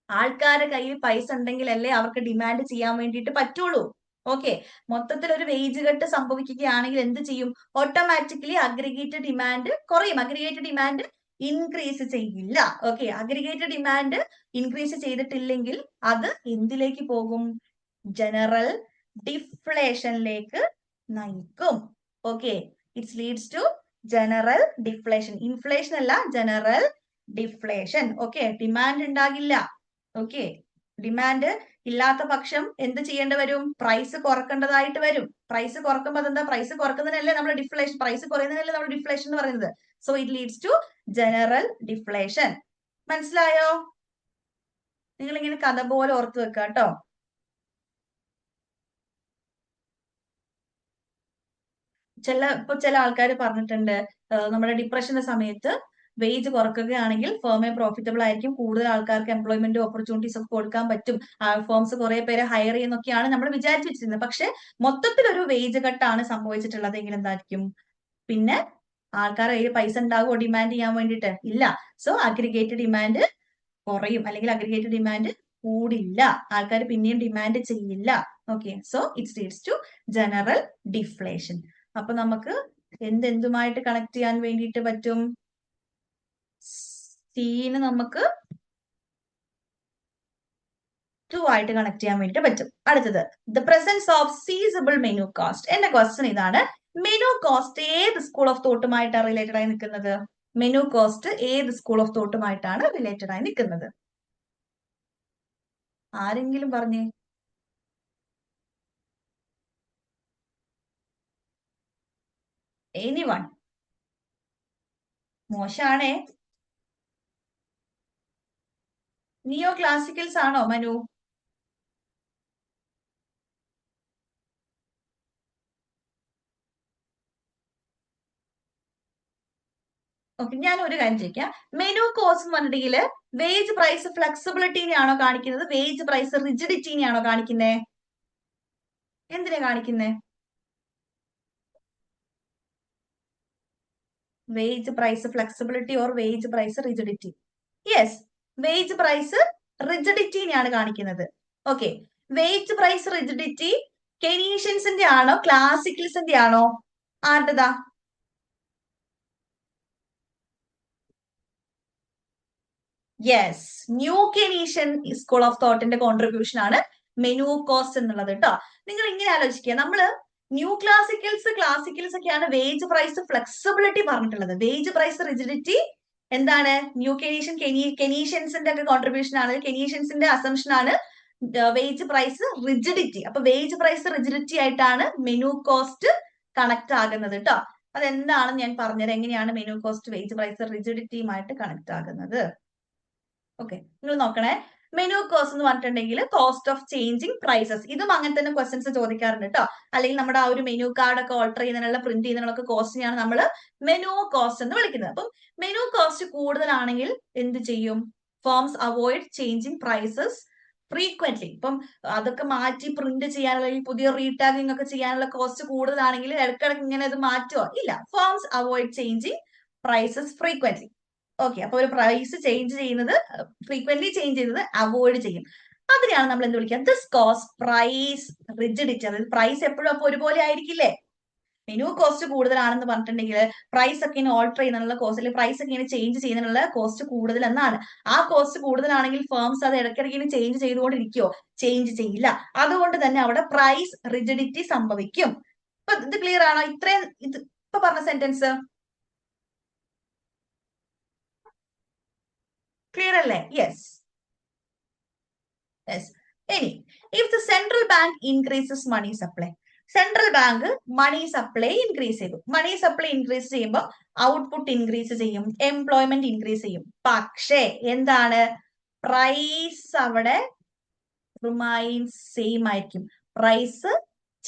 ആൾക്കാരുടെ കയ്യിൽ പൈസ ഉണ്ടെങ്കിലല്ലേ അവർക്ക് ഡിമാൻഡ് ചെയ്യാൻ വേണ്ടിയിട്ട് പറ്റുള്ളൂ. ഓക്കെ, മൊത്തത്തിൽ ഒരു വേജ് കട്ട് സംഭവിക്കുകയാണെങ്കിൽ എന്ത് ചെയ്യും? ഓട്ടോമാറ്റിക്കലി അഗ്രിഗേറ്റഡ് ഡിമാൻഡ് കുറയും. അഗ്രിഗേറ്റഡ് ഡിമാൻഡ് ഇൻക്രീസ് ചെയ്യില്ല. ഓക്കെ, അഗ്രിഗേറ്റഡ് ഡിമാൻഡ് ഇൻക്രീസ് ചെയ്തിട്ടില്ലെങ്കിൽ അത് എന്തിലേക്ക് പോകും? ജനറൽ ഡിഫ്ലേഷനിലേക്ക് നയിക്കും. Okay, it's leads to general deflation. Inflation അല്ല, ജനറൽ ഡിഫ്ലേഷൻ. ഓക്കെ, ഡിമാൻഡ് ഉണ്ടാകില്ല. ഓക്കെ, ഡിമാൻഡ് ഇല്ലാത്ത പക്ഷം എന്ത് ചെയ്യേണ്ടി വരും? പ്രൈസ് കുറക്കേണ്ടതായിട്ട് വരും. പ്രൈസ് കുറക്കുമ്പോൾ അതെന്താ? പ്രൈസ് കുറക്കുന്നതിനല്ലേ നമ്മൾ ഡിഫ്ലേഷൻ, പ്രൈസ് കുറയുന്നതിനല്ലേ നമ്മൾ ഡിഫ്ലേഷൻ എന്ന് പറയുന്നത്. So it leads to general deflation. മനസ്സിലായോ? നിങ്ങൾ ഇങ്ങനെ കഥ പോലെ ഓർത്ത് വെക്കുക കേട്ടോ. ചില ആൾക്കാർ പറഞ്ഞിട്ടുണ്ട് നമ്മുടെ ഡിപ്രഷന്റെ സമയത്ത് വേജ് കുറക്കുകയാണെങ്കിൽ ഫേമെ പ്രോഫിറ്റബിൾ ആയിരിക്കും, കൂടുതൽ ആൾക്കാർക്ക് എംപ്ലോയ്മെന്റ് ഓപ്പർച്യൂണിറ്റീസ് ഒക്കെ കൊടുക്കാൻ പറ്റും, ഫേംസ് കുറെ പേരെ ഹയർ ചെയ്യുന്നൊക്കെയാണ് നമ്മൾ വിചാരിച്ചു വെച്ചിരുന്നത്. പക്ഷെ മൊത്തത്തിൽ ഒരു വേജ് കട്ടാണ് സംഭവിച്ചിട്ടുള്ളത് എങ്കിൽ എന്തായിരിക്കും? പിന്നെ ആൾക്കാരുടെ കയ്യിൽ പൈസ ഉണ്ടാകുമോ ഡിമാൻഡ് ചെയ്യാൻ വേണ്ടിയിട്ട്? ഇല്ല. സോ അഗ്രിഗേറ്റഡ് ഡിമാൻഡ് കുറയും, അല്ലെങ്കിൽ അഗ്രിഗേറ്റഡ് ഡിമാൻഡ് കൂടില്ല, ആൾക്കാർ പിന്നെയും ഡിമാൻഡ് ചെയ്യില്ല. Okay, so it's leads to general deflation. അപ്പൊ നമുക്ക് എന്തുമായിട്ട് കണക്ട് ചെയ്യാൻ വേണ്ടിയിട്ട് പറ്റും? സീന് നമുക്ക് 2 ആയിട്ട് കണക്ട് ചെയ്യാൻ വേണ്ടിയിട്ട് പറ്റും. അടുത്തത് the presence of sizeable menu cost. എന്റെ ക്വസ്റ്റ്യൻ ഇതാണ്, മെനു കോസ്റ്റ് ഏത് സ്കൂൾ ഓഫ് തോട്ടുമായിട്ടാണ് റിലേറ്റഡ് ആയി നിൽക്കുന്നത്? മെനു കോസ്റ്റ് ഏത് സ്കൂൾ ഓഫ് തോട്ടുമായിട്ടാണ് റിലേറ്റഡ് ആയി നിൽക്കുന്നത്? ആരെങ്കിലും പറഞ്ഞേ. എനിവൺ? മോശാണേ. നിയോ ക്ലാസിക്കൽസ് ആണോ മനു? ഓക്കെ, ഞാൻ ഒരു കാര്യം ചോദിക്കാം. മെനു കോസ്റ്റ് എന്ന് പറഞ്ഞിട്ടുണ്ടെങ്കിൽ വേജ് പ്രൈസ് ഫ്ലെക്സിബിലിറ്റിനെയാണോ കാണിക്കുന്നത്, വേജ് പ്രൈസ് റിജിഡിറ്റിനെയാണോ കാണിക്കുന്നത്? എന്തിനാ കാണിക്കുന്നത്? Wage price flexibility or wage price rigidity? Yes, wage price റിജിഡിറ്റിനെയാണ് കാണിക്കുന്നത്. ഓക്കെ, വേജ് പ്രൈസ് റിജിഡിറ്റി കെനീഷ്യൻസിന്റെ ആണോ ക്ലാസിക്കൽസിന്റെ ആണോ? ആരുടേതാ? Yes, new Keynesian school of തോട്ടിന്റെ കോൺട്രിബ്യൂഷൻ ആണ് മെനു കോസ്റ്റ് എന്നുള്ളത് കേട്ടോ. നിങ്ങൾ ഇങ്ങനെ ആലോചിക്കുക, നമ്മള് ന്യൂ ക്ലാസിക്കൽസ് ഒക്കെയാണ് വേജ് പ്രൈസ് ഫ്ലെക്സിബിലിറ്റി പറഞ്ഞിട്ടുള്ളത്. വേജ് പ്രൈസ് റിജിഡിറ്റി എന്താണ്? ന്യൂ കെനീഷ്യൻസിന്റെ ഒക്കെ കോൺട്രിബ്യൂഷൻ ആണ്, കെനീഷ്യൻസിന്റെ അസംഷൻ ആണ് വേജ് പ്രൈസ് റിജിഡിറ്റി. അപ്പൊ വേജ് പ്രൈസ് റിജിഡിറ്റി ആയിട്ടാണ് മെനു കോസ്റ്റ് കണക്ട് ആകുന്നത് കേട്ടോ. അതെന്താണെന്ന് ഞാൻ പറഞ്ഞത്, എങ്ങനെയാണ് മെനു കോസ്റ്റ് വേജ് പ്രൈസ് റിജിഡിറ്റിയുമായിട്ട് കണക്ട് ആകുന്നത്. ഓക്കെ, നിങ്ങൾ നോക്കണേ. മെനു കോസ്റ്റ് എന്ന് പറഞ്ഞിട്ടുണ്ടെങ്കിൽ കോസ്റ്റ് ഓഫ് ചേഞ്ചിങ് പ്രൈസസ്. ഇതും അങ്ങനെ തന്നെ ക്വസ്റ്റ്യൻസ് ചോദിക്കാറുണ്ട് കേട്ടോ. അല്ലെങ്കിൽ നമ്മുടെ ആ ഒരു മെനു കാർഡ് ഒക്കെ ഓൾട്ടർ ചെയ്യുന്നതിനുള്ള പ്രിന്റ് ചെയ്യുന്നതിനുള്ള കോസ്റ്റിനെയാണ് നമ്മൾ മെനു കോസ്റ്റ് എന്ന് വിളിക്കുന്നത്. അപ്പം മെനു കോസ്റ്റ് കൂടുതലാണെങ്കിൽ എന്ത് ചെയ്യും? Firms avoid changing prices frequently. ഇപ്പം അതൊക്കെ മാറ്റി പ്രിന്റ് ചെയ്യാനുള്ള, പുതിയ റീടാഗിങ് ഒക്കെ ചെയ്യാനുള്ള കോസ്റ്റ് കൂടുതലാണെങ്കിൽ ഇടയ്ക്കിടയ്ക്ക് ഇങ്ങനെ ഇത് മാറ്റുമോ? ഇല്ല. Firms avoid changing prices frequently. Okay, അപ്പൊ ഒരു പ്രൈസ് ചേഞ്ച് ചെയ്യുന്നത്, ഫ്രീക്വന്റ്ലി ചേഞ്ച് ചെയ്യുന്നത് അവോയ്ഡ് ചെയ്യും. അതിനെയാണ് നമ്മൾ എന്ത് വിളിക്കുക? This cost price rigidity. അതായത് പ്രൈസ് എപ്പോഴും അപ്പൊ ഒരുപോലെ ആയിരിക്കില്ലേ? മെനു കോസ്റ്റ് കൂടുതലാണെന്ന് പറഞ്ഞിട്ടുണ്ടെങ്കിൽ പ്രൈസ് ഒക്കെ ഇങ്ങനെ ഓൾട്ടർ ചെയ്യുന്നതിനുള്ള കോസ്റ്റ്, അല്ലെങ്കിൽ പ്രൈസ് ഒക്കെ ഇങ്ങനെ ചേഞ്ച് ചെയ്യുന്നതിനുള്ള കോസ്റ്റ് കൂടുതൽ എന്നാണ്. ആ കോസ്റ്റ് കൂടുതലാണെങ്കിൽ ഫേംസ് അത് ഇടയ്ക്കിടയ്ക്ക് ചേഞ്ച് ചെയ്തുകൊണ്ടിരിക്കുവോ? ചേഞ്ച് ചെയ്യില്ല. അതുകൊണ്ട് തന്നെ അവിടെ പ്രൈസ് റിജിഡിറ്റി സംഭവിക്കും. ഇപ്പൊ ഇത് ക്ലിയർ ആണോ? ഇത്രയും ഇത് ഇപ്പൊ പറഞ്ഞ സെന്റൻസ് ക്ലിയർ അല്ലേ? യെസ്. യെസ്. ഇനി if the central bank increases money supply. Central bank money supply increase ചെയ്തു. മണി സപ്ലൈ ഇൻക്രീസ് ചെയ്യുമ്പോൾ ഔട്ട്പുട്ട് ഇൻക്രീസ് ചെയ്യും, എംപ്ലോയ്മെന്റ് ഇൻക്രീസ് ചെയ്യും. പക്ഷേ എന്താണ്? പ്രൈസ് അവിടെ റിമൈൻസ് സെയിം ആയിരിക്കും. പ്രൈസ്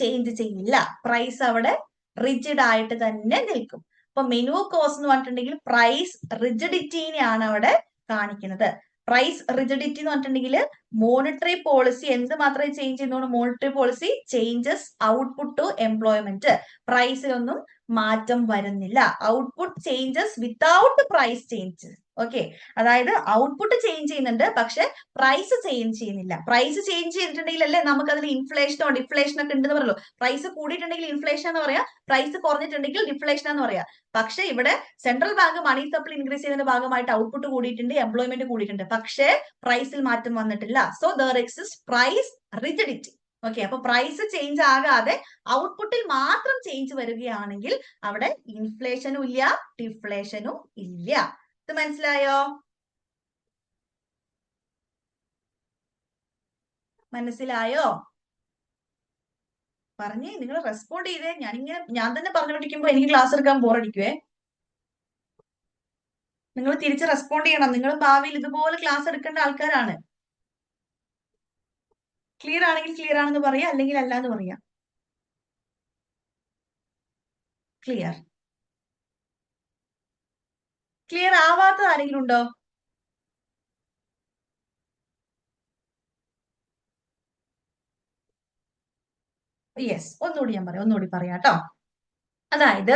ചേഞ്ച് ചെയ്യില്ല. പ്രൈസ് അവിടെ റിജിഡ് ആയിട്ട് തന്നെ നിൽക്കും. അപ്പൊ മെനു കോസ്റ്റ് എന്ന് പറഞ്ഞിട്ടുണ്ടെങ്കിൽ പ്രൈസ് റിജിഡിറ്റിനെയാണ് അവിടെ കാണിക്കുന്നത്. പ്രൈസ് റിജിഡിറ്റി എന്ന് പറഞ്ഞിട്ടുണ്ടെങ്കിൽ മോണിറ്ററി പോളിസി എന്ത് മാത്രമേ ചേഞ്ച് ചെയ്യുന്നുള്ളൂ? Monetary policy changes output to employment. പ്രൈസിലൊന്നും മാറ്റം വരുന്നില്ല. Output changes without price change. Okay, അതായത് ഔട്ട്പുട്ട് ചേഞ്ച് ചെയ്യുന്നുണ്ട്, പക്ഷെ പ്രൈസ് ചേഞ്ച് ചെയ്യുന്നില്ല. പ്രൈസ് ചേഞ്ച് ചെയ്തിട്ടുണ്ടെങ്കിൽ അല്ലേ നമുക്ക് അതിൽ ഇൻഫ്ലേഷനോ ഡിഫ്ലേഷനോ ഒക്കെ ഉണ്ടെന്ന് പറയുള്ളൂ. പ്രൈസ് കൂടിയിട്ടുണ്ടെങ്കിൽ ഇൻഫ്ലേഷൻ എന്ന് പറയാം, പ്രൈസ് കുറഞ്ഞിട്ടുണ്ടെങ്കിൽ ഡിഫ്ലേഷൻ എന്ന് പറയാം. പക്ഷെ ഇവിടെ central bank money supply increase ചെയ്യുന്നതിന്റെ ഭാഗമായിട്ട് ഔട്ട്പുട്ട് കൂടിയിട്ടുണ്ട്, എംപ്ലോയ്മെന്റ് കൂടിയിട്ടുണ്ട്, പക്ഷേ പ്രൈസിൽ മാറ്റം വന്നിട്ടില്ല. So there exist price rigidity. Okay, അപ്പൊ പ്രൈസ് ചേഞ്ച് ആകാതെ ഔട്ട്പുട്ടിൽ മാത്രം ചേഞ്ച് വരികയാണെങ്കിൽ അവിടെ ഇൻഫ്ലേഷനും ഇല്ല, ഡിഫ്ലേഷനും ഇല്ല. ഇത് മനസ്സിലായോ? മനസ്സിലായോ? പറഞ്ഞേ, നിങ്ങൾ റെസ്പോണ്ട് ചെയ്തേ. ഞാൻ തന്നെ പറഞ്ഞുകൊണ്ടിരിക്കുമ്പോ എനിക്ക് ക്ലാസ് എടുക്കാൻ ബോറടിക്കുവേ. നിങ്ങൾ തിരിച്ച് റെസ്പോണ്ട് ചെയ്യണം. നിങ്ങൾ ഭാവിയിൽ ഇതുപോലെ ക്ലാസ് എടുക്കേണ്ട ആൾക്കാരാണ്. ക്ലിയർ ആണെങ്കിൽ ക്ലിയർ ആണെന്ന് പറയാ, അല്ലെങ്കിൽ അല്ല എന്ന് പറയാ. ക്ലിയർ? ക്ലിയർ ആവാത്തത് ആരെങ്കിലും ഉണ്ടോ? യെസ്, ഒന്നുകൂടി പറയാം കേട്ടോ. അതായത്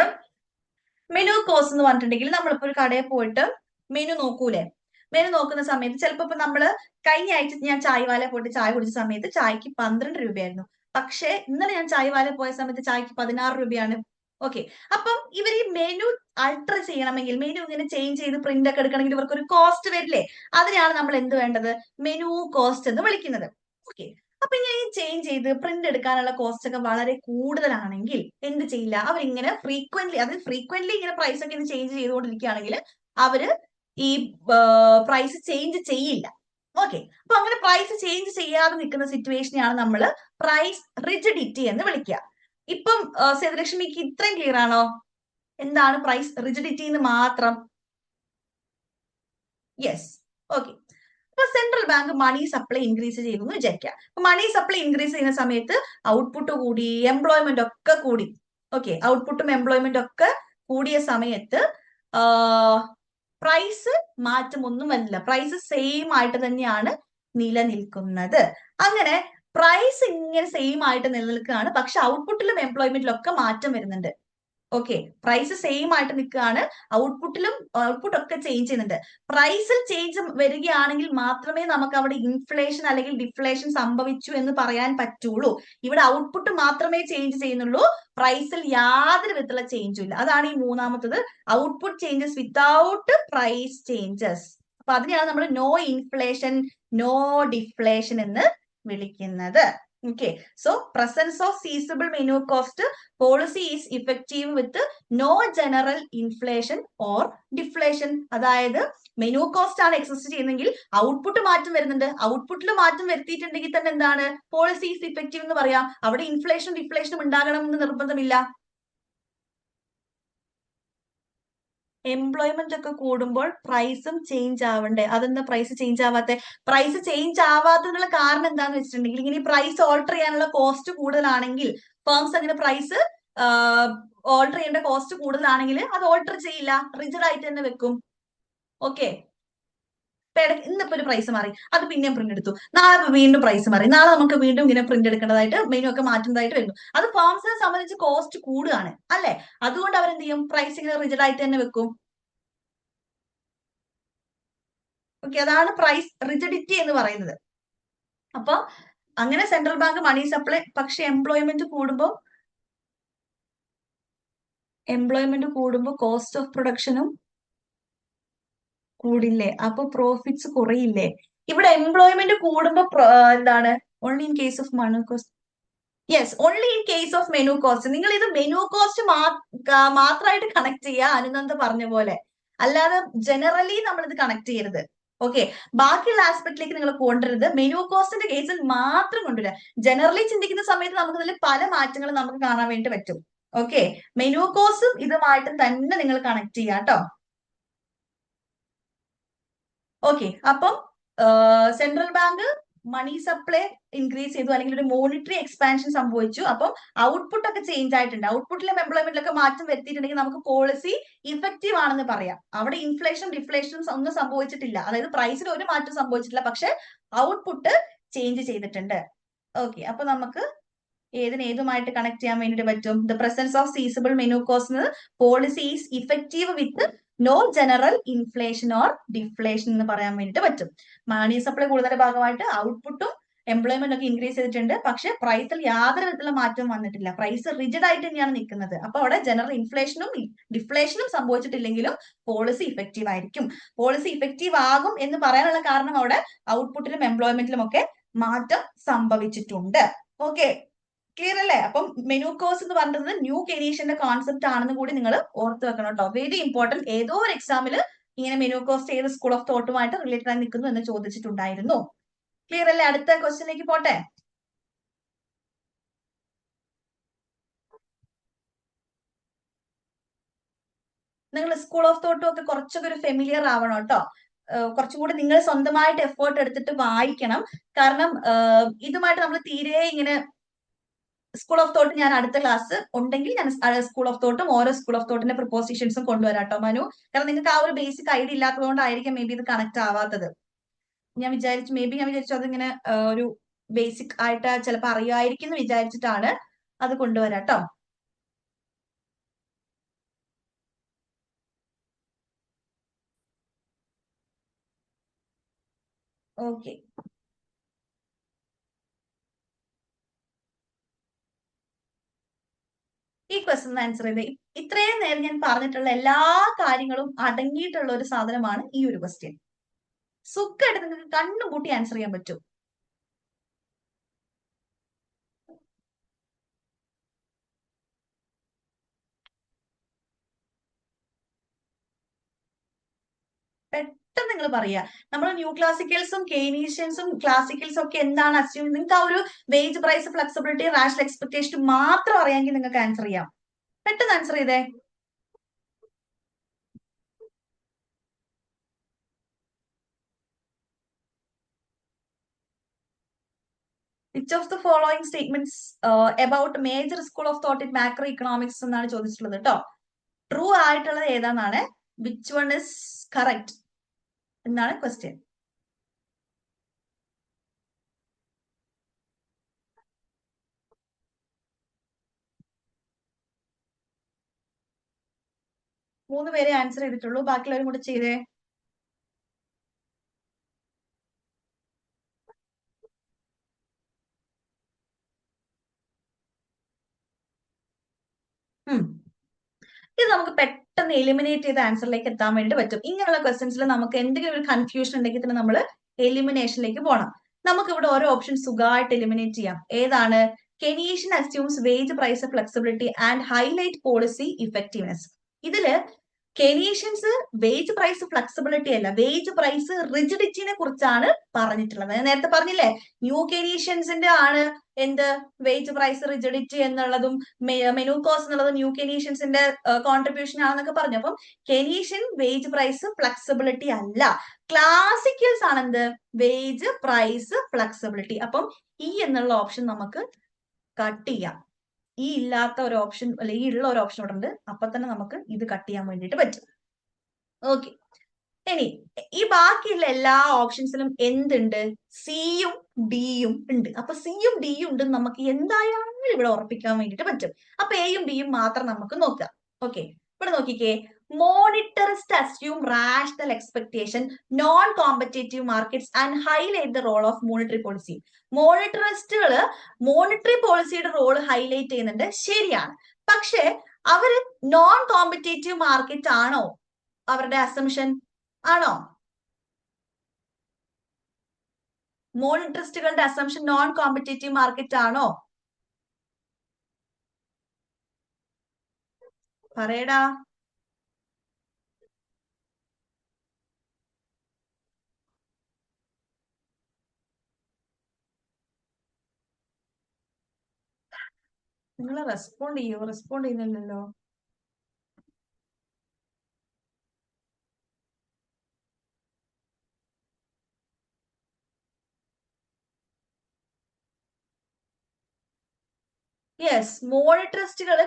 മെനു കോസ്റ്റ് എന്ന് പറഞ്ഞിട്ടുണ്ടെങ്കിൽ നമ്മളിപ്പോ ഒരു കടയിൽ പോയിട്ട് മെനു നോക്കൂലേ? മെനു നോക്കുന്ന സമയത്ത് ചിലപ്പോ ഇപ്പൊ നമ്മള് കഴിഞ്ഞ ആഴ്ച ഞാൻ ചായവാല പോയിട്ട് ചായ കുടിച്ച സമയത്ത് ചായക്ക് 12 രൂപയായിരുന്നു. പക്ഷെ ഇന്നലെ ഞാൻ ചായവാല പോയ സമയത്ത് ചായക്ക് 16 രൂപയാണ്. ഓക്കെ, അപ്പം ഇവർ ഈ മെനു അൾട്ടർ ചെയ്യണമെങ്കിൽ, മെനു ഇങ്ങനെ ചേഞ്ച് ചെയ്ത് പ്രിന്റ് ഒക്കെ എടുക്കണമെങ്കിൽ ഇവർക്ക് ഒരു കോസ്റ്റ് വരില്ലേ? അതിനാണ് നമ്മൾ എന്ത് വേണ്ടത്? മെനു കോസ്റ്റ് എന്ന് വിളിക്കുന്നത്. ഓക്കെ. അപ്പൊ ഇങ്ങനെ ഈ ചേഞ്ച് ചെയ്ത് പ്രിന്റ് എടുക്കാനുള്ള കോസ്റ്റ് ഒക്കെ വളരെ കൂടുതലാണെങ്കിൽ എന്ത് ചെയ്യില്ല, അവരിങ്ങനെ ഫ്രീക്വന്റ്ലി ഇങ്ങനെ പ്രൈസ് ഒക്കെ ചേഞ്ച് ചെയ്തുകൊണ്ടിരിക്കുകയാണെങ്കിൽ അവര് ഈ പ്രൈസ് ചേഞ്ച് ചെയ്യില്ല. ഓക്കെ. അപ്പൊ അങ്ങനെ പ്രൈസ് ചേഞ്ച് ചെയ്യാതെ നിൽക്കുന്ന സിറ്റുവേഷനെയാണ് നമ്മൾ പ്രൈസ് റിജിഡിറ്റി എന്ന് വിളിക്കുക. ഇപ്പം സേതുലക്ഷ്മിക്ക് ഇത്രയും ക്ലിയർ ആണോ എന്താണ് പ്രൈസ് റിജിഡിറ്റി എന്ന് മാത്രം? യെസ്. ഓക്കെ. അപ്പൊ central bank money supply increase ചെയ്തു എന്ന് വിചാരിക്കുക. മണി സപ്ലൈ ഇൻക്രീസ് ചെയ്യുന്ന സമയത്ത് ഔട്ട്പുട്ട് കൂടി, എംപ്ലോയ്മെന്റ് ഒക്കെ കൂടി. ഓക്കെ. ഔട്ട്പുട്ടും എംപ്ലോയ്മെന്റ് ഒക്കെ കൂടിയ സമയത്ത് പ്രൈസ് മാറ്റമൊന്നും വരില്ല. പ്രൈസ് സെയിം ആയിട്ട് തന്നെയാണ് നിലനിൽക്കുന്നത്. അങ്ങനെ പ്രൈസ് ഇങ്ങനെ സെയിം ആയിട്ട് നിലനിൽക്കുകയാണ്, പക്ഷെ ഔട്ട്പുട്ടിലും എംപ്ലോയ്മെന്റിലും ഒക്കെ മാറ്റം വരുന്നുണ്ട്. ഓക്കെ. പ്രൈസ് സെയിം ആയിട്ട് നിൽക്കുകയാണ്, ഔട്ട്പുട്ട് ഒക്കെ ചേഞ്ച് ചെയ്യുന്നുണ്ട്. പ്രൈസിൽ ചേഞ്ച് വരികയാണെങ്കിൽ മാത്രമേ നമുക്ക് അവിടെ ഇൻഫ്ലേഷൻ അല്ലെങ്കിൽ ഡിഫ്ലേഷൻ സംഭവിച്ചു എന്ന് പറയാൻ പറ്റുള്ളൂ. ഇവിടെ ഔട്ട്പുട്ട് മാത്രമേ ചേഞ്ച് ചെയ്യുന്നുള്ളൂ, പ്രൈസിൽ യാതൊരു വിധത്തിലുള്ള ചേഞ്ചും ഇല്ല. അതാണ് ഈ മൂന്നാമത്തത്, output changes without price changes. അപ്പൊ അതിനെയാണ് നമ്മൾ നോ ഇൻഫ്ലേഷൻ നോ ഡിഫ്ലേഷൻ എന്ന് വിളിക്കുന്നത്. Okay, so presence of seizable menu cost policy is effective with no general inflation or deflation. അതായത് മെനു കോസ്റ്റ് ആണ് എക്സിസ്റ്റ് ചെയ്യുന്നെങ്കിൽ ഔട്ട്പുട്ട് മാറ്റം വരുന്നുണ്ട്, ഔട്ട്പുട്ടിൽ മാറ്റം വരുത്തിയിട്ടുണ്ടെങ്കിൽ തന്നെ എന്താണ് പോളിസി ഈസ് ഇഫക്റ്റീവ് എന്ന് പറയാം. അവിടെ ഇൻഫ്ലേഷൻ ഡിഫ്ലേഷനും ഉണ്ടാകണം എന്ന് നിർബന്ധമില്ല. എംപ്ലോയ്മെന്റ് ഒക്കെ കൂടുമ്പോൾ പ്രൈസും ചേഞ്ച് ആവണ്ടേ? അതെന്താ പ്രൈസ് ചേഞ്ച് ആവാത്ത? പ്രൈസ് ചേഞ്ച് ആവാത്തതിനുള്ള കാരണം എന്താന്ന് വെച്ചിട്ടുണ്ടെങ്കിൽ ഇങ്ങനെ പ്രൈസ് ഓൾട്ടർ ചെയ്യാനുള്ള കോസ്റ്റ് കൂടുതലാണെങ്കിൽ ഫേംസ് അങ്ങനെ പ്രൈസ് ഓൾട്ടർ ചെയ്യേണ്ട കോസ്റ്റ് കൂടുതലാണെങ്കിൽ അത് ഓൾട്ടർ ചെയ്യില്ല, റിജിഡ് ആയിട്ട് തന്നെ വെക്കും. ഓക്കെ. ഇന്നിപ്പോ ഒരു പ്രൈസ് മാറി, അത് പിന്നെയും പ്രിന്റ് എടുത്തു, നാളെ വീണ്ടും പ്രൈസ് മാറി, നാളെ നമുക്ക് വീണ്ടും ഇങ്ങനെ പ്രിന്റ് എടുക്കേണ്ടതായിട്ട് മെനു ഒക്കെ മാറ്റുന്നതായിട്ട് വരുന്നു. അത് ഫേംസിനെ സംബന്ധിച്ച് കോസ്റ്റ് കൂടുകയാണ് അല്ലെ? അതുകൊണ്ട് അവരെന്ത് ചെയ്യും, പ്രൈസ് ഇങ്ങനെ റിജിഡ് ആയിട്ട് തന്നെ വെക്കും. ഓക്കെ. അതാണ് പ്രൈസ് റിജിഡിറ്റി എന്ന് പറയുന്നത്. അപ്പൊ അങ്ങനെ സെൻട്രൽ ബാങ്ക് മണി സപ്ലൈ, പക്ഷെ എംപ്ലോയ്മെന്റ് കൂടുമ്പോ കോസ്റ്റ് ഓഫ് പ്രൊഡക്ഷനും കൂടില്ലേ? അപ്പൊ പ്രോഫിറ്റ്സ് കുറയില്ലേ? ഇവിടെ എംപ്ലോയ്മെന്റ് കൂടുമ്പോ എന്താണ് only in case of money cost. Yes, only in case of menu cost. നിങ്ങൾ ഇത് മെനു കോസ്റ്റ് മാത്രമായിട്ട് കണക്ട് ചെയ്യുക അനുനന്ദ പറഞ്ഞ പോലെ, അല്ലാതെ ജനറലി നമ്മൾ ഇത് കണക്ട് ചെയ്യരുത്. ഓക്കെ. ബാക്കിയുള്ള ആസ്പെക്ടിലേക്ക് നിങ്ങൾ കൊണ്ടുവരുന്നത് മെനു കോസ്റ്റിന്റെ കേസിൽ മാത്രം കൊണ്ടുവരിക. ജനറലി ചിന്തിക്കുന്ന സമയത്ത് നമുക്ക് ഇതിൽ പല മാറ്റങ്ങളും നമുക്ക് കാണാൻ വേണ്ടി പറ്റും. ഓക്കെ. മെനു കോസ്റ്റും ഇതുമായിട്ട് തന്നെ നിങ്ങൾ കണക്ട് ചെയ്യാം കേട്ടോ. ഓക്കെ. അപ്പം central bank money supply increase ചെയ്തു, അല്ലെങ്കിൽ ഒരു മോണിറ്ററി എക്സ്പാൻഷൻ സംഭവിച്ചു. അപ്പം ഔട്ട്പുട്ട് ഒക്കെ ചേഞ്ച് ആയിട്ടുണ്ട്, ഔട്ട്പുട്ടിലും എംപ്ലോയ്മെന്റിലൊക്കെ മാറ്റം വരുത്തിയിട്ടുണ്ടെങ്കിൽ നമുക്ക് പോളിസി ഇഫക്റ്റീവ് ആണെന്ന് പറയാം. അവിടെ ഇൻഫ്ലേഷൻ ഡിഫ്ലേഷൻ ഒന്നും സംഭവിച്ചിട്ടില്ല, അതായത് പ്രൈസിൽ ഒരു മാറ്റം സംഭവിച്ചിട്ടില്ല, പക്ഷെ ഔട്ട്പുട്ട് ചേഞ്ച് ചെയ്തിട്ടുണ്ട്. ഓക്കെ. അപ്പൊ നമുക്ക് ഏതുമായിട്ട് കണക്ട് ചെയ്യാൻ വേണ്ടിട്ട് പറ്റും? The presence of sizeable menu cost policy is effective with no general inflation or deflation എന്ന് പറയാൻ വേണ്ടിട്ട് പറ്റും. മണി സപ്ലൈ കൂടുതൽ ഭാഗമായിട്ട് ഔട്ട്പുട്ടും എംപ്ലോയ്മെന്റ് ഒക്കെ ഇൻക്രീസ് ചെയ്തിട്ടുണ്ട്, പക്ഷെ പ്രൈസിൽ യാതൊരു വിധത്തിലുള്ള മാറ്റവും വന്നിട്ടില്ല, പ്രൈസ് റിജിഡ് ആയിട്ട് തന്നെയാണ് നിൽക്കുന്നത്. അപ്പൊ അവിടെ ജനറൽ ഇൻഫ്ലേഷനും ഡിഫ്ലേഷനും സംഭവിച്ചിട്ടില്ലെങ്കിലും പോളിസി ഇഫക്റ്റീവ് ആയിരിക്കും. പോളിസി ഇഫക്റ്റീവ് ആകും എന്ന് പറയാനുള്ള കാരണം അവിടെ ഔട്ട്പുട്ടിലും എംപ്ലോയ്മെന്റിലും ഒക്കെ മാറ്റം സംഭവിച്ചിട്ടുണ്ട്. ഓക്കെ. ക്ലിയർ അല്ലേ? അപ്പം മെനു കോസ്റ്റ് എന്ന് പറയുന്നത് ന്യൂ കെരീഷന്റെ കോൺസെപ്റ്റ് ആണെന്ന് കൂടി നിങ്ങൾ ഓർത്ത് വെക്കണം കേട്ടോ. Very important. ഏതോ ഒരു എക്സാമിൽ ഇങ്ങനെ മെനു കോസ്റ്റ് ഏത് സ്കൂൾ ഓഫ് തോട്ടുമായിട്ട് റിലേറ്റഡ് ആയി നിൽക്കുന്നു എന്ന് ചോദിച്ചിട്ടുണ്ടായിരുന്നു. ക്ലിയർ അല്ലേ? അടുത്ത ക്വസ്റ്റ്യനിലേക്ക് പോട്ടെ. നിങ്ങൾ സ്കൂൾ ഓഫ് തോട്ടും ഒക്കെ കുറച്ചൊക്കെ ഒരു ഫെമിലിയർ ആവണം കേട്ടോ. കുറച്ചുകൂടി നിങ്ങൾ സ്വന്തമായിട്ട് എഫേർട്ട് എടുത്തിട്ട് വായിക്കണം. കാരണം ഇതുമായിട്ട് നമ്മൾ തീരെ ഇങ്ങനെ സ്കൂൾ ഓഫ് തോട്ട് ഞാൻ അടുത്ത ക്ലാസ് ഉണ്ടെങ്കിൽ ഞാൻ സ്കൂൾ ഓഫ് തോട്ടും ഓരോ സ്കൂൾ ഓഫ് തോട്ടിന്റെ പ്രിപ്പോസിഷൻസും കൊണ്ടുവരാം കേട്ടോ മനു. കാരണം നിങ്ങൾക്ക് ആ ഒരു ബേസിക് ഐഡിയ ഇല്ലാത്തതുകൊണ്ടായിരിക്കും മേ ബി ഇത് കണക്ട് ആവാത്തത്. ഞാൻ വിചാരിച്ചു അതിങ്ങനെ ഒരു ബേസിക് ആയിട്ട് ചിലപ്പോൾ അറിയായിരിക്കും എന്ന് വിചാരിച്ചിട്ടാണ് അത് കൊണ്ടുവരാം കേട്ടോ. ഓക്കെ. ഈ ക്വസ്റ്റ്യൻ ആൻസർ ചെയ്ത് ഇത്രയും നേരം ഞാൻ പറഞ്ഞിട്ടുള്ള എല്ലാ കാര്യങ്ങളും അടങ്ങിയിട്ടുള്ള ഒരു സാധനമാണ് ഈ ഒരു ക്വസ്റ്റ്യൻ. സുഖമായിട്ട് നിങ്ങൾക്ക് കണ്ണുകൂട്ടി ആൻസർ ചെയ്യാൻ പറ്റും. പെട്ടെന്ന് നിങ്ങൾ പറയാ. നമ്മൾ ന്യൂ ക്ലാസിക്കൽസും കെയ്നീഷ്യൻസും ക്ലാസിക്കൽസും ഒക്കെ എന്താണ് അസ്യൂം, നിങ്ങൾക്ക് ആ ഒരു wage price flexibility rational expectation മാത്രം അറിയാമെങ്കിൽ നിങ്ങൾക്ക് ആൻസർ ചെയ്യാം. പെട്ടെന്ന് ആൻസർ ചെയ്തേ. Which of the following statements about major school of thought in macro economics എന്നാണ് ചോദിച്ചിട്ടുള്ളത് കേട്ടോ. ട്രൂ ആയിട്ടുള്ളത് ഏതാന്നാണ്, വിച്ച് വൺ ഇസ് കറക്റ്റ് എന്നാണ് ക്വസ്റ്റ്യൻ. മൂന്ന് പേരെ ആൻസർ ചെയ്തിട്ടുള്ളൂ, ബാക്കിയുള്ളവരും കൂടെ ചെയ്തേ. ഇത് നമുക്ക് പെട്ടെന്ന് എലിമിനേറ്റ് ചെയ്ത ആൻസറിലേക്ക് എത്താൻ വേണ്ടി പറ്റും. ഇങ്ങനെയുള്ള ക്വസ്റ്റ്യൻസിൽ നമുക്ക് എന്തെങ്കിലും ഒരു കൺഫ്യൂഷൻ ഉണ്ടെങ്കിൽ തന്നെ നമ്മൾ എലിമിനേഷനിലേക്ക് പോകണം. നമുക്ക് ഇവിടെ ഓരോ ഓപ്ഷൻ സുഖമായിട്ട് എലിമിനേറ്റ് ചെയ്യാം. ഏതാണ്? Keynesian assumes wage price flexibility and highlight policy effectiveness. ഇതില് കെനീഷ്യൻസ് വേജ് പ്രൈസ് ഫ്ലെക്സിബിലിറ്റി അല്ല, വേജ് പ്രൈസ് റിജിഡിറ്റിനെ കുറിച്ചാണ് പറഞ്ഞിട്ടുള്ളത്. ഞാൻ നേരത്തെ പറഞ്ഞില്ലേ, ന്യൂ കെനീഷ്യൻസിന്റെ ആണ് എന്ത് വേജ് പ്രൈസ് റിജിഡിറ്റി എന്നുള്ളതും മെനൂകോസ് എന്നുള്ളത് ന്യൂ കെനീഷ്യൻസിന്റെ കോൺട്രിബ്യൂഷൻ ആണെന്നൊക്കെ പറഞ്ഞു. അപ്പം കെനീഷ്യൻ വേജ് പ്രൈസ് ഫ്ലെക്സിബിലിറ്റി അല്ല, ക്ലാസിക്കൽസ് ആണ് എന്ത് വേജ് പ്രൈസ് ഫ്ലെക്സിബിലിറ്റി. അപ്പം ഈ എന്നുള്ള ഓപ്ഷൻ നമുക്ക് കട്ട് ചെയ്യാം. ഈ ഇല്ലാത്ത ഒരു ഓപ്ഷൻ അല്ലെ ഈ ഉള്ള ഒരു ഓപ്ഷൻ ഇവിടെ ഉണ്ട്, അപ്പൊ തന്നെ നമുക്ക് ഇത് കട്ട് ചെയ്യാൻ വേണ്ടിയിട്ട് പറ്റും. ഓക്കെ, ഇനി ഈ ബാക്കിയുള്ള എല്ലാ ഓപ്ഷൻസിലും എന്തുണ്ട്? സിയും ഡിയും ഉണ്ട്. അപ്പൊ സിയും ഡിയും ഉണ്ട് നമുക്ക് എന്തായാലും ഇവിടെ ഉറപ്പിക്കാൻ വേണ്ടിയിട്ട് പറ്റും. അപ്പൊ എയും ബിയും മാത്രം നമുക്ക് നോക്കാം. ഓക്കെ, ഇവിടെ നോക്കിക്കേ. Monetarist assume rational expectation non competitive markets and highlight the role of monetary policy. മോണിറ്ററിസ്റ്റുകള് മോണിറ്ററി പോളിസിയുടെ റോള് ഹൈലൈറ്റ് ചെയ്യുന്നുണ്ട്, ശരിയാണ്. പക്ഷെ അവര് നോൺ കോമ്പറ്റേറ്റീവ് മാർക്കറ്റ് ആണോ അവരുടെ അസംഷൻ? ആണോ? മോണിറ്ററിസ്റ്റുകളുടെ അസംഷൻ നോൺ കോമ്പറ്റേറ്റീവ് മാർക്കറ്റ് ആണോ? പറയടാ. നിങ്ങൾ റെസ്പോണ്ട് ചെയ്യോ? റെസ്പോണ്ട് ചെയ്യുന്നില്ലല്ലോ. യെസ്, മോണിറ്ററിസ്റ്റുകൾ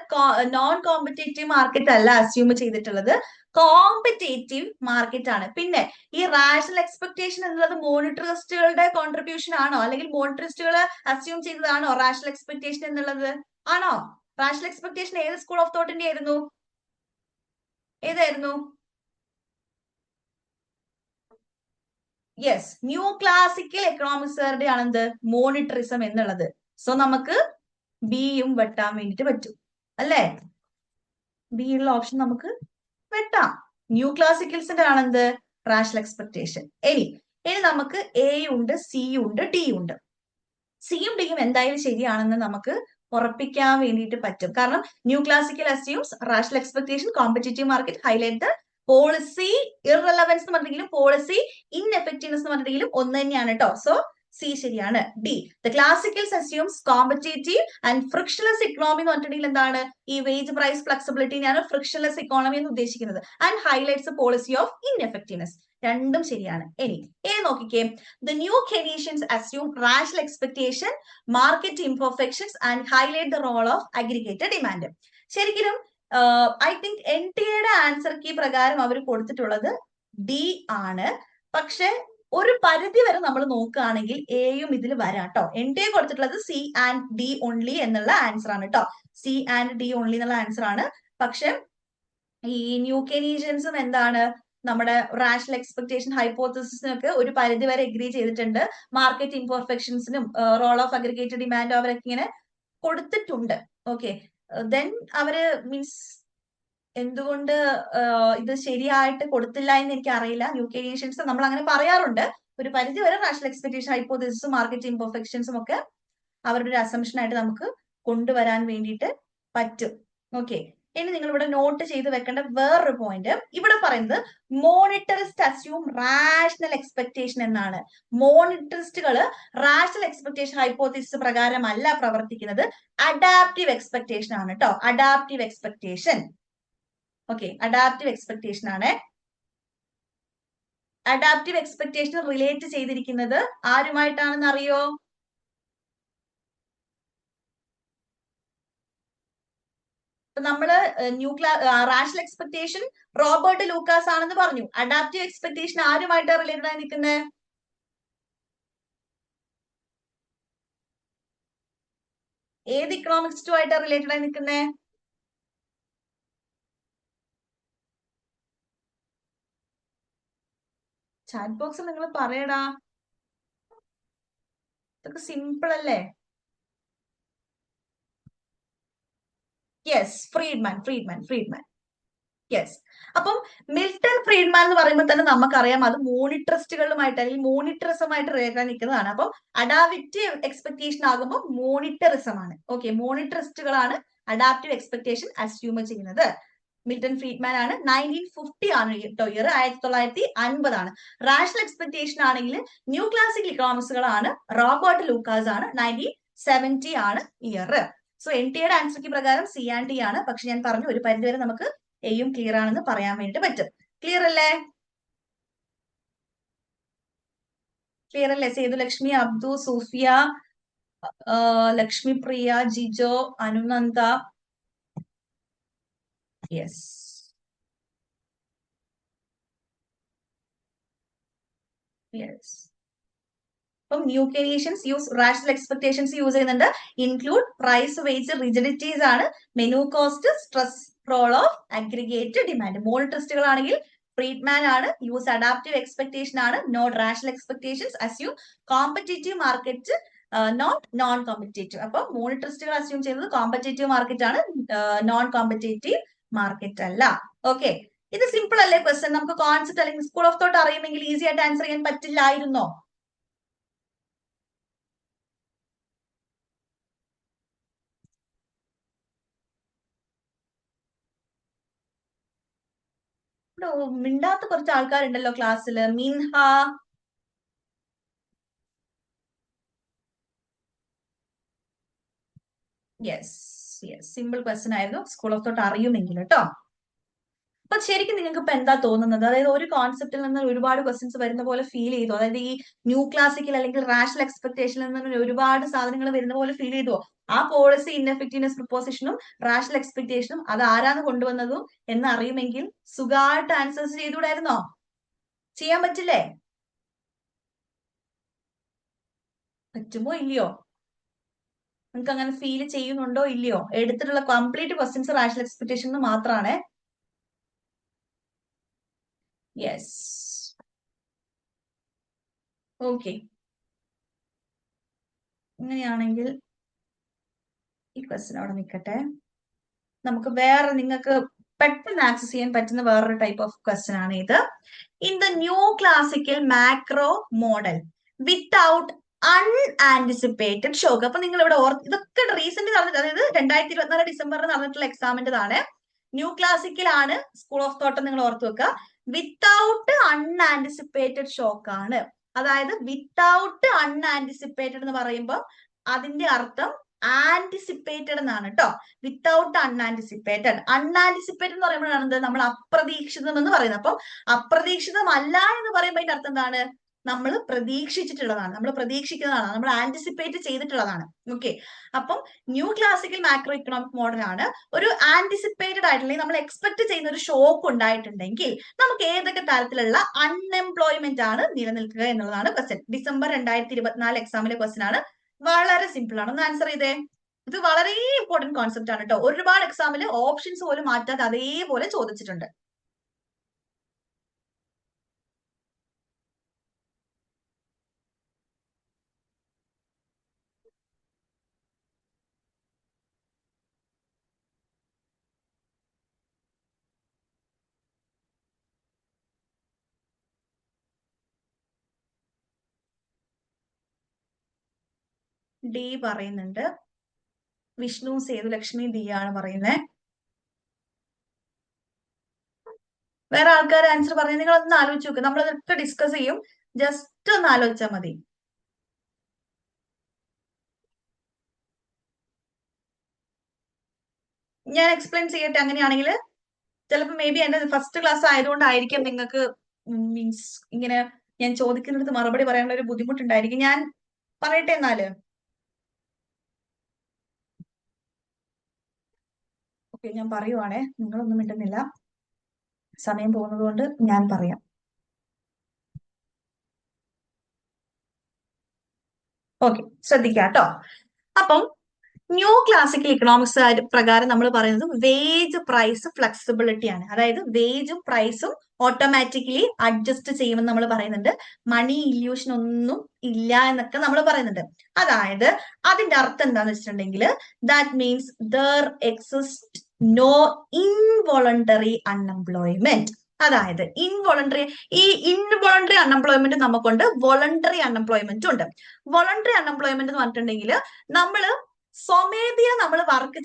നോൺ കോമ്പറ്റേറ്റീവ് മാർക്കറ്റ് അല്ല അസ്യൂം ചെയ്തിട്ടുള്ളത്, കോമ്പറ്റേറ്റീവ് മാർക്കറ്റ് ആണ്. പിന്നെ ഈ റാഷണൽ എക്സ്പെക്ടേഷൻ എന്നുള്ളത് മോണിറ്ററിസ്റ്റുകളുടെ കോൺട്രിബ്യൂഷൻ ആണോ, അല്ലെങ്കിൽ മോണിറ്ററിസ്റ്റുകൾ അസ്യൂം ചെയ്തതാണോ റാഷണൽ എക്സ്പെക്ടേഷൻ എന്നുള്ളത്? ആണോ? റാഷണൽ എക്സ്പെക്ടേഷൻ ഏത് സ്കൂൾ ഓഫ് തോട്ടിന്റെ ആയിരുന്നു? ഏതായിരുന്നു? യെസ്, ന്യൂ ക്ലാസിക്കൽ എക്കണോമിക്സുകാരുടെ ആണെന്ത് മോണിറ്ററിസം എന്നുള്ളത്. സോ നമുക്ക് ബിയും വെട്ടാൻ വേണ്ടിട്ട് പറ്റും അല്ലേ? ബി ഉള്ള ഓപ്ഷൻ നമുക്ക് വെട്ടാം. ന്യൂ ക്ലാസിക്കൽസിന്റെ ആണെന്ത് റാഷണൽ എക്സ്പെക്ടേഷൻ. ഇനി നമുക്ക് എ ഉണ്ട്, സി ഉണ്ട്, ഡി ഉണ്ട്. സിയും ഡിയും എന്തായാലും ശരിയാണെന്ന് നമുക്ക് ഉറപ്പിക്കാൻ വേണ്ടിയിട്ട് പറ്റും. കാരണം new classical assumes rational expectation competitive market highlight policy irrelevance എന്ന് പറഞ്ഞെങ്കിലും പോളിസി ഇൻഎഫക്റ്റീവ്നെസ് എന്ന് പറഞ്ഞെങ്കിലും ഒന്ന് തന്നെയാണ് കേട്ടോ. സോ സി ശരിയാണ്. D the classicals assumes competitive and frictionless economy എന്ന് പറഞ്ഞിട്ടുണ്ടെങ്കിൽ എന്താണ്? ഈ വേജ് പ്രൈസ് ഫ്ലെക്സിബിലിറ്റിനെയാണ് ഫ്രിക്ഷൻലെസ് ഇക്കോണമി എന്ന് ഉദ്ദേശിക്കുന്നത്. And highlights policy of ineffectiveness. രണ്ടും ശരിയാണ്. ഇനി നോക്കിക്കേ. The new Keynesians assume rational expectation market imperfections and highlight the role of aggregated demand. ശരിക്കും ഐ തിങ്ക് എൻ ടി എയുടെ ആൻസർ കീ പ്രകാരം അവർ കൊടുത്തിട്ടുള്ളത് ഡി ആണ്. പക്ഷെ ഒരു പരിധി വരെ നമ്മൾ നോക്കുകയാണെങ്കിൽ എയും ഇതിൽ വരാം കേട്ടോ. എൻ ടി എ കൊടുത്തിട്ടുള്ളത് സി ആൻഡ് ഡി ഓൺലി എന്നുള്ള ആൻസർ ആണ് കേട്ടോ. സി ആൻഡ് ഡി ഓൺലി എന്നുള്ള ആൻസർ ആണ്. പക്ഷെ ഈ ന്യൂ കെനീഷ്യൻസും എന്താണ് നമ്മുടെ റാഷണൽ എക്സ്പെക്ടേഷൻ ഹൈപ്പോത്തസിസിനൊക്കെ ഒരു പരിധി വരെ എഗ്രി ചെയ്തിട്ടുണ്ട്. മാർക്കറ്റ് ഇംപെർഫെക്ഷൻസിനും റോൾ ഓഫ് അഗ്രിഗേറ്റഡ് ഡിമാൻഡും അവരൊക്കെ ഇങ്ങനെ കൊടുത്തിട്ടുണ്ട്. ഓക്കെ, ദെൻ അവര് മീൻസ് എന്തുകൊണ്ട് ഇത് ശരിയായിട്ട് കൊടുത്തില്ല എന്ന് എനിക്ക് അറിയില്ല. ന്യൂ കെനീഷ്യൻസ് നമ്മൾ അങ്ങനെ പറയാറുണ്ട്. ഒരു പരിധി വരെ റാഷണൽ എക്സ്പെക്ടേഷൻ ഹൈപ്പോത്തസിസും മാർക്കറ്റ് ഇംപെർഫെക്ഷൻസും ഒക്കെ അവരുടെ ഒരു അസംഷൻ ആയിട്ട് നമുക്ക് കൊണ്ടുവരാൻ വേണ്ടിയിട്ട് പറ്റും. ഓക്കെ, ഇനി നിങ്ങൾ ഇവിടെ നോട്ട് ചെയ്ത് വെക്കേണ്ട വേറൊരു പോയിന്റ് ഇവിടെ പറയുന്നത് മോണിറ്ററിസ്റ്റ് അസ്യൂം റാഷണൽ എക്സ്പെക്ടേഷൻ എന്നാണ്. മോണിറ്ററിസ്റ്റുകൾ റാഷണൽ എക്സ്പെക്ടേഷൻ ഹൈപ്പോത്തിസിസ് പ്രകാരമല്ല പ്രവർത്തിക്കുന്നത്, അഡാപ്റ്റീവ് എക്സ്പെക്ടേഷൻ ആണ് കേട്ടോ. Adaptive expectation. Okay, adaptive expectation ആണ്. അഡാപ്റ്റീവ് എക്സ്പെക്ടേഷൻ റിലേറ്റ് ചെയ്തിരിക്കുന്നത് ആരുമായിട്ടാണെന്ന് അറിയോ? നമ്മള് റാഷണൽ എക്സ്പെക്ടേഷൻ റോബർട്ട് ലൂക്കാസ് ആണെന്ന് പറഞ്ഞു. അഡാപ്റ്റീവ് എക്സ്പെക്ടേഷൻ ആരുമായിട്ട് റിലേറ്റഡ് ആയി നിൽക്കുന്നത്? ഏത് ഇക്കണോമിക്സുമായിട്ട് റിലേറ്റഡ് ആയി നിൽക്കുന്നത്? ചാറ്റ് ബോക്സ് നിങ്ങൾ പറയടാ, ഇതൊക്കെ സിമ്പിൾ അല്ലേ? Yes, Friedman. യെസ്. അപ്പം മിൽട്ടൺ ഫ്രീഡ്മാൻ എന്ന് പറയുമ്പോൾ തന്നെ നമുക്കറിയാം അത് മോണിറ്ററിസ്റ്റുകളുമായിട്ട് അല്ലെങ്കിൽ മോണിറ്ററിസമായിട്ട് റിലേറ്റ് നിൽക്കുന്നതാണ്. അപ്പം അഡാപ്റ്റീവ് എക്സ്പെക്ടേഷൻ ആകുമ്പോൾ മോണിറ്ററിസം ആണ്. ഓക്കെ, മോണിറ്ററിസ്റ്റുകളാണ് അഡാപ്റ്റീവ് എക്സ്പെക്ടേഷൻ അസ്യൂം ചെയ്യുന്നത്. മിൽട്ടൺ ഫ്രീഡ്മാൻ ആണ്. 1950 ആണ് കേട്ടോ ഇയർ, 1950 ആണ്. റാഷണൽ എക്സ്പെക്ടേഷൻ ആണെങ്കിൽ ന്യൂ ക്ലാസിക്കൽ ഇക്കണോമിക്സുകളാണ്, റോബർട്ട് ലൂക്കാസ് ആണ്. 1970 ആണ് ഇയർ. സോ എൻ ടിയുടെ ആൻസർക്ക് പ്രകാരം സി ആൻഡ് ഡി ആണ്. പക്ഷെ ഞാൻ പറഞ്ഞു ഒരു പരിധിവരെ നമുക്ക് എയും ക്ലിയർ ആണെന്ന് പറയാൻ വേണ്ടിട്ട് പറ്റും. ക്ലിയർ അല്ലേ? ക്ലിയർ അല്ലേ? സേതുലക്ഷ്മി, അബ്ദു, സൂഫിയ, ലക്ഷ്മി പ്രിയ, ജിജോ, അനുനന്ദ. യെസ്. യെസ്. അപ്പം new creations use rational expectations use ചെയ്യുന്നുണ്ട്. ഇൻക്ലൂഡ് പ്രൈസ്, വെയ്റ്റ്സ്, റിജിഡിറ്റീസ് ആണ്. Menu cost, stress role of aggregate demand. മോണിറ്ററിസ്റ്റുകൾ ആണെങ്കിൽ ഫ്രീഡ്മാൻ ആണ്. യൂസ് അഡാപ്റ്റീവ് എക്സ്പെക്ടേഷൻ ആണ്. Not rational expectations. Assume competitive market, not non competitive. അപ്പൊ മോണിറ്ററിസ്റ്റുകൾ assume ചെയ്യുന്നത് competitive market ആണ്, നോൺ കോമ്പറ്റേറ്റീവ് മാർക്കറ്റ് അല്ല. ഓക്കെ, ഇത് സിമ്പിൾ അല്ലേ ക്വസ്റ്റ്യൻ? നമുക്ക് കോൺസെപ്റ്റ് അല്ലെങ്കിൽ സ്കൂൾ ഓഫ് തോട്ട് അറിയുമെങ്കിൽ ഈസി ആയിട്ട് ആൻസർ ചെയ്യാൻ പറ്റില്ലായിരുന്നോ? മിണ്ടാത്ത കുറച്ച് ആൾക്കാരുണ്ടല്ലോ ക്ലാസ്സില്. മിൻഹ, യെസ് യെസ്, സിമ്പിൾ ക്വസ്റ്റ്യൻ ആയിരുന്നു. സ്കൂൾ ഓഫ് തോട്ട് അറിയുമെങ്കിൽ കേട്ടോ. അപ്പൊ ശരിക്കും നിങ്ങൾക്ക് ഇപ്പൊ എന്താ തോന്നുന്നത്? അതായത് ഒരു കോൺസെപ്റ്റിൽ നിന്ന് ഒരുപാട് ക്വസ്റ്റ്യൻസ് വരുന്ന പോലെ ഫീൽ ചെയ്തു? അതായത് ഈ ന്യൂ ക്ലാസിക്കൽ അല്ലെങ്കിൽ റാഷണൽ എക്സ്പെക്ടേഷനിൽ നിന്ന് ഒരുപാട് സാധനങ്ങൾ വരുന്ന പോലെ ഫീൽ ചെയ്തു? ആ പോളിസി ഇൻഎഫക്റ്റീവ്നെസ് പ്രിപ്പോസിഷനും റാഷണൽ എക്സ്പെക്ടേഷനും അത് ആരാണ് കൊണ്ടുവന്നതും എന്ന് അറിയുമെങ്കിൽ സുഖമായിട്ട് ആൻസേഴ്സ് ചെയ്തുകൂടായിരുന്നോ? ചെയ്യാൻ പറ്റില്ലേ? പറ്റുമോ ഇല്ലയോ? നിങ്ങൾക്ക് അങ്ങനെ ഫീൽ ചെയ്യുന്നുണ്ടോ ഇല്ലയോ? എടുത്തിട്ടുള്ള കംപ്ലീറ്റ് ക്വസ്റ്റ്യൻസ് റാഷണൽ എക്സ്പെക്ടേഷൻ മാത്രമാണ്. യെസ്. ഓക്കെ, അങ്ങനെയാണെങ്കിൽ ഈ ക്വസ്റ്റ്യൻ അവിടെ നിൽക്കട്ടെ. നമുക്ക് വേറെ നിങ്ങൾക്ക് പെട്ടെന്ന് ആക്സസ് ചെയ്യാൻ പറ്റുന്ന വേറൊരു ടൈപ്പ് ഓഫ് ക്വസ്റ്റ്യൻ ആണ് ഇത്. In the new classical macro model without unanticipated shock. അപ്പൊ നിങ്ങൾ ഇവിടെ ഇതൊക്കെ റീസെന്റ് നടന്നിട്ട്, അതായത് 2024 ഡിസംബറിൽ നടന്നിട്ടുള്ള എക്സാമിന്റെതാണ്. ന്യൂ ക്ലാസിക്കൽ ആണ് സ്കൂൾ ഓഫ് തോട്ട്, നിങ്ങൾ ഓർത്ത് വെക്കുക. വിത്തൗട്ട് അൺആന്റിസിപ്പേറ്റഡ് ഷോക്ക് ആണ്. അതായത് വിത്തൗട്ട് അൺആന്റിസിപ്പേറ്റഡ് എന്ന് പറയുമ്പോൾ അതിന്റെ അർത്ഥം ആന്റിസിപ്പേറ്റഡ് എന്നാണ് കേട്ടോ. വിത്തൗട്ട് അൺആന്റിസിപ്പേറ്റഡ്. അൺആന്റിസിപ്പേറ്റഡ് എന്ന് പറയുമ്പോഴാണ് നമ്മൾ അപ്രതീക്ഷിതം എന്ന് പറയുന്നത്. അപ്പം അപ്രതീക്ഷിതമല്ല എന്ന് പറയുമ്പോൾ അതിന്റെ അർത്ഥം എന്താണ്? നമ്മൾ പ്രതീക്ഷിച്ചിട്ടുള്ളതാണ്, നമ്മൾ പ്രതീക്ഷിക്കുന്നതാണ്, നമ്മൾ ആന്റിസിപ്പേറ്റ് ചെയ്തിട്ടുള്ളതാണ്. ഓക്കെ, അപ്പം new classical macro economic model ആണ്. ഒരു ആന്റിസിപ്പേറ്റഡ് ആയിട്ടുള്ള നമ്മൾ എക്സ്പെക്ട് ചെയ്യുന്ന ഒരു ഷോക്ക് ഉണ്ടായിട്ടുണ്ടെങ്കിൽ നമുക്ക് ഏതൊക്കെ തരത്തിലുള്ള അൺഎംപ്ലോയ്മെന്റ് ആണ് നിലനിൽക്കുക എന്നുള്ളതാണ് ക്വസ്റ്റ്യൻ. ഡിസംബർ 2024 എക്സാമിലെ ക്വസ്റ്റ്യൻ ആണ്. വളരെ സിമ്പിൾ ആണ്, ഒന്ന് ആൻസർ ചെയ്തേ. ഇത് വളരെ ഇമ്പോർട്ടന്റ് കോൺസെപ്റ്റ് ആണ് കേട്ടോ. ഒരുപാട് എക്സാമിൽ ഓപ്ഷൻസ് പോലും മാറ്റാതെ അതേപോലെ ചോദിച്ചിട്ടുണ്ട്. ഡി പറയുന്നുണ്ട്. വിഷ്ണു, സേതുലക്ഷ്മി, ഡി ആണ് പറയുന്നത്. വേറെ ആൾക്കാർ ആൻസർ പറഞ്ഞു, നിങ്ങൾ ഒന്ന് ആലോചിച്ച് നോക്ക്. നമ്മളതൊക്കെ ഡിസ്കസ് ചെയ്യും, ജസ്റ്റ് ഒന്ന് ആലോചിച്ചാൽ മതി. ഞാൻ എക്സ്പ്ലെയിൻ ചെയ്യട്ടെ. അങ്ങനെയാണെങ്കിൽ ചിലപ്പോൾ മേ ബി എന്റെ ഫസ്റ്റ് ക്ലാസ് ആയതുകൊണ്ടായിരിക്കും നിങ്ങൾക്ക് മീൻസ് ഇങ്ങനെ ഞാൻ ചോദിക്കുന്നിടത്ത് മറുപടി പറയാനുള്ള ഒരു ബുദ്ധിമുട്ടുണ്ടായിരിക്കും. ഞാൻ പറയട്ടെ എന്നാല്. ഓക്കെ, ഞാൻ പറയുവാണേ, നിങ്ങളൊന്നും മിണ്ടുന്നില്ല. സമയം പോകുന്നത് കൊണ്ട് ഞാൻ പറയാം. ഓക്കെ, ശ്രദ്ധിക്കാം കേട്ടോ. അപ്പം ന്യൂ ക്ലാസിക്കൽ ഇക്കണോമിക്സ് പ്രകാരം നമ്മൾ പറയുന്നത് വേജ് പ്രൈസ് ഫ്ലെക്സിബിലിറ്റി ആണ്. അതായത് വേജും പ്രൈസും ഓട്ടോമാറ്റിക്കലി അഡ്ജസ്റ്റ് ചെയ്യുമെന്ന് നമ്മൾ പറയുന്നുണ്ട്. മണി ഇല്യൂഷൻ ഒന്നും ഇല്ല എന്നൊക്കെ നമ്മൾ പറയുന്നുണ്ട്. അതായത് അതിന്റെ അർത്ഥം എന്താന്ന് വെച്ചിട്ടുണ്ടെങ്കിൽ that means there exist no involuntary unemployment. അതായത് ഈ ഇൻവോളണ്ടറി അൺഎംപ്ലോയ്മെന്റ് നമുക്കുണ്ട്, വോളണ്ടറി അൺഎംപ്ലോയ്മെന്റ് ഉണ്ട്. വോളണ്ടറി അൺഎംപ്ലോയ്മെന്റ് എന്ന് പറഞ്ഞിട്ടുണ്ടെങ്കിൽ നമ്മൾ സ്വമേധയാ നമ്മൾ വർക്ക്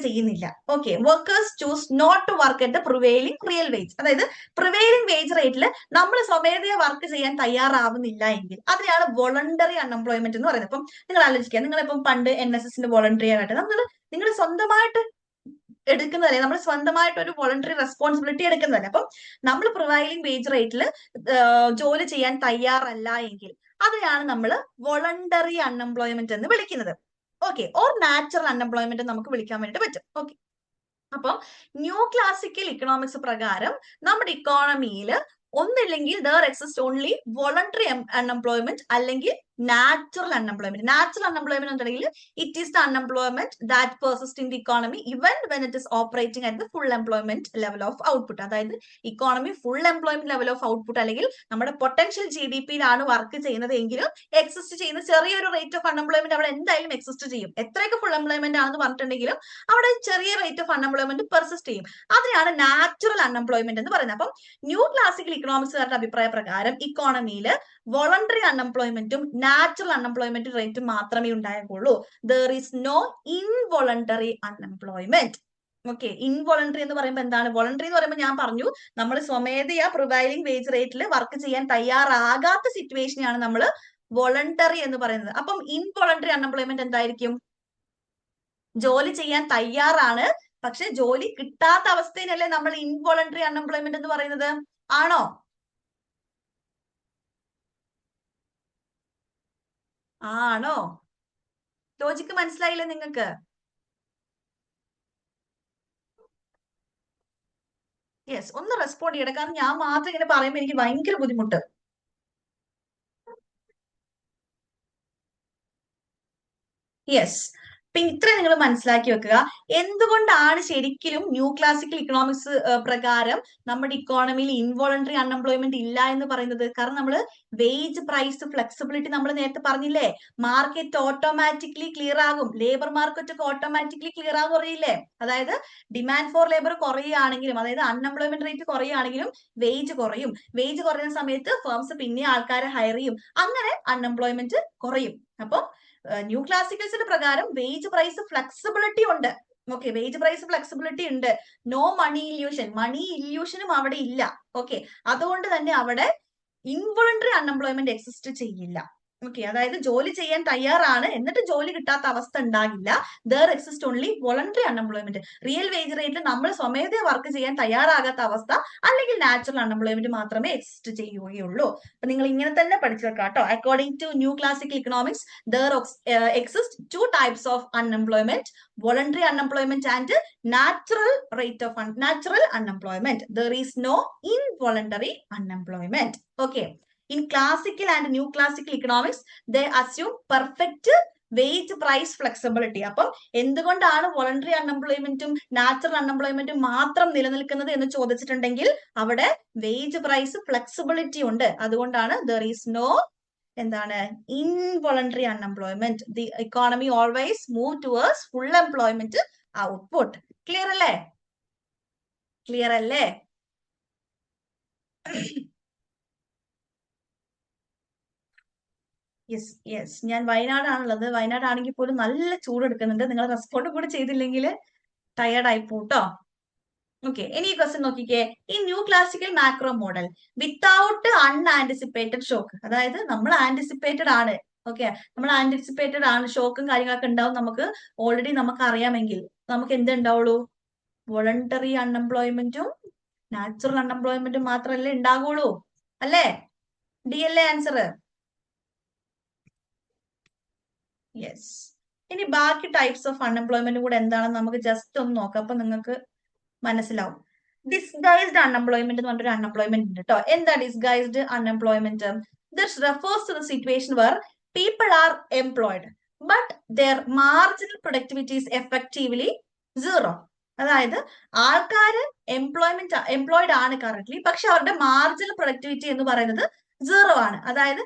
ചെയ്യുന്നില്ല. Okay, workers choose not to work at the prevailing real wage. അതായത് പ്രിവെയിലിംഗ് വേജ് റേറ്റിൽ നമ്മൾ സ്വമേധയാ വർക്ക് ചെയ്യാൻ തയ്യാറാവുന്നില്ല എങ്കിൽ അതിനെയാണ് വോളണ്ടറി അൺഎംപ്ലോയ്മെന്റ് എന്ന് പറയുന്നത്. അപ്പം നിങ്ങൾ ആലോചിക്കുക, നിങ്ങളിപ്പം പണ്ട് NSSന്റെ വോളണ്ടറി ആയിട്ട് നിങ്ങൾ സ്വന്തമായിട്ട് എടുക്കുന്നതല്ലേ, നമ്മൾ സ്വന്തമായിട്ട് ഒരു വോളണ്ടറി റെസ്പോൺസിബിലിറ്റി എടുക്കുന്നതല്ലേ. അപ്പം നമ്മൾ പ്രിവൈലിംഗ് വേജ് റേറ്റിൽ ജോലി ചെയ്യാൻ തയ്യാറല്ല എങ്കിൽ അതിനെയാണ് നമ്മൾ വോളണ്ടറി അൺഎംപ്ലോയ്മെന്റ് എന്ന് വിളിക്കുന്നത്. ഓക്കെ, ഓർ നാച്ചുറൽ അൺഎംപ്ലോയ്മെന്റ് നമുക്ക് വിളിക്കാൻ വേണ്ടിട്ട് പറ്റും. ഓക്കെ, അപ്പം ന്യൂ ക്ലാസിക്കൽ ഇക്കണോമിക്സ് പ്രകാരം നമ്മുടെ ഇക്കോണമിയിൽ ഒന്നില്ലെങ്കിൽ there exist only voluntary unemployment അല്ലെങ്കിൽ നാച്ചുറൽ അൺഎംപ്ലോയ്മെന്റ്. നാച്ചുറൽ അൺഎംപ്ലോയ്മെന്റ് എന്നുണ്ടെങ്കിൽ it is the unemployment that persist in the economy even when it is operating at the full employment level of output. അതായത് economy full employment level of output അല്ലെങ്കിൽ നമ്മുടെ potential GDP-യിലാണ് work ചെയ്യുന്നത് എങ്കിലും exist ചെയ്യുന്ന ചെറിയൊരു rate of unemployment അവിടെ എന്തായാലും exist ചെയ്യും. എത്രയൊക്കെ ഫുൾ എംപ്ലോയ്മെന്റ് ആണെന്ന് പറഞ്ഞിട്ടുണ്ടെങ്കിലും അവിടെ ചെറിയ റേറ്റ് ഓഫ് അൺഎംപ്ലോയ്മെന്റ് പെർസിസ്റ്റ് ചെയ്യും. അതിനാണ് നാച്ചുറൽ അൺഎംപ്ലോയ്മെന്റ് എന്ന് പറയുന്നത്. അപ്പം ന്യൂ ക്ലാസിക്കൽ ഇക്കണോമിക്സുകാരുടെ അഭിപ്രായ പ്രകാരം ഇക്കോണമിയിൽ വോളണ്ടറി അൺഎംപ്ലോയ്മെന്റും നാച്ചുറൽ അൺഎംപ്ലോയ്മെന്റ് റേറ്റും മാത്രമേ ഉണ്ടാകുള്ളൂ. There is no involuntary unemployment. Okay, involuntary എന്ന് പറയുമ്പോൾ എന്താണ്? വോളണ്ടറി എന്ന് പറയുമ്പോൾ ഞാൻ പറഞ്ഞു, നമ്മൾ സ്വമേധയാ പ്രിവൈലിംഗ് വേജ് റേറ്റിൽ വർക്ക് ചെയ്യാൻ തയ്യാറാകാത്ത സിറ്റുവേഷനെയാണ് നമ്മൾ വോളണ്ടറി എന്ന് പറയുന്നത്. അപ്പം ഇൻവോളണ്ടറി അൺഎംപ്ലോയ്മെന്റ് എന്തായിരിക്കും? ജോലി ചെയ്യാൻ തയ്യാറാണ്, പക്ഷെ ജോലി കിട്ടാത്ത അവസ്ഥയിലല്ലേ നമ്മൾ ഇൻവോളണ്ടറി അൺഎംപ്ലോയ്മെന്റ് എന്ന് പറയുന്നത്. ആണോ? ആണോ? ലോജിക്ക് മനസ്സിലായില്ലേ നിങ്ങൾക്ക്? യെസ്, ഒന്ന് റെസ്പോണ്ട് ചെയ്യണം. കാരണം ഞാൻ മാത്രം ഇങ്ങനെ പറയുമ്പോൾ എനിക്ക് ഭയങ്കര ബുദ്ധിമുട്ട്. യെസ്, പിന്നെ ഇത്ര നിങ്ങൾ മനസ്സിലാക്കി വെക്കുക. എന്തുകൊണ്ടാണ് ശരിക്കും ന്യൂ ക്ലാസിക്കൽ ഇക്കണോമിക്സ് പ്രകാരം നമ്മുടെ ഇക്കോണമിയിൽ ഇൻവോളണ്ടറി അൺഎംപ്ലോയ്മെന്റ് ഇല്ല എന്ന് പറയുന്നത്? കാരണം നമ്മൾ വേജ് പ്രൈസ് ഫ്ലെക്സിബിലിറ്റി നമ്മൾ നേരത്തെ പറഞ്ഞില്ലേ, മാർക്കറ്റ് ഓട്ടോമാറ്റിക്കലി ക്ലിയർ ആകും, ലേബർ മാർക്കറ്റ് ഒക്കെ ഓട്ടോമാറ്റിക്കലി ക്ലിയർ ആകും അറിയില്ലേ. അതായത് ഡിമാൻഡ് ഫോർ ലേബർ കുറയുകയാണെങ്കിലും, അതായത് അൺഎംപ്ലോയ്മെന്റ് റേറ്റ് കുറയുകയാണെങ്കിലും വേജ് കുറയും. വേജ് കുറയുന്ന സമയത്ത് ഫേംസ് പിന്നെ ആൾക്കാരെ ഹയർ ചെയ്യും, അങ്ങനെ അൺഎംപ്ലോയ്മെന്റ് കുറയും. അപ്പം ന്യൂ ക്ലാസിക്കൽസിന്റെ പ്രകാരം വേജ് പ്രൈസ് ഫ്ലെക്സിബിലിറ്റി ഉണ്ട്. ഓക്കെ, വേജ് പ്രൈസ് ഫ്ലെക്സിബിലിറ്റി ഉണ്ട്. നോ മണി ഇല്യൂഷനും അവിടെ ഇല്ല. ഓക്കെ, അതുകൊണ്ട് തന്നെ അവിടെ ഇൻവോളണ്ടറി അൺഎംപ്ലോയ്മെന്റ് എക്സിസ്റ്റ് ചെയ്യില്ല. ഓക്കെ, അതായത് ജോലി ചെയ്യാൻ തയ്യാറാണ് എന്നിട്ട് ജോലി കിട്ടാത്ത അവസ്ഥ ഉണ്ടാകില്ല. There exist only voluntary unemployment. Real wage റേറ്റിൽ നമ്മൾ സ്വമേധയാ വർക്ക് ചെയ്യാൻ തയ്യാറാകാത്ത അവസ്ഥ അല്ലെങ്കിൽ നാച്ചുറൽ അൺഎംപ്ലോയ്മെന്റ് മാത്രമേ എക്സിസ്റ്റ് ചെയ്യുകയുള്ളൂ. അപ്പൊ നിങ്ങൾ ഇങ്ങനെ തന്നെ പഠിച്ചു വെക്കാം കേട്ടോ. According to new classical economics there exist two types of unemployment: voluntary unemployment and natural unemployment. There is no involuntary unemployment. Okay, in classical and new classical economics they assume perfect wage price flexibility. അപ്പം എന്തുകൊണ്ടാണ് voluntary അൺഎംപ്ലോയ്മെന്റും natural അൺഎംപ്ലോയ്മെന്റും മാത്രം നിലനിൽക്കുന്നത് എന്ന് ചോദിച്ചിട്ടുണ്ടെങ്കിൽ അവിടെ wage price flexibility ഉണ്ട്. അതുകൊണ്ടാണ് there is no എന്താണ് involuntary unemployment. The economy always move towards full employment output. Clear അല്ലേ? ക്ലിയർ അല്ലേ? യെസ് യെസ്, ഞാൻ വയനാടാണുള്ളത്. വയനാടാണെങ്കിൽ പോലും നല്ല ചൂടെടുക്കുന്നുണ്ട്. നിങ്ങൾ റെസ്പോണ്ട് കൂടെ ചെയ്തില്ലെങ്കിൽ ടയേർഡ് ആയി പോട്ടോ. ഓക്കെ, ഇനി ഈ ക്വസ്റ്റ്യൻ നോക്കിക്കേ. ഈ new classical macro model without unanticipated shock, അതായത് നമ്മൾ ആന്റിസിപ്പേറ്റഡ് ആണ്, ഓക്കെ, നമ്മൾ ആന്റിസിപ്പേറ്റഡ് ആണ്, ഷോക്കും കാര്യങ്ങളൊക്കെ ഉണ്ടാവും, നമുക്ക് ഓൾറെഡി നമുക്ക് അറിയാമെങ്കിൽ നമുക്ക് എന്ത് ഉണ്ടാവുള്ളൂ? വോളണ്ടറി അൺഎംപ്ലോയ്മെന്റും നാച്ചുറൽ അൺഎംപ്ലോയ്മെന്റും മാത്രമല്ലേ ഉണ്ടാകുള്ളൂ, അല്ലേ? ഡി അല്ലേ ആൻസർ? യെസ്. ഇനി ബാക്കി ടൈപ്സ് ഓഫ് അൺഎംപ്ലോയ്മെന്റ് കൂടെ എന്താണെന്ന് നമുക്ക് ജസ്റ്റ് ഒന്ന് നോക്കാം, അപ്പൊ നിങ്ങൾക്ക് മനസ്സിലാവും. ഡിസ്ഗൈസ്ഡ് അൺഎംപ്ലോയ്മെന്റ് എന്ന് പറഞ്ഞൊരു അൺഎംപ്ലോയ്മെന്റ് ഉണ്ട് കേട്ടോ. എന്താ disguised unemployment? This refers to the situation where people are employed but their marginal productivity is effectively zero. അതായത് ആൾക്കാര് എംപ്ലോയ്ഡ് ആണ് കറന്റ്ലി, പക്ഷെ അവരുടെ മാർജിനൽ പ്രൊഡക്ടിവിറ്റി എന്ന് പറയുന്നത് സീറോ ആണ്. അതായത്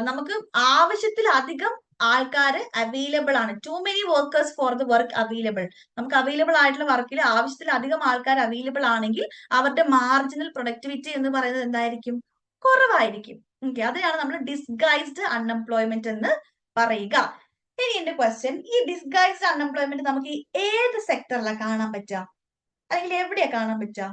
നമുക്ക് ആവശ്യത്തിലധികം ആൾക്കാർ അവൈലബിൾ ആണ്, too many workers for the work available. നമുക്ക് അവൈലബിൾ ആയിട്ടുള്ള വർക്കിൽ ആവശ്യത്തിലധികം ആൾക്കാർ അവൈലബിൾ ആണെങ്കിൽ അവരുടെ മാർജിനൽ പ്രൊഡക്ടിവിറ്റി എന്ന് പറയുന്നത് എന്തായിരിക്കും? കുറവായിരിക്കും. ഓക്കെ, അതിനാണ് നമ്മൾ ഡിസ്ഗൈസ്ഡ് അൺഎംപ്ലോയ്മെന്റ് എന്ന് പറയുക. ഇനി എന്റെ ക്വസ്റ്റ്യൻ, ഈ ഡിസ്ഗൈസ്ഡ് അൺഎംപ്ലോയ്മെന്റ് നമുക്ക് ഏത് സെക്ടറിലാണ് കാണാൻ പറ്റുക, അല്ലെങ്കിൽ എവിടെയാ കാണാൻ പറ്റുക?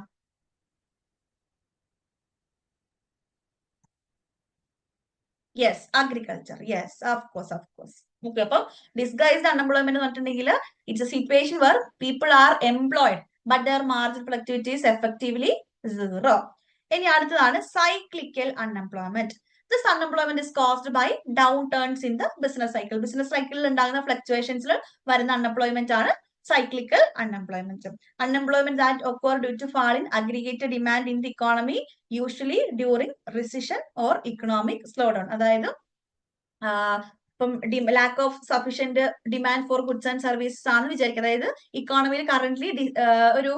Yes, agriculture. Yes, of course, of course. Okay, അപ്പം ഡിസ്ഗൈസ്ഡ് അൺഎംപ്ലോയ്മെന്റ് എന്ന് പറഞ്ഞിട്ടുണ്ടെങ്കിൽ it's a situation where people are employed but their marginal productivity is effectively zero. ഇനി അടുത്തതാണ് cyclical unemployment. This unemployment is caused by downturns in the business cycle. Business സൈക്കിളിൽ ഉണ്ടാകുന്ന ഫ്ലക്ച്വേഷൻസിൽ വരുന്ന unemployment ആണ് cyclical unemployment. Unemployment that occur due to fall in aggregated demand in the economy, usually during recession or economic slowdown. അതായത് ഇപ്പം lack of sufficient demand for goods and services ആണെന്ന് വിചാരിക്കുക. അതായത് ഇക്കോണമിയിൽ currently ഒരു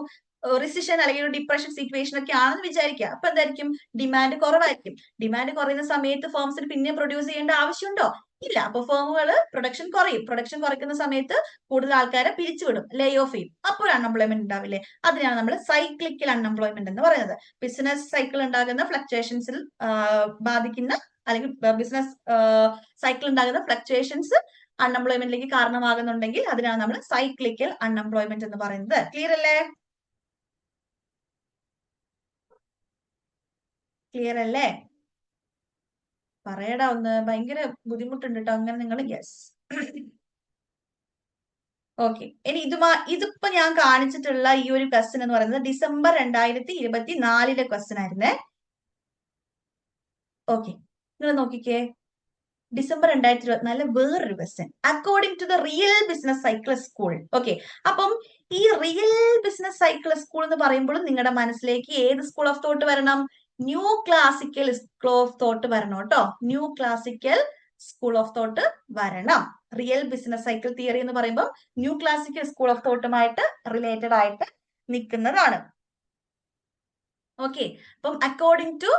റിസിഷൻ അല്ലെങ്കിൽ ഒരു depression situation ഒക്കെ ആണെന്ന് വിചാരിക്കുക. അപ്പൊ എന്തായിരിക്കും? ഡിമാൻഡ് കുറവായിരിക്കും. ഡിമാൻഡ് കുറയുന്ന സമയത്ത് ഫേംസിന് പിന്നെ പ്രൊഡ്യൂസ് ചെയ്യേണ്ട ആവശ്യമുണ്ടോ? ഇല്ല. അപ്പൊ ഫേമുകൾ പ്രൊഡക്ഷൻ കുറയും. പ്രൊഡക്ഷൻ കുറയ്ക്കുന്ന സമയത്ത് കൂടുതൽ ആൾക്കാരെ പിരിച്ചുവിടും, ലേ ഓഫ് ചെയ്യും. അപ്പോൾ അൺഎംപ്ലോയ്മെന്റ് ഉണ്ടാവില്ലേ? അതിനാണ് നമ്മൾ സൈക്ലിക്കൽ അൺഎംപ്ലോയ്മെന്റ് എന്ന് പറയുന്നത്. ബിസിനസ് സൈക്കിൾ ഉണ്ടാകുന്ന ഫ്ലക്ച്വേഷൻസിൽ ബാധിക്കുന്ന, അല്ലെങ്കിൽ ബിസിനസ് സൈക്കിൾ ഉണ്ടാകുന്ന ഫ്ലക്ച്വേഷൻസ് അൺഎംപ്ലോയ്മെന്റിലേക്ക് കാരണമാകുന്നുണ്ടെങ്കിൽ അതിനാണ് നമ്മൾ സൈക്ലിക്കൽ അൺഎംപ്ലോയ്മെന്റ് എന്ന് പറയുന്നത്. ക്ലിയർ അല്ലേ? ക്ലിയർ അല്ലേ? പറയടാ ഒന്ന്, ഭയങ്കര ബുദ്ധിമുട്ടുണ്ട് കേട്ടോ അങ്ങനെ നിങ്ങൾ. യെസ്. ഓക്കെ, ഇനി ഇതിപ്പോ ഞാൻ കാണിച്ചിട്ടുള്ള ഈ ഒരു ക്വസ്റ്റ്യൻ എന്ന് പറയുന്നത് ഡിസംബർ 2024 ക്വസ്റ്റ്യൻ ആയിരുന്നേ. ഓക്കെ, നിങ്ങൾ നോക്കിക്കേ, ഡിസംബർ 2024 വേറൊരു question. According to the real business cycle school. Okay, അപ്പം ഈ റിയൽ ബിസിനസ് സൈക്കിൾ സ്കൂൾ എന്ന് പറയുമ്പോഴും നിങ്ങളുടെ മനസ്സിലേക്ക് ഏത് സ്കൂൾ ഓഫ് തോട്ട് വരണം? New classical school of thought വരണം കേട്ടോ. New classical school of thought വരണം. റിയൽ ബിസിനസ് സൈക്കിൾ തിയറി എന്ന് പറയുമ്പോൾ ന്യൂ ക്ലാസിക്കൽ സ്കൂൾ ഓഫ് തോട്ടുമായിട്ട് റിലേറ്റഡ് ആയിട്ട് നിൽക്കുന്നതാണ്. ഓക്കെ, അപ്പം according to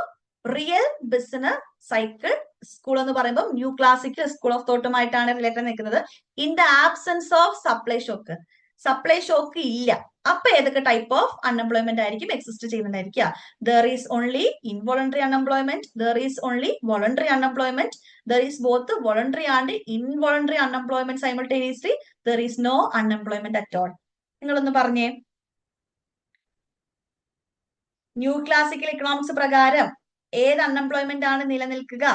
real business cycle school എന്ന് പറയുമ്പോൾ ന്യൂ ക്ലാസിക്കൽ സ്കൂൾ ഓഫ് തോട്ടുമായിട്ടാണ് റിലേറ്റഡ് നിൽക്കുന്നത്. In the absence of supply shock. Supply shock ഇല്ല, അപ്പൊ ഏതൊക്കെ ടൈപ്പ് ഓഫ് അൺഎംപ്ലോയ്മെന്റ് ആയിരിക്കും എക്സിസ്റ്റ് ചെയ്യുന്നുണ്ടായിരിക്കുക? There is only involuntary unemployment, there is only voluntary unemployment, there is both voluntary and involuntary unemployment simultaneously, there is no unemployment at all. നിങ്ങളൊന്ന് പറഞ്ഞേ, new classical economics പ്രകാരം ഏത് unemployment ആണ് നിലനിൽക്കുക?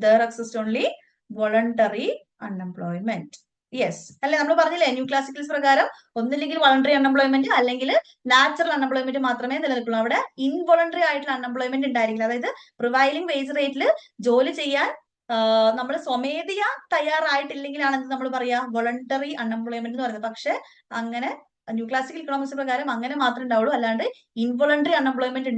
there exists only voluntary unemployment. Yes അല്ലെ? നമ്മൾ പറഞ്ഞില്ലേ new classicals പ്രകാരം ഒന്നില്ലെങ്കിൽ വോളണ്ടറി അൺഎംപ്ലോയ്മെന്റ് അല്ലെങ്കിൽ നാച്ചുറൽ അൺഎംപ്ലോയ്മെന്റ് മാത്രമേ നിലനിൽക്കുള്ളൂ. അവിടെ ഇൻവോളണ്ടറി ആയിട്ടുള്ള അൺഎംപ്ലോയ്മെന്റ് ഉണ്ടായിരിക്കില്ല. അതായത് പ്രിവൈലിംഗ് വേജ് റേറ്റിൽ ജോലി ചെയ്യാൻ നമ്മൾ സ്വമേധയാ തയ്യാറായിട്ടില്ലെങ്കിലാണ് നമ്മൾ പറയാ വോളണ്ടറി അൺഎംപ്ലോയ്മെന്റ് എന്ന് പറയുന്നത്. പക്ഷെ അങ്ങനെ ന്യൂ ക്ലാസിക്കൽ ഇക്കണോമിക്സ് പ്രകാരം അങ്ങനെ മാത്രമേ ഉണ്ടാവുള്ളൂ, അല്ലാണ്ട് ഇൻവോളണ്ടറി അൺഎംപ്ലോയ്മെന്റ്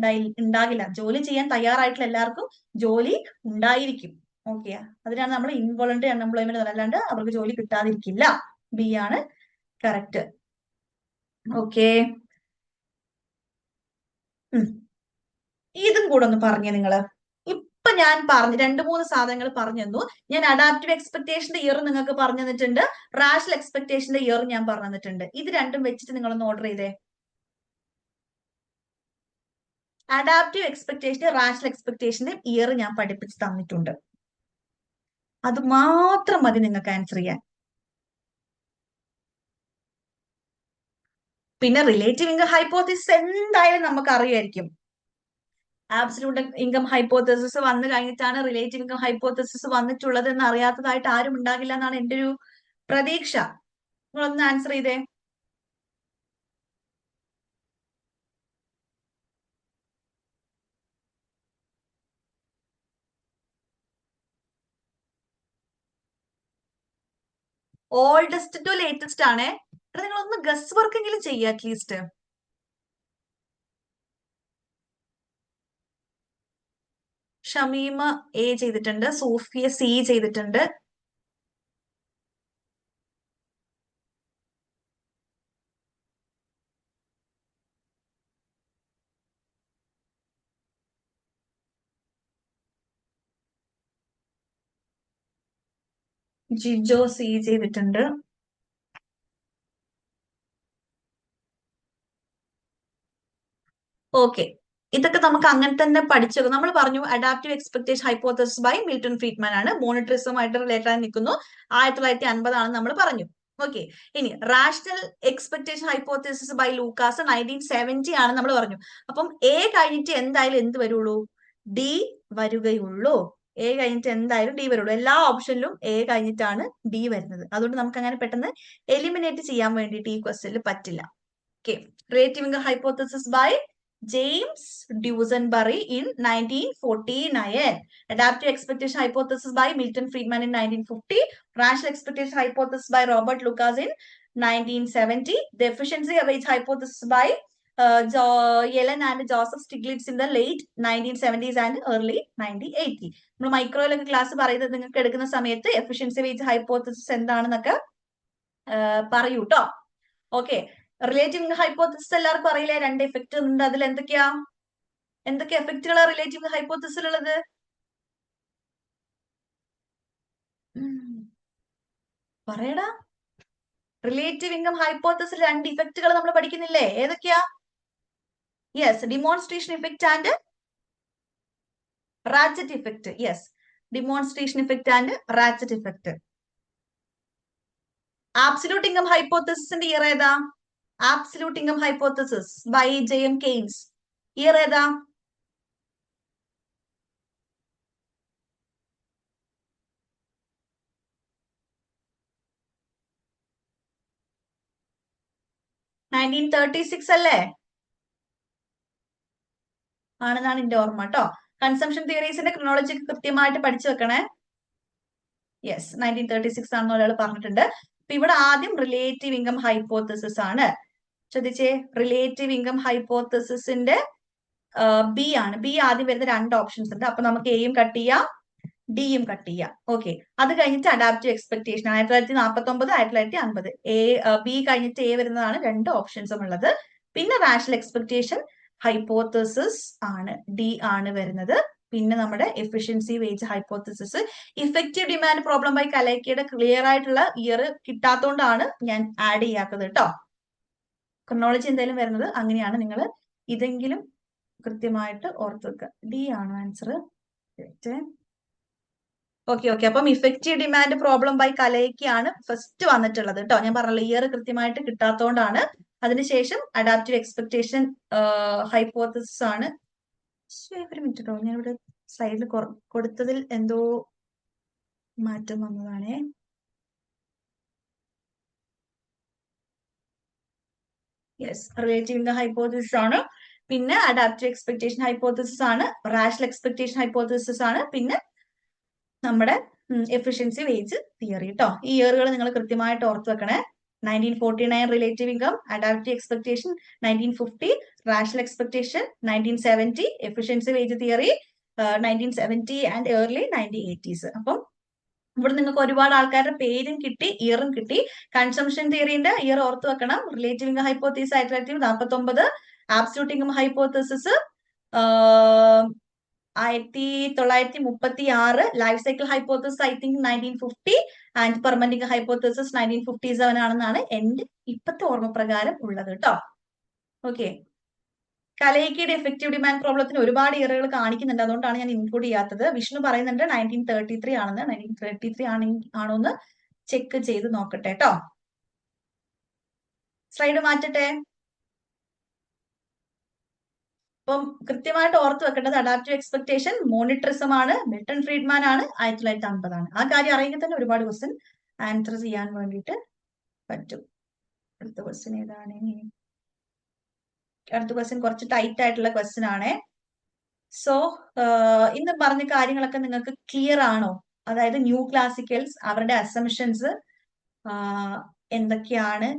ഉണ്ടാകില്ല. ജോലി ചെയ്യാൻ തയ്യാറായിട്ടുള്ള എല്ലാവർക്കും ജോലി ഉണ്ടായിരിക്കും. ഓക്കെ, അതിനാണ് നമ്മൾ ഇൻവോളണ്ടറി അൺഎംപ്ലോയ്മെന്റ്, അല്ലാണ്ട് അവർക്ക് ജോലി കിട്ടാതിരിക്കില്ല. ബി ആണ് കറക്റ്റ്. ഓക്കെ, ഇതും കൂടെ ഒന്ന് പറഞ്ഞേ നിങ്ങള്. ഇപ്പൊ ഞാൻ പറഞ്ഞു 2-3 സാധനങ്ങൾ പറഞ്ഞു തന്നു. ഞാൻ അഡാപ്റ്റീവ് എക്സ്പെക്ടേഷന്റെ ഇയർ നിങ്ങൾക്ക് പറഞ്ഞു തന്നിട്ടുണ്ട്, റാഷണൽ എക്സ്പെക്ടേഷന്റെ ഇയർ ഞാൻ പറഞ്ഞു തന്നിട്ടുണ്ട്. ഇത് രണ്ടും വെച്ചിട്ട് നിങ്ങളൊന്ന് ഓർഡർ ചെയ്തേ. അഡാപ്റ്റീവ് എക്സ്പെക്ടേഷൻ റാഷണൽ എക്സ്പെക്ടേഷന്റെ ഇയർ ഞാൻ പഠിപ്പിച്ച് തന്നിട്ടുണ്ട്. അത് മാത്രം മതി നിങ്ങൾക്ക് ആൻസർ ചെയ്യാൻ. പിന്നെ റിലേറ്റീവ് ഇൻകം ഹൈപ്പോത്തിസിസ് എന്തായാലും നമുക്ക് അറിയായിരിക്കും. ആബ്സല്യൂട്ട് ഇൻകം ഹൈപ്പോത്തസിസ് വന്നു കഴിഞ്ഞിട്ടാണ് റിലേറ്റീവ് ഇൻകം ഹൈപ്പോത്തസിസ് വന്നിട്ടുള്ളത് എന്ന് അറിയാത്തതായിട്ട് ആരും ഉണ്ടാകില്ല എന്നാണ് എൻ്റെ ഒരു പ്രതീക്ഷ. നിങ്ങളൊന്ന് ആൻസർ ചെയ്തേ. ഓൾഡസ്റ്റ് ടു ലേറ്റസ്റ്റ് ആണ്. നിങ്ങൾ ഒന്ന് ഗസ് വർക്ക് എങ്കിലും ചെയ്യുക അറ്റ്ലീസ്റ്റ്. ഷമീമ എ ചെയ്തിട്ടുണ്ട്, സൂഫിയ സി ചെയ്തിട്ടുണ്ട്. ജിജോ സി ചെയ്തിട്ടുണ്ട്. ഓക്കെ, ഇതൊക്കെ നമുക്ക് അങ്ങനെ തന്നെ പഠിച്ചു. നമ്മൾ പറഞ്ഞു adaptive expectation hypothesis by Milton Friedman ആണ്, മോണിറ്ററിസവുമായിട്ട് റിലേറ്റഡ് ആയി നിൽക്കുന്നു. 1950 ആണെന്ന് നമ്മൾ പറഞ്ഞു. ഓക്കെ, ഇനി rational expectation hypothesis by Lucas 1970 ആണ് നമ്മൾ പറഞ്ഞു. അപ്പം എ കഴിഞ്ഞിട്ട് എന്തായാലും എന്ത് വരുള്ളൂ? ഡി വരികയുള്ളൂ. എ കഴിഞ്ഞിട്ട് എന്തായാലും ഡി വരുള്ളൂ. എല്ലാ ഓപ്ഷനിലും എ കഴിഞ്ഞിട്ടാണ് ഡി വരുന്നത്. അതുകൊണ്ട് നമുക്ക് അങ്ങനെ പെട്ടെന്ന് എലിമിനേറ്റ് ചെയ്യാൻ വേണ്ടിയിട്ട് ഈ ക്വസ്റ്റ്യനിൽ പറ്റില്ല. Okay, relative income hypothesis by James Dusenberry in 1949. Adaptive expectation hypothesis by Milton Friedman in 1950. Rational expectation hypothesis by Robert Lucas in 1970. The efficiency wage hypothesis by Yellen and Joseph Stiglitz in the late 1970s and early 1980s. നമ്മൾ മൈക്രോയിലൊക്കെ class പറയുന്നത് നിങ്ങൾക്ക് എടുക്കുന്ന സമയത്ത് efficiency wage hypothesis എന്താണെന്നൊക്കെ പറയൂ കേട്ടോ. Okay, relative income hypothesis എല്ലാവർക്കും അറിയില്ലേ? 2 എഫക്റ്റ് ഉണ്ട്. അതിൽ എന്തൊക്കെ എഫക്റ്റുകളാണ് റിലേറ്റീവ് ഹൈപ്പോത്തസിസിൽ ഉള്ളത്? പറയടാ. റിലേറ്റീവ് ഇൻകം ഹൈപ്പോത്തസിൽ 2 ഇഫക്റ്റുകൾ നമ്മൾ പഠിക്കുന്നില്ലേ? ഏതൊക്കെയാ? Yes, demonstration effect and ratchet effect. Yes, demonstration effect and ratchet effect. Absolute income ഹൈപ്പോത്തസിന്റെ ഇയർ ഏതാ? Absolute income hypothesis by J.M. Keynes year ഏതാ? (1936) അല്ലേ? ആണെന്നാണ് എന്റെ ഓർമ്മ കേട്ടോ. കൺസംഷൻ തിയറീസിന്റെ ക്രോണോളജി കൃത്യമായിട്ട് പഠിച്ചു വെക്കണേ. യെസ്, 1936 ആണെന്ന് ഒരാൾ പറഞ്ഞിട്ടുണ്ട്. അപ്പൊ ഇവിടെ ആദ്യം റിലേറ്റീവ് ഇൻകം ഹൈപ്പോത്തസിസ് ആണ്. ശ്രദ്ധിച്ചേ, റിലേറ്റീവ് ഇൻകം ഹൈപ്പോത്തസിന്റെ ബി ആണ്. ബി ആദ്യം വരുന്ന 2 ഓപ്ഷൻസ് ഉണ്ട്. അപ്പൊ നമുക്ക് എയും കട്ട് ചെയ്യാം, ഡിയും കട്ട് ചെയ്യാം. ഓക്കെ, അത് കഴിഞ്ഞിട്ട് അഡാപ്റ്റീവ് എക്സ്പെക്ടേഷൻ 1949, 1950. ബി കഴിഞ്ഞിട്ട് എ വരുന്നതാണ് 2 ഓപ്ഷൻസും ഉള്ളത്. പിന്നെ റാഷണൽ എക്സ്പെക്ടേഷൻ ഹൈപ്പോത്തസിസ് ആണ്, ഡി ആണ് വരുന്നത്. പിന്നെ നമ്മുടെ efficiency wage hypothesis. Effective demand problem by കലൈക്കയുടെ ക്ലിയർ ആയിട്ടുള്ള ഇയർ കിട്ടാത്തോണ്ടാണ് ഞാൻ ആഡ് ചെയ്യാത്തത് കേട്ടോ. ക്രോണോളജി എന്തായാലും വരുന്നത് അങ്ങനെയാണ്. നിങ്ങൾ ഇതെങ്കിലും കൃത്യമായിട്ട് ഓർത്ത് വെക്കുക. ഡി ആണ് ആൻസർ. ഓക്കെ, അപ്പം ഇഫക്റ്റീവ് ഡിമാൻഡ് പ്രോബ്ലം ബൈ കലയ്ക്കാണ് ഫസ്റ്റ് വന്നിട്ടുള്ളത് കേട്ടോ. ഞാൻ പറഞ്ഞല്ലോ ഇയർ കൃത്യമായിട്ട് കിട്ടാത്തോണ്ടാണ്. അതിനുശേഷം അഡാപ്റ്റീവ് എക്സ്പെക്ടേഷൻ ഹൈപ്പോത്തസിസ് ആണ്. ഒരു മിനിറ്റ് കേട്ടോ, ഞാൻ ഇവിടെ സൈഡിൽ കൊടുത്തതിൽ എന്തോ മാറ്റം വന്നതാണേ. യെസ്, റിലേറ്റീവ് ഇൻകം ഹൈപ്പോത്തസിസ് ആണ്. പിന്നെ അഡാപ്റ്റീവ് എക്സ്പെക്ടേഷൻ ഹൈപ്പോത്തസിസ് ആണ്. റാഷണൽ എക്സ്പെക്ടേഷൻ ഹൈപ്പോത്തസിസ് ആണ്. പിന്നെ നമ്മുടെ എഫിഷ്യൻസി വേജ് തിയറി കേട്ടോ. ഈ ഇയറുകൾ നിങ്ങൾ കൃത്യമായിട്ട് ഓർത്ത് വെക്കണേ. 1949 relative income, adaptive expectation 1950, rational expectation 1970, efficiency wage theory 1970 and early 1980s. അപ്പം ഇവിടെ നിങ്ങൾക്ക് ഒരുപാട് ആൾക്കാരുടെ പേരും കിട്ടി, ഇയറും കിട്ടി. കൺസംഷൻ തിയറിന്റെ ഇയർ ഓർത്ത് വെക്കണം. Relative income hypothesis 1949, absolute income hypothesis 1936, life cycle hypothesis I think 1950 and permanent income hypothesis 1957 ആണെന്നാണ് എന്റെ ഇപ്പത്തെ ഓർമ്മ പ്രകാരം ഉള്ളത് കേട്ടോ. ഓക്കെ, കലൈക്കയുടെ എഫക്റ്റീവ് ഡിമാൻഡ് പ്രോബ്ലത്തിന് ഒരുപാട് ഇയറുകൾ കാണിക്കുന്നുണ്ട്, അതുകൊണ്ടാണ് ഞാൻ ഇൻക്ലൂഡ് ചെയ്യാത്തത്. വിഷ്ണു പറയുന്നുണ്ട് 1933 ആണെന്ന്. 1933 ആണോ എന്ന് ചെക്ക് ചെയ്ത് നോക്കട്ടെ കേട്ടോ. സ്ലൈഡ് മാറ്റട്ടെ. അപ്പം കൃത്യമായിട്ട് ഓർത്ത് വെക്കേണ്ടത് അഡാപ്റ്റീവ് എക്സ്പെക്ടേഷൻ മോണിറ്ററിസം ആണ്, മിൽട്ടൺ ഫ്രീഡ്മാൻ ആണ്, 1950 ആ കാര്യം അറിയെങ്കിൽ തന്നെ ഒരുപാട് ക്വസ്റ്റ്യൻ ആൻസർ ചെയ്യാൻ വേണ്ടിയിട്ട് പറ്റും. അടുത്ത ക്വസ്റ്റ്യൻ ഏതാണ്? അടുത്ത ക്വസ്റ്റ്യൻ കുറച്ച് ടൈറ്റ് ആയിട്ടുള്ള ക്വസ്റ്റ്യൻ ആണ്. സോ ഇന്ന് പറഞ്ഞ കാര്യങ്ങളൊക്കെ നിങ്ങൾക്ക് ക്ലിയർ ആണോ? അതായത് ന്യൂ ക്ലാസിക്കൽസ്, അവരുടെ അസംഷൻസ് എന്തൊക്കെയാണ്,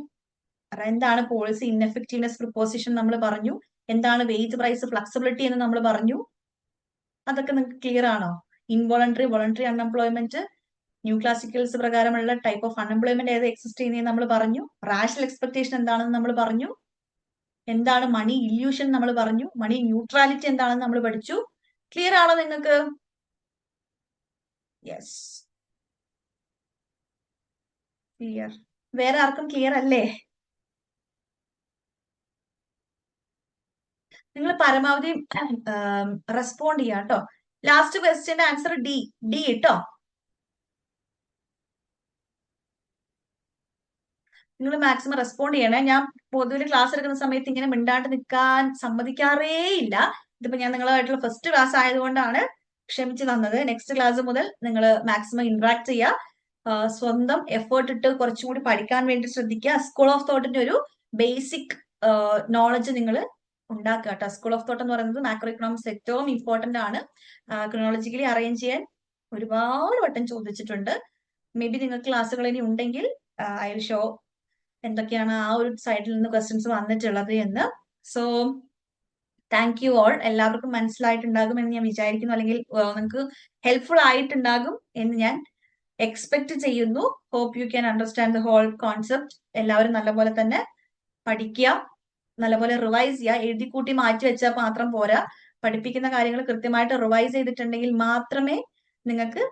എന്താണ് പോളിസി ഇൻഎഫക്റ്റീവ്നെസ് പ്രിപ്പോസിഷൻ നമ്മൾ പറഞ്ഞു, എന്താണ് വേജ് പ്രൈസ് ഫ്ലെക്സിബിലിറ്റി എന്ന് നമ്മൾ പറഞ്ഞു. അതൊക്കെ നിങ്ങൾക്ക് ക്ലിയർ ആണോ? Involuntary, voluntary unemployment, new classicals പ്രകാരമുള്ള ടൈപ്പ് ഓഫ് അൺഎംപ്ലോയ്മെന്റ് ഏത് എക്സിസ്റ്റ് ചെയ്യുന്നതെന്ന് നമ്മൾ പറഞ്ഞു. റാഷണൽ എക്സ്പെക്ടേഷൻ എന്താണെന്ന് നമ്മൾ പറഞ്ഞു. എന്താണ് മണി ഇല്യൂഷൻ നമ്മൾ പറഞ്ഞു. മണി ന്യൂട്രാലിറ്റി എന്താണെന്ന് നമ്മൾ പഠിച്ചു. ക്ലിയർ ആണോ നിങ്ങൾക്ക്? Yes, clear. വേറെ ആർക്കും ക്ലിയർ അല്ലേ? നിങ്ങൾ പരമാവധി റെസ്പോണ്ട് ചെയ്യാം കേട്ടോ. ലാസ്റ്റ് ക്വസ്റ്റ്യന്റെ ആൻസർ ഡി കേട്ടോ. നിങ്ങൾ മാക്സിമം റെസ്പോണ്ട് ചെയ്യണേ. ഞാൻ പൊതുവെ ക്ലാസ് എടുക്കുന്ന സമയത്ത് ഇങ്ങനെ മിണ്ടാണ്ട് നിൽക്കാൻ സമ്മതിക്കാറേ ഇല്ല. ഇതിപ്പോ ഞാൻ നിങ്ങളുമായിട്ടുള്ള ഫസ്റ്റ് ക്ലാസ് ആയതുകൊണ്ടാണ് ക്ഷമിച്ചു തന്നത്. നെക്സ്റ്റ് ക്ലാസ് മുതൽ നിങ്ങൾ മാക്സിമം ഇന്ററാക്ട് ചെയ്യുക, സ്വന്തം എഫേർട്ട് ഇട്ട് കുറച്ചും കൂടി പഠിക്കാൻ വേണ്ടി ശ്രദ്ധിക്കുക. സ്കൂൾ ഓഫ് തോട്ടിന്റെ ഒരു ബേസിക് നോളജ് നിങ്ങൾ ഉണ്ടാക്കുക കേട്ടോ. സ്കൂൾ ഓഫ് തോട്ട് എന്ന് പറയുന്നത് മാക്രോ ഇക്കണോമിക്സ് ഏറ്റവും ഇമ്പോർട്ടന്റ് ആണ്. ക്രോണോളജിക്കലി അറേഞ്ച് ചെയ്യാൻ ഒരുപാട് വട്ടം ചോദിച്ചിട്ടുണ്ട്. മേ ബി നിങ്ങൾക്ക് ക്ലാസ്സുകൾ ഇനി ഉണ്ടെങ്കിൽ ഐ വിൽ ഷോ എന്തൊക്കെയാണ് ആ ഒരു സൈഡിൽ നിന്ന് ക്വസ്റ്റ്യൻസ് വന്നിട്ടുള്ളത് എന്ന്. So thank you all. എല്ലാവർക്കും മനസ്സിലായിട്ടുണ്ടാകും എന്ന് ഞാൻ വിചാരിക്കുന്നു, അല്ലെങ്കിൽ നിങ്ങൾക്ക് ഹെൽപ്ഫുൾ ആയിട്ടുണ്ടാകും എന്ന് ഞാൻ എക്സ്പെക്ട് ചെയ്യുന്നു. Hope you can understand the whole concept. എല്ലാവരും നല്ലപോലെ തന്നെ പഠിക്കുക, നല്ലപോലെ റിവൈസ് ചെയ്യുക. എഴുതി കൂട്ടി മാറ്റി വെച്ചാൽ മാത്രം പോരാ. പഠിപ്പിക്കുന്ന കാര്യങ്ങൾ കൃത്യമായിട്ട് റിവൈസ് ചെയ്തിട്ടുണ്ടെങ്കിൽ മാത്രമേ നിങ്ങൾക്ക്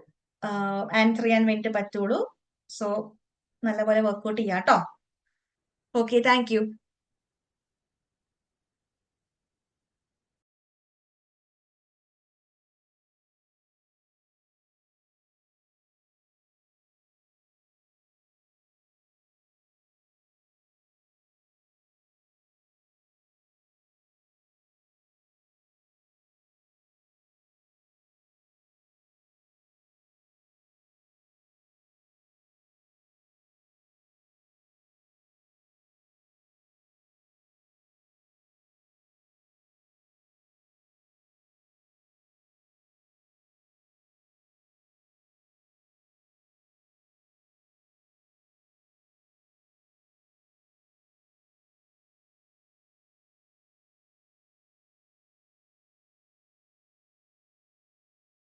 ആൻസർ ചെയ്യാൻ വേണ്ടി പറ്റുള്ളൂ. സോ നല്ലപോലെ വർക്ക്ഔട്ട് ചെയ്യാം കേട്ടോ. Okay, thank U.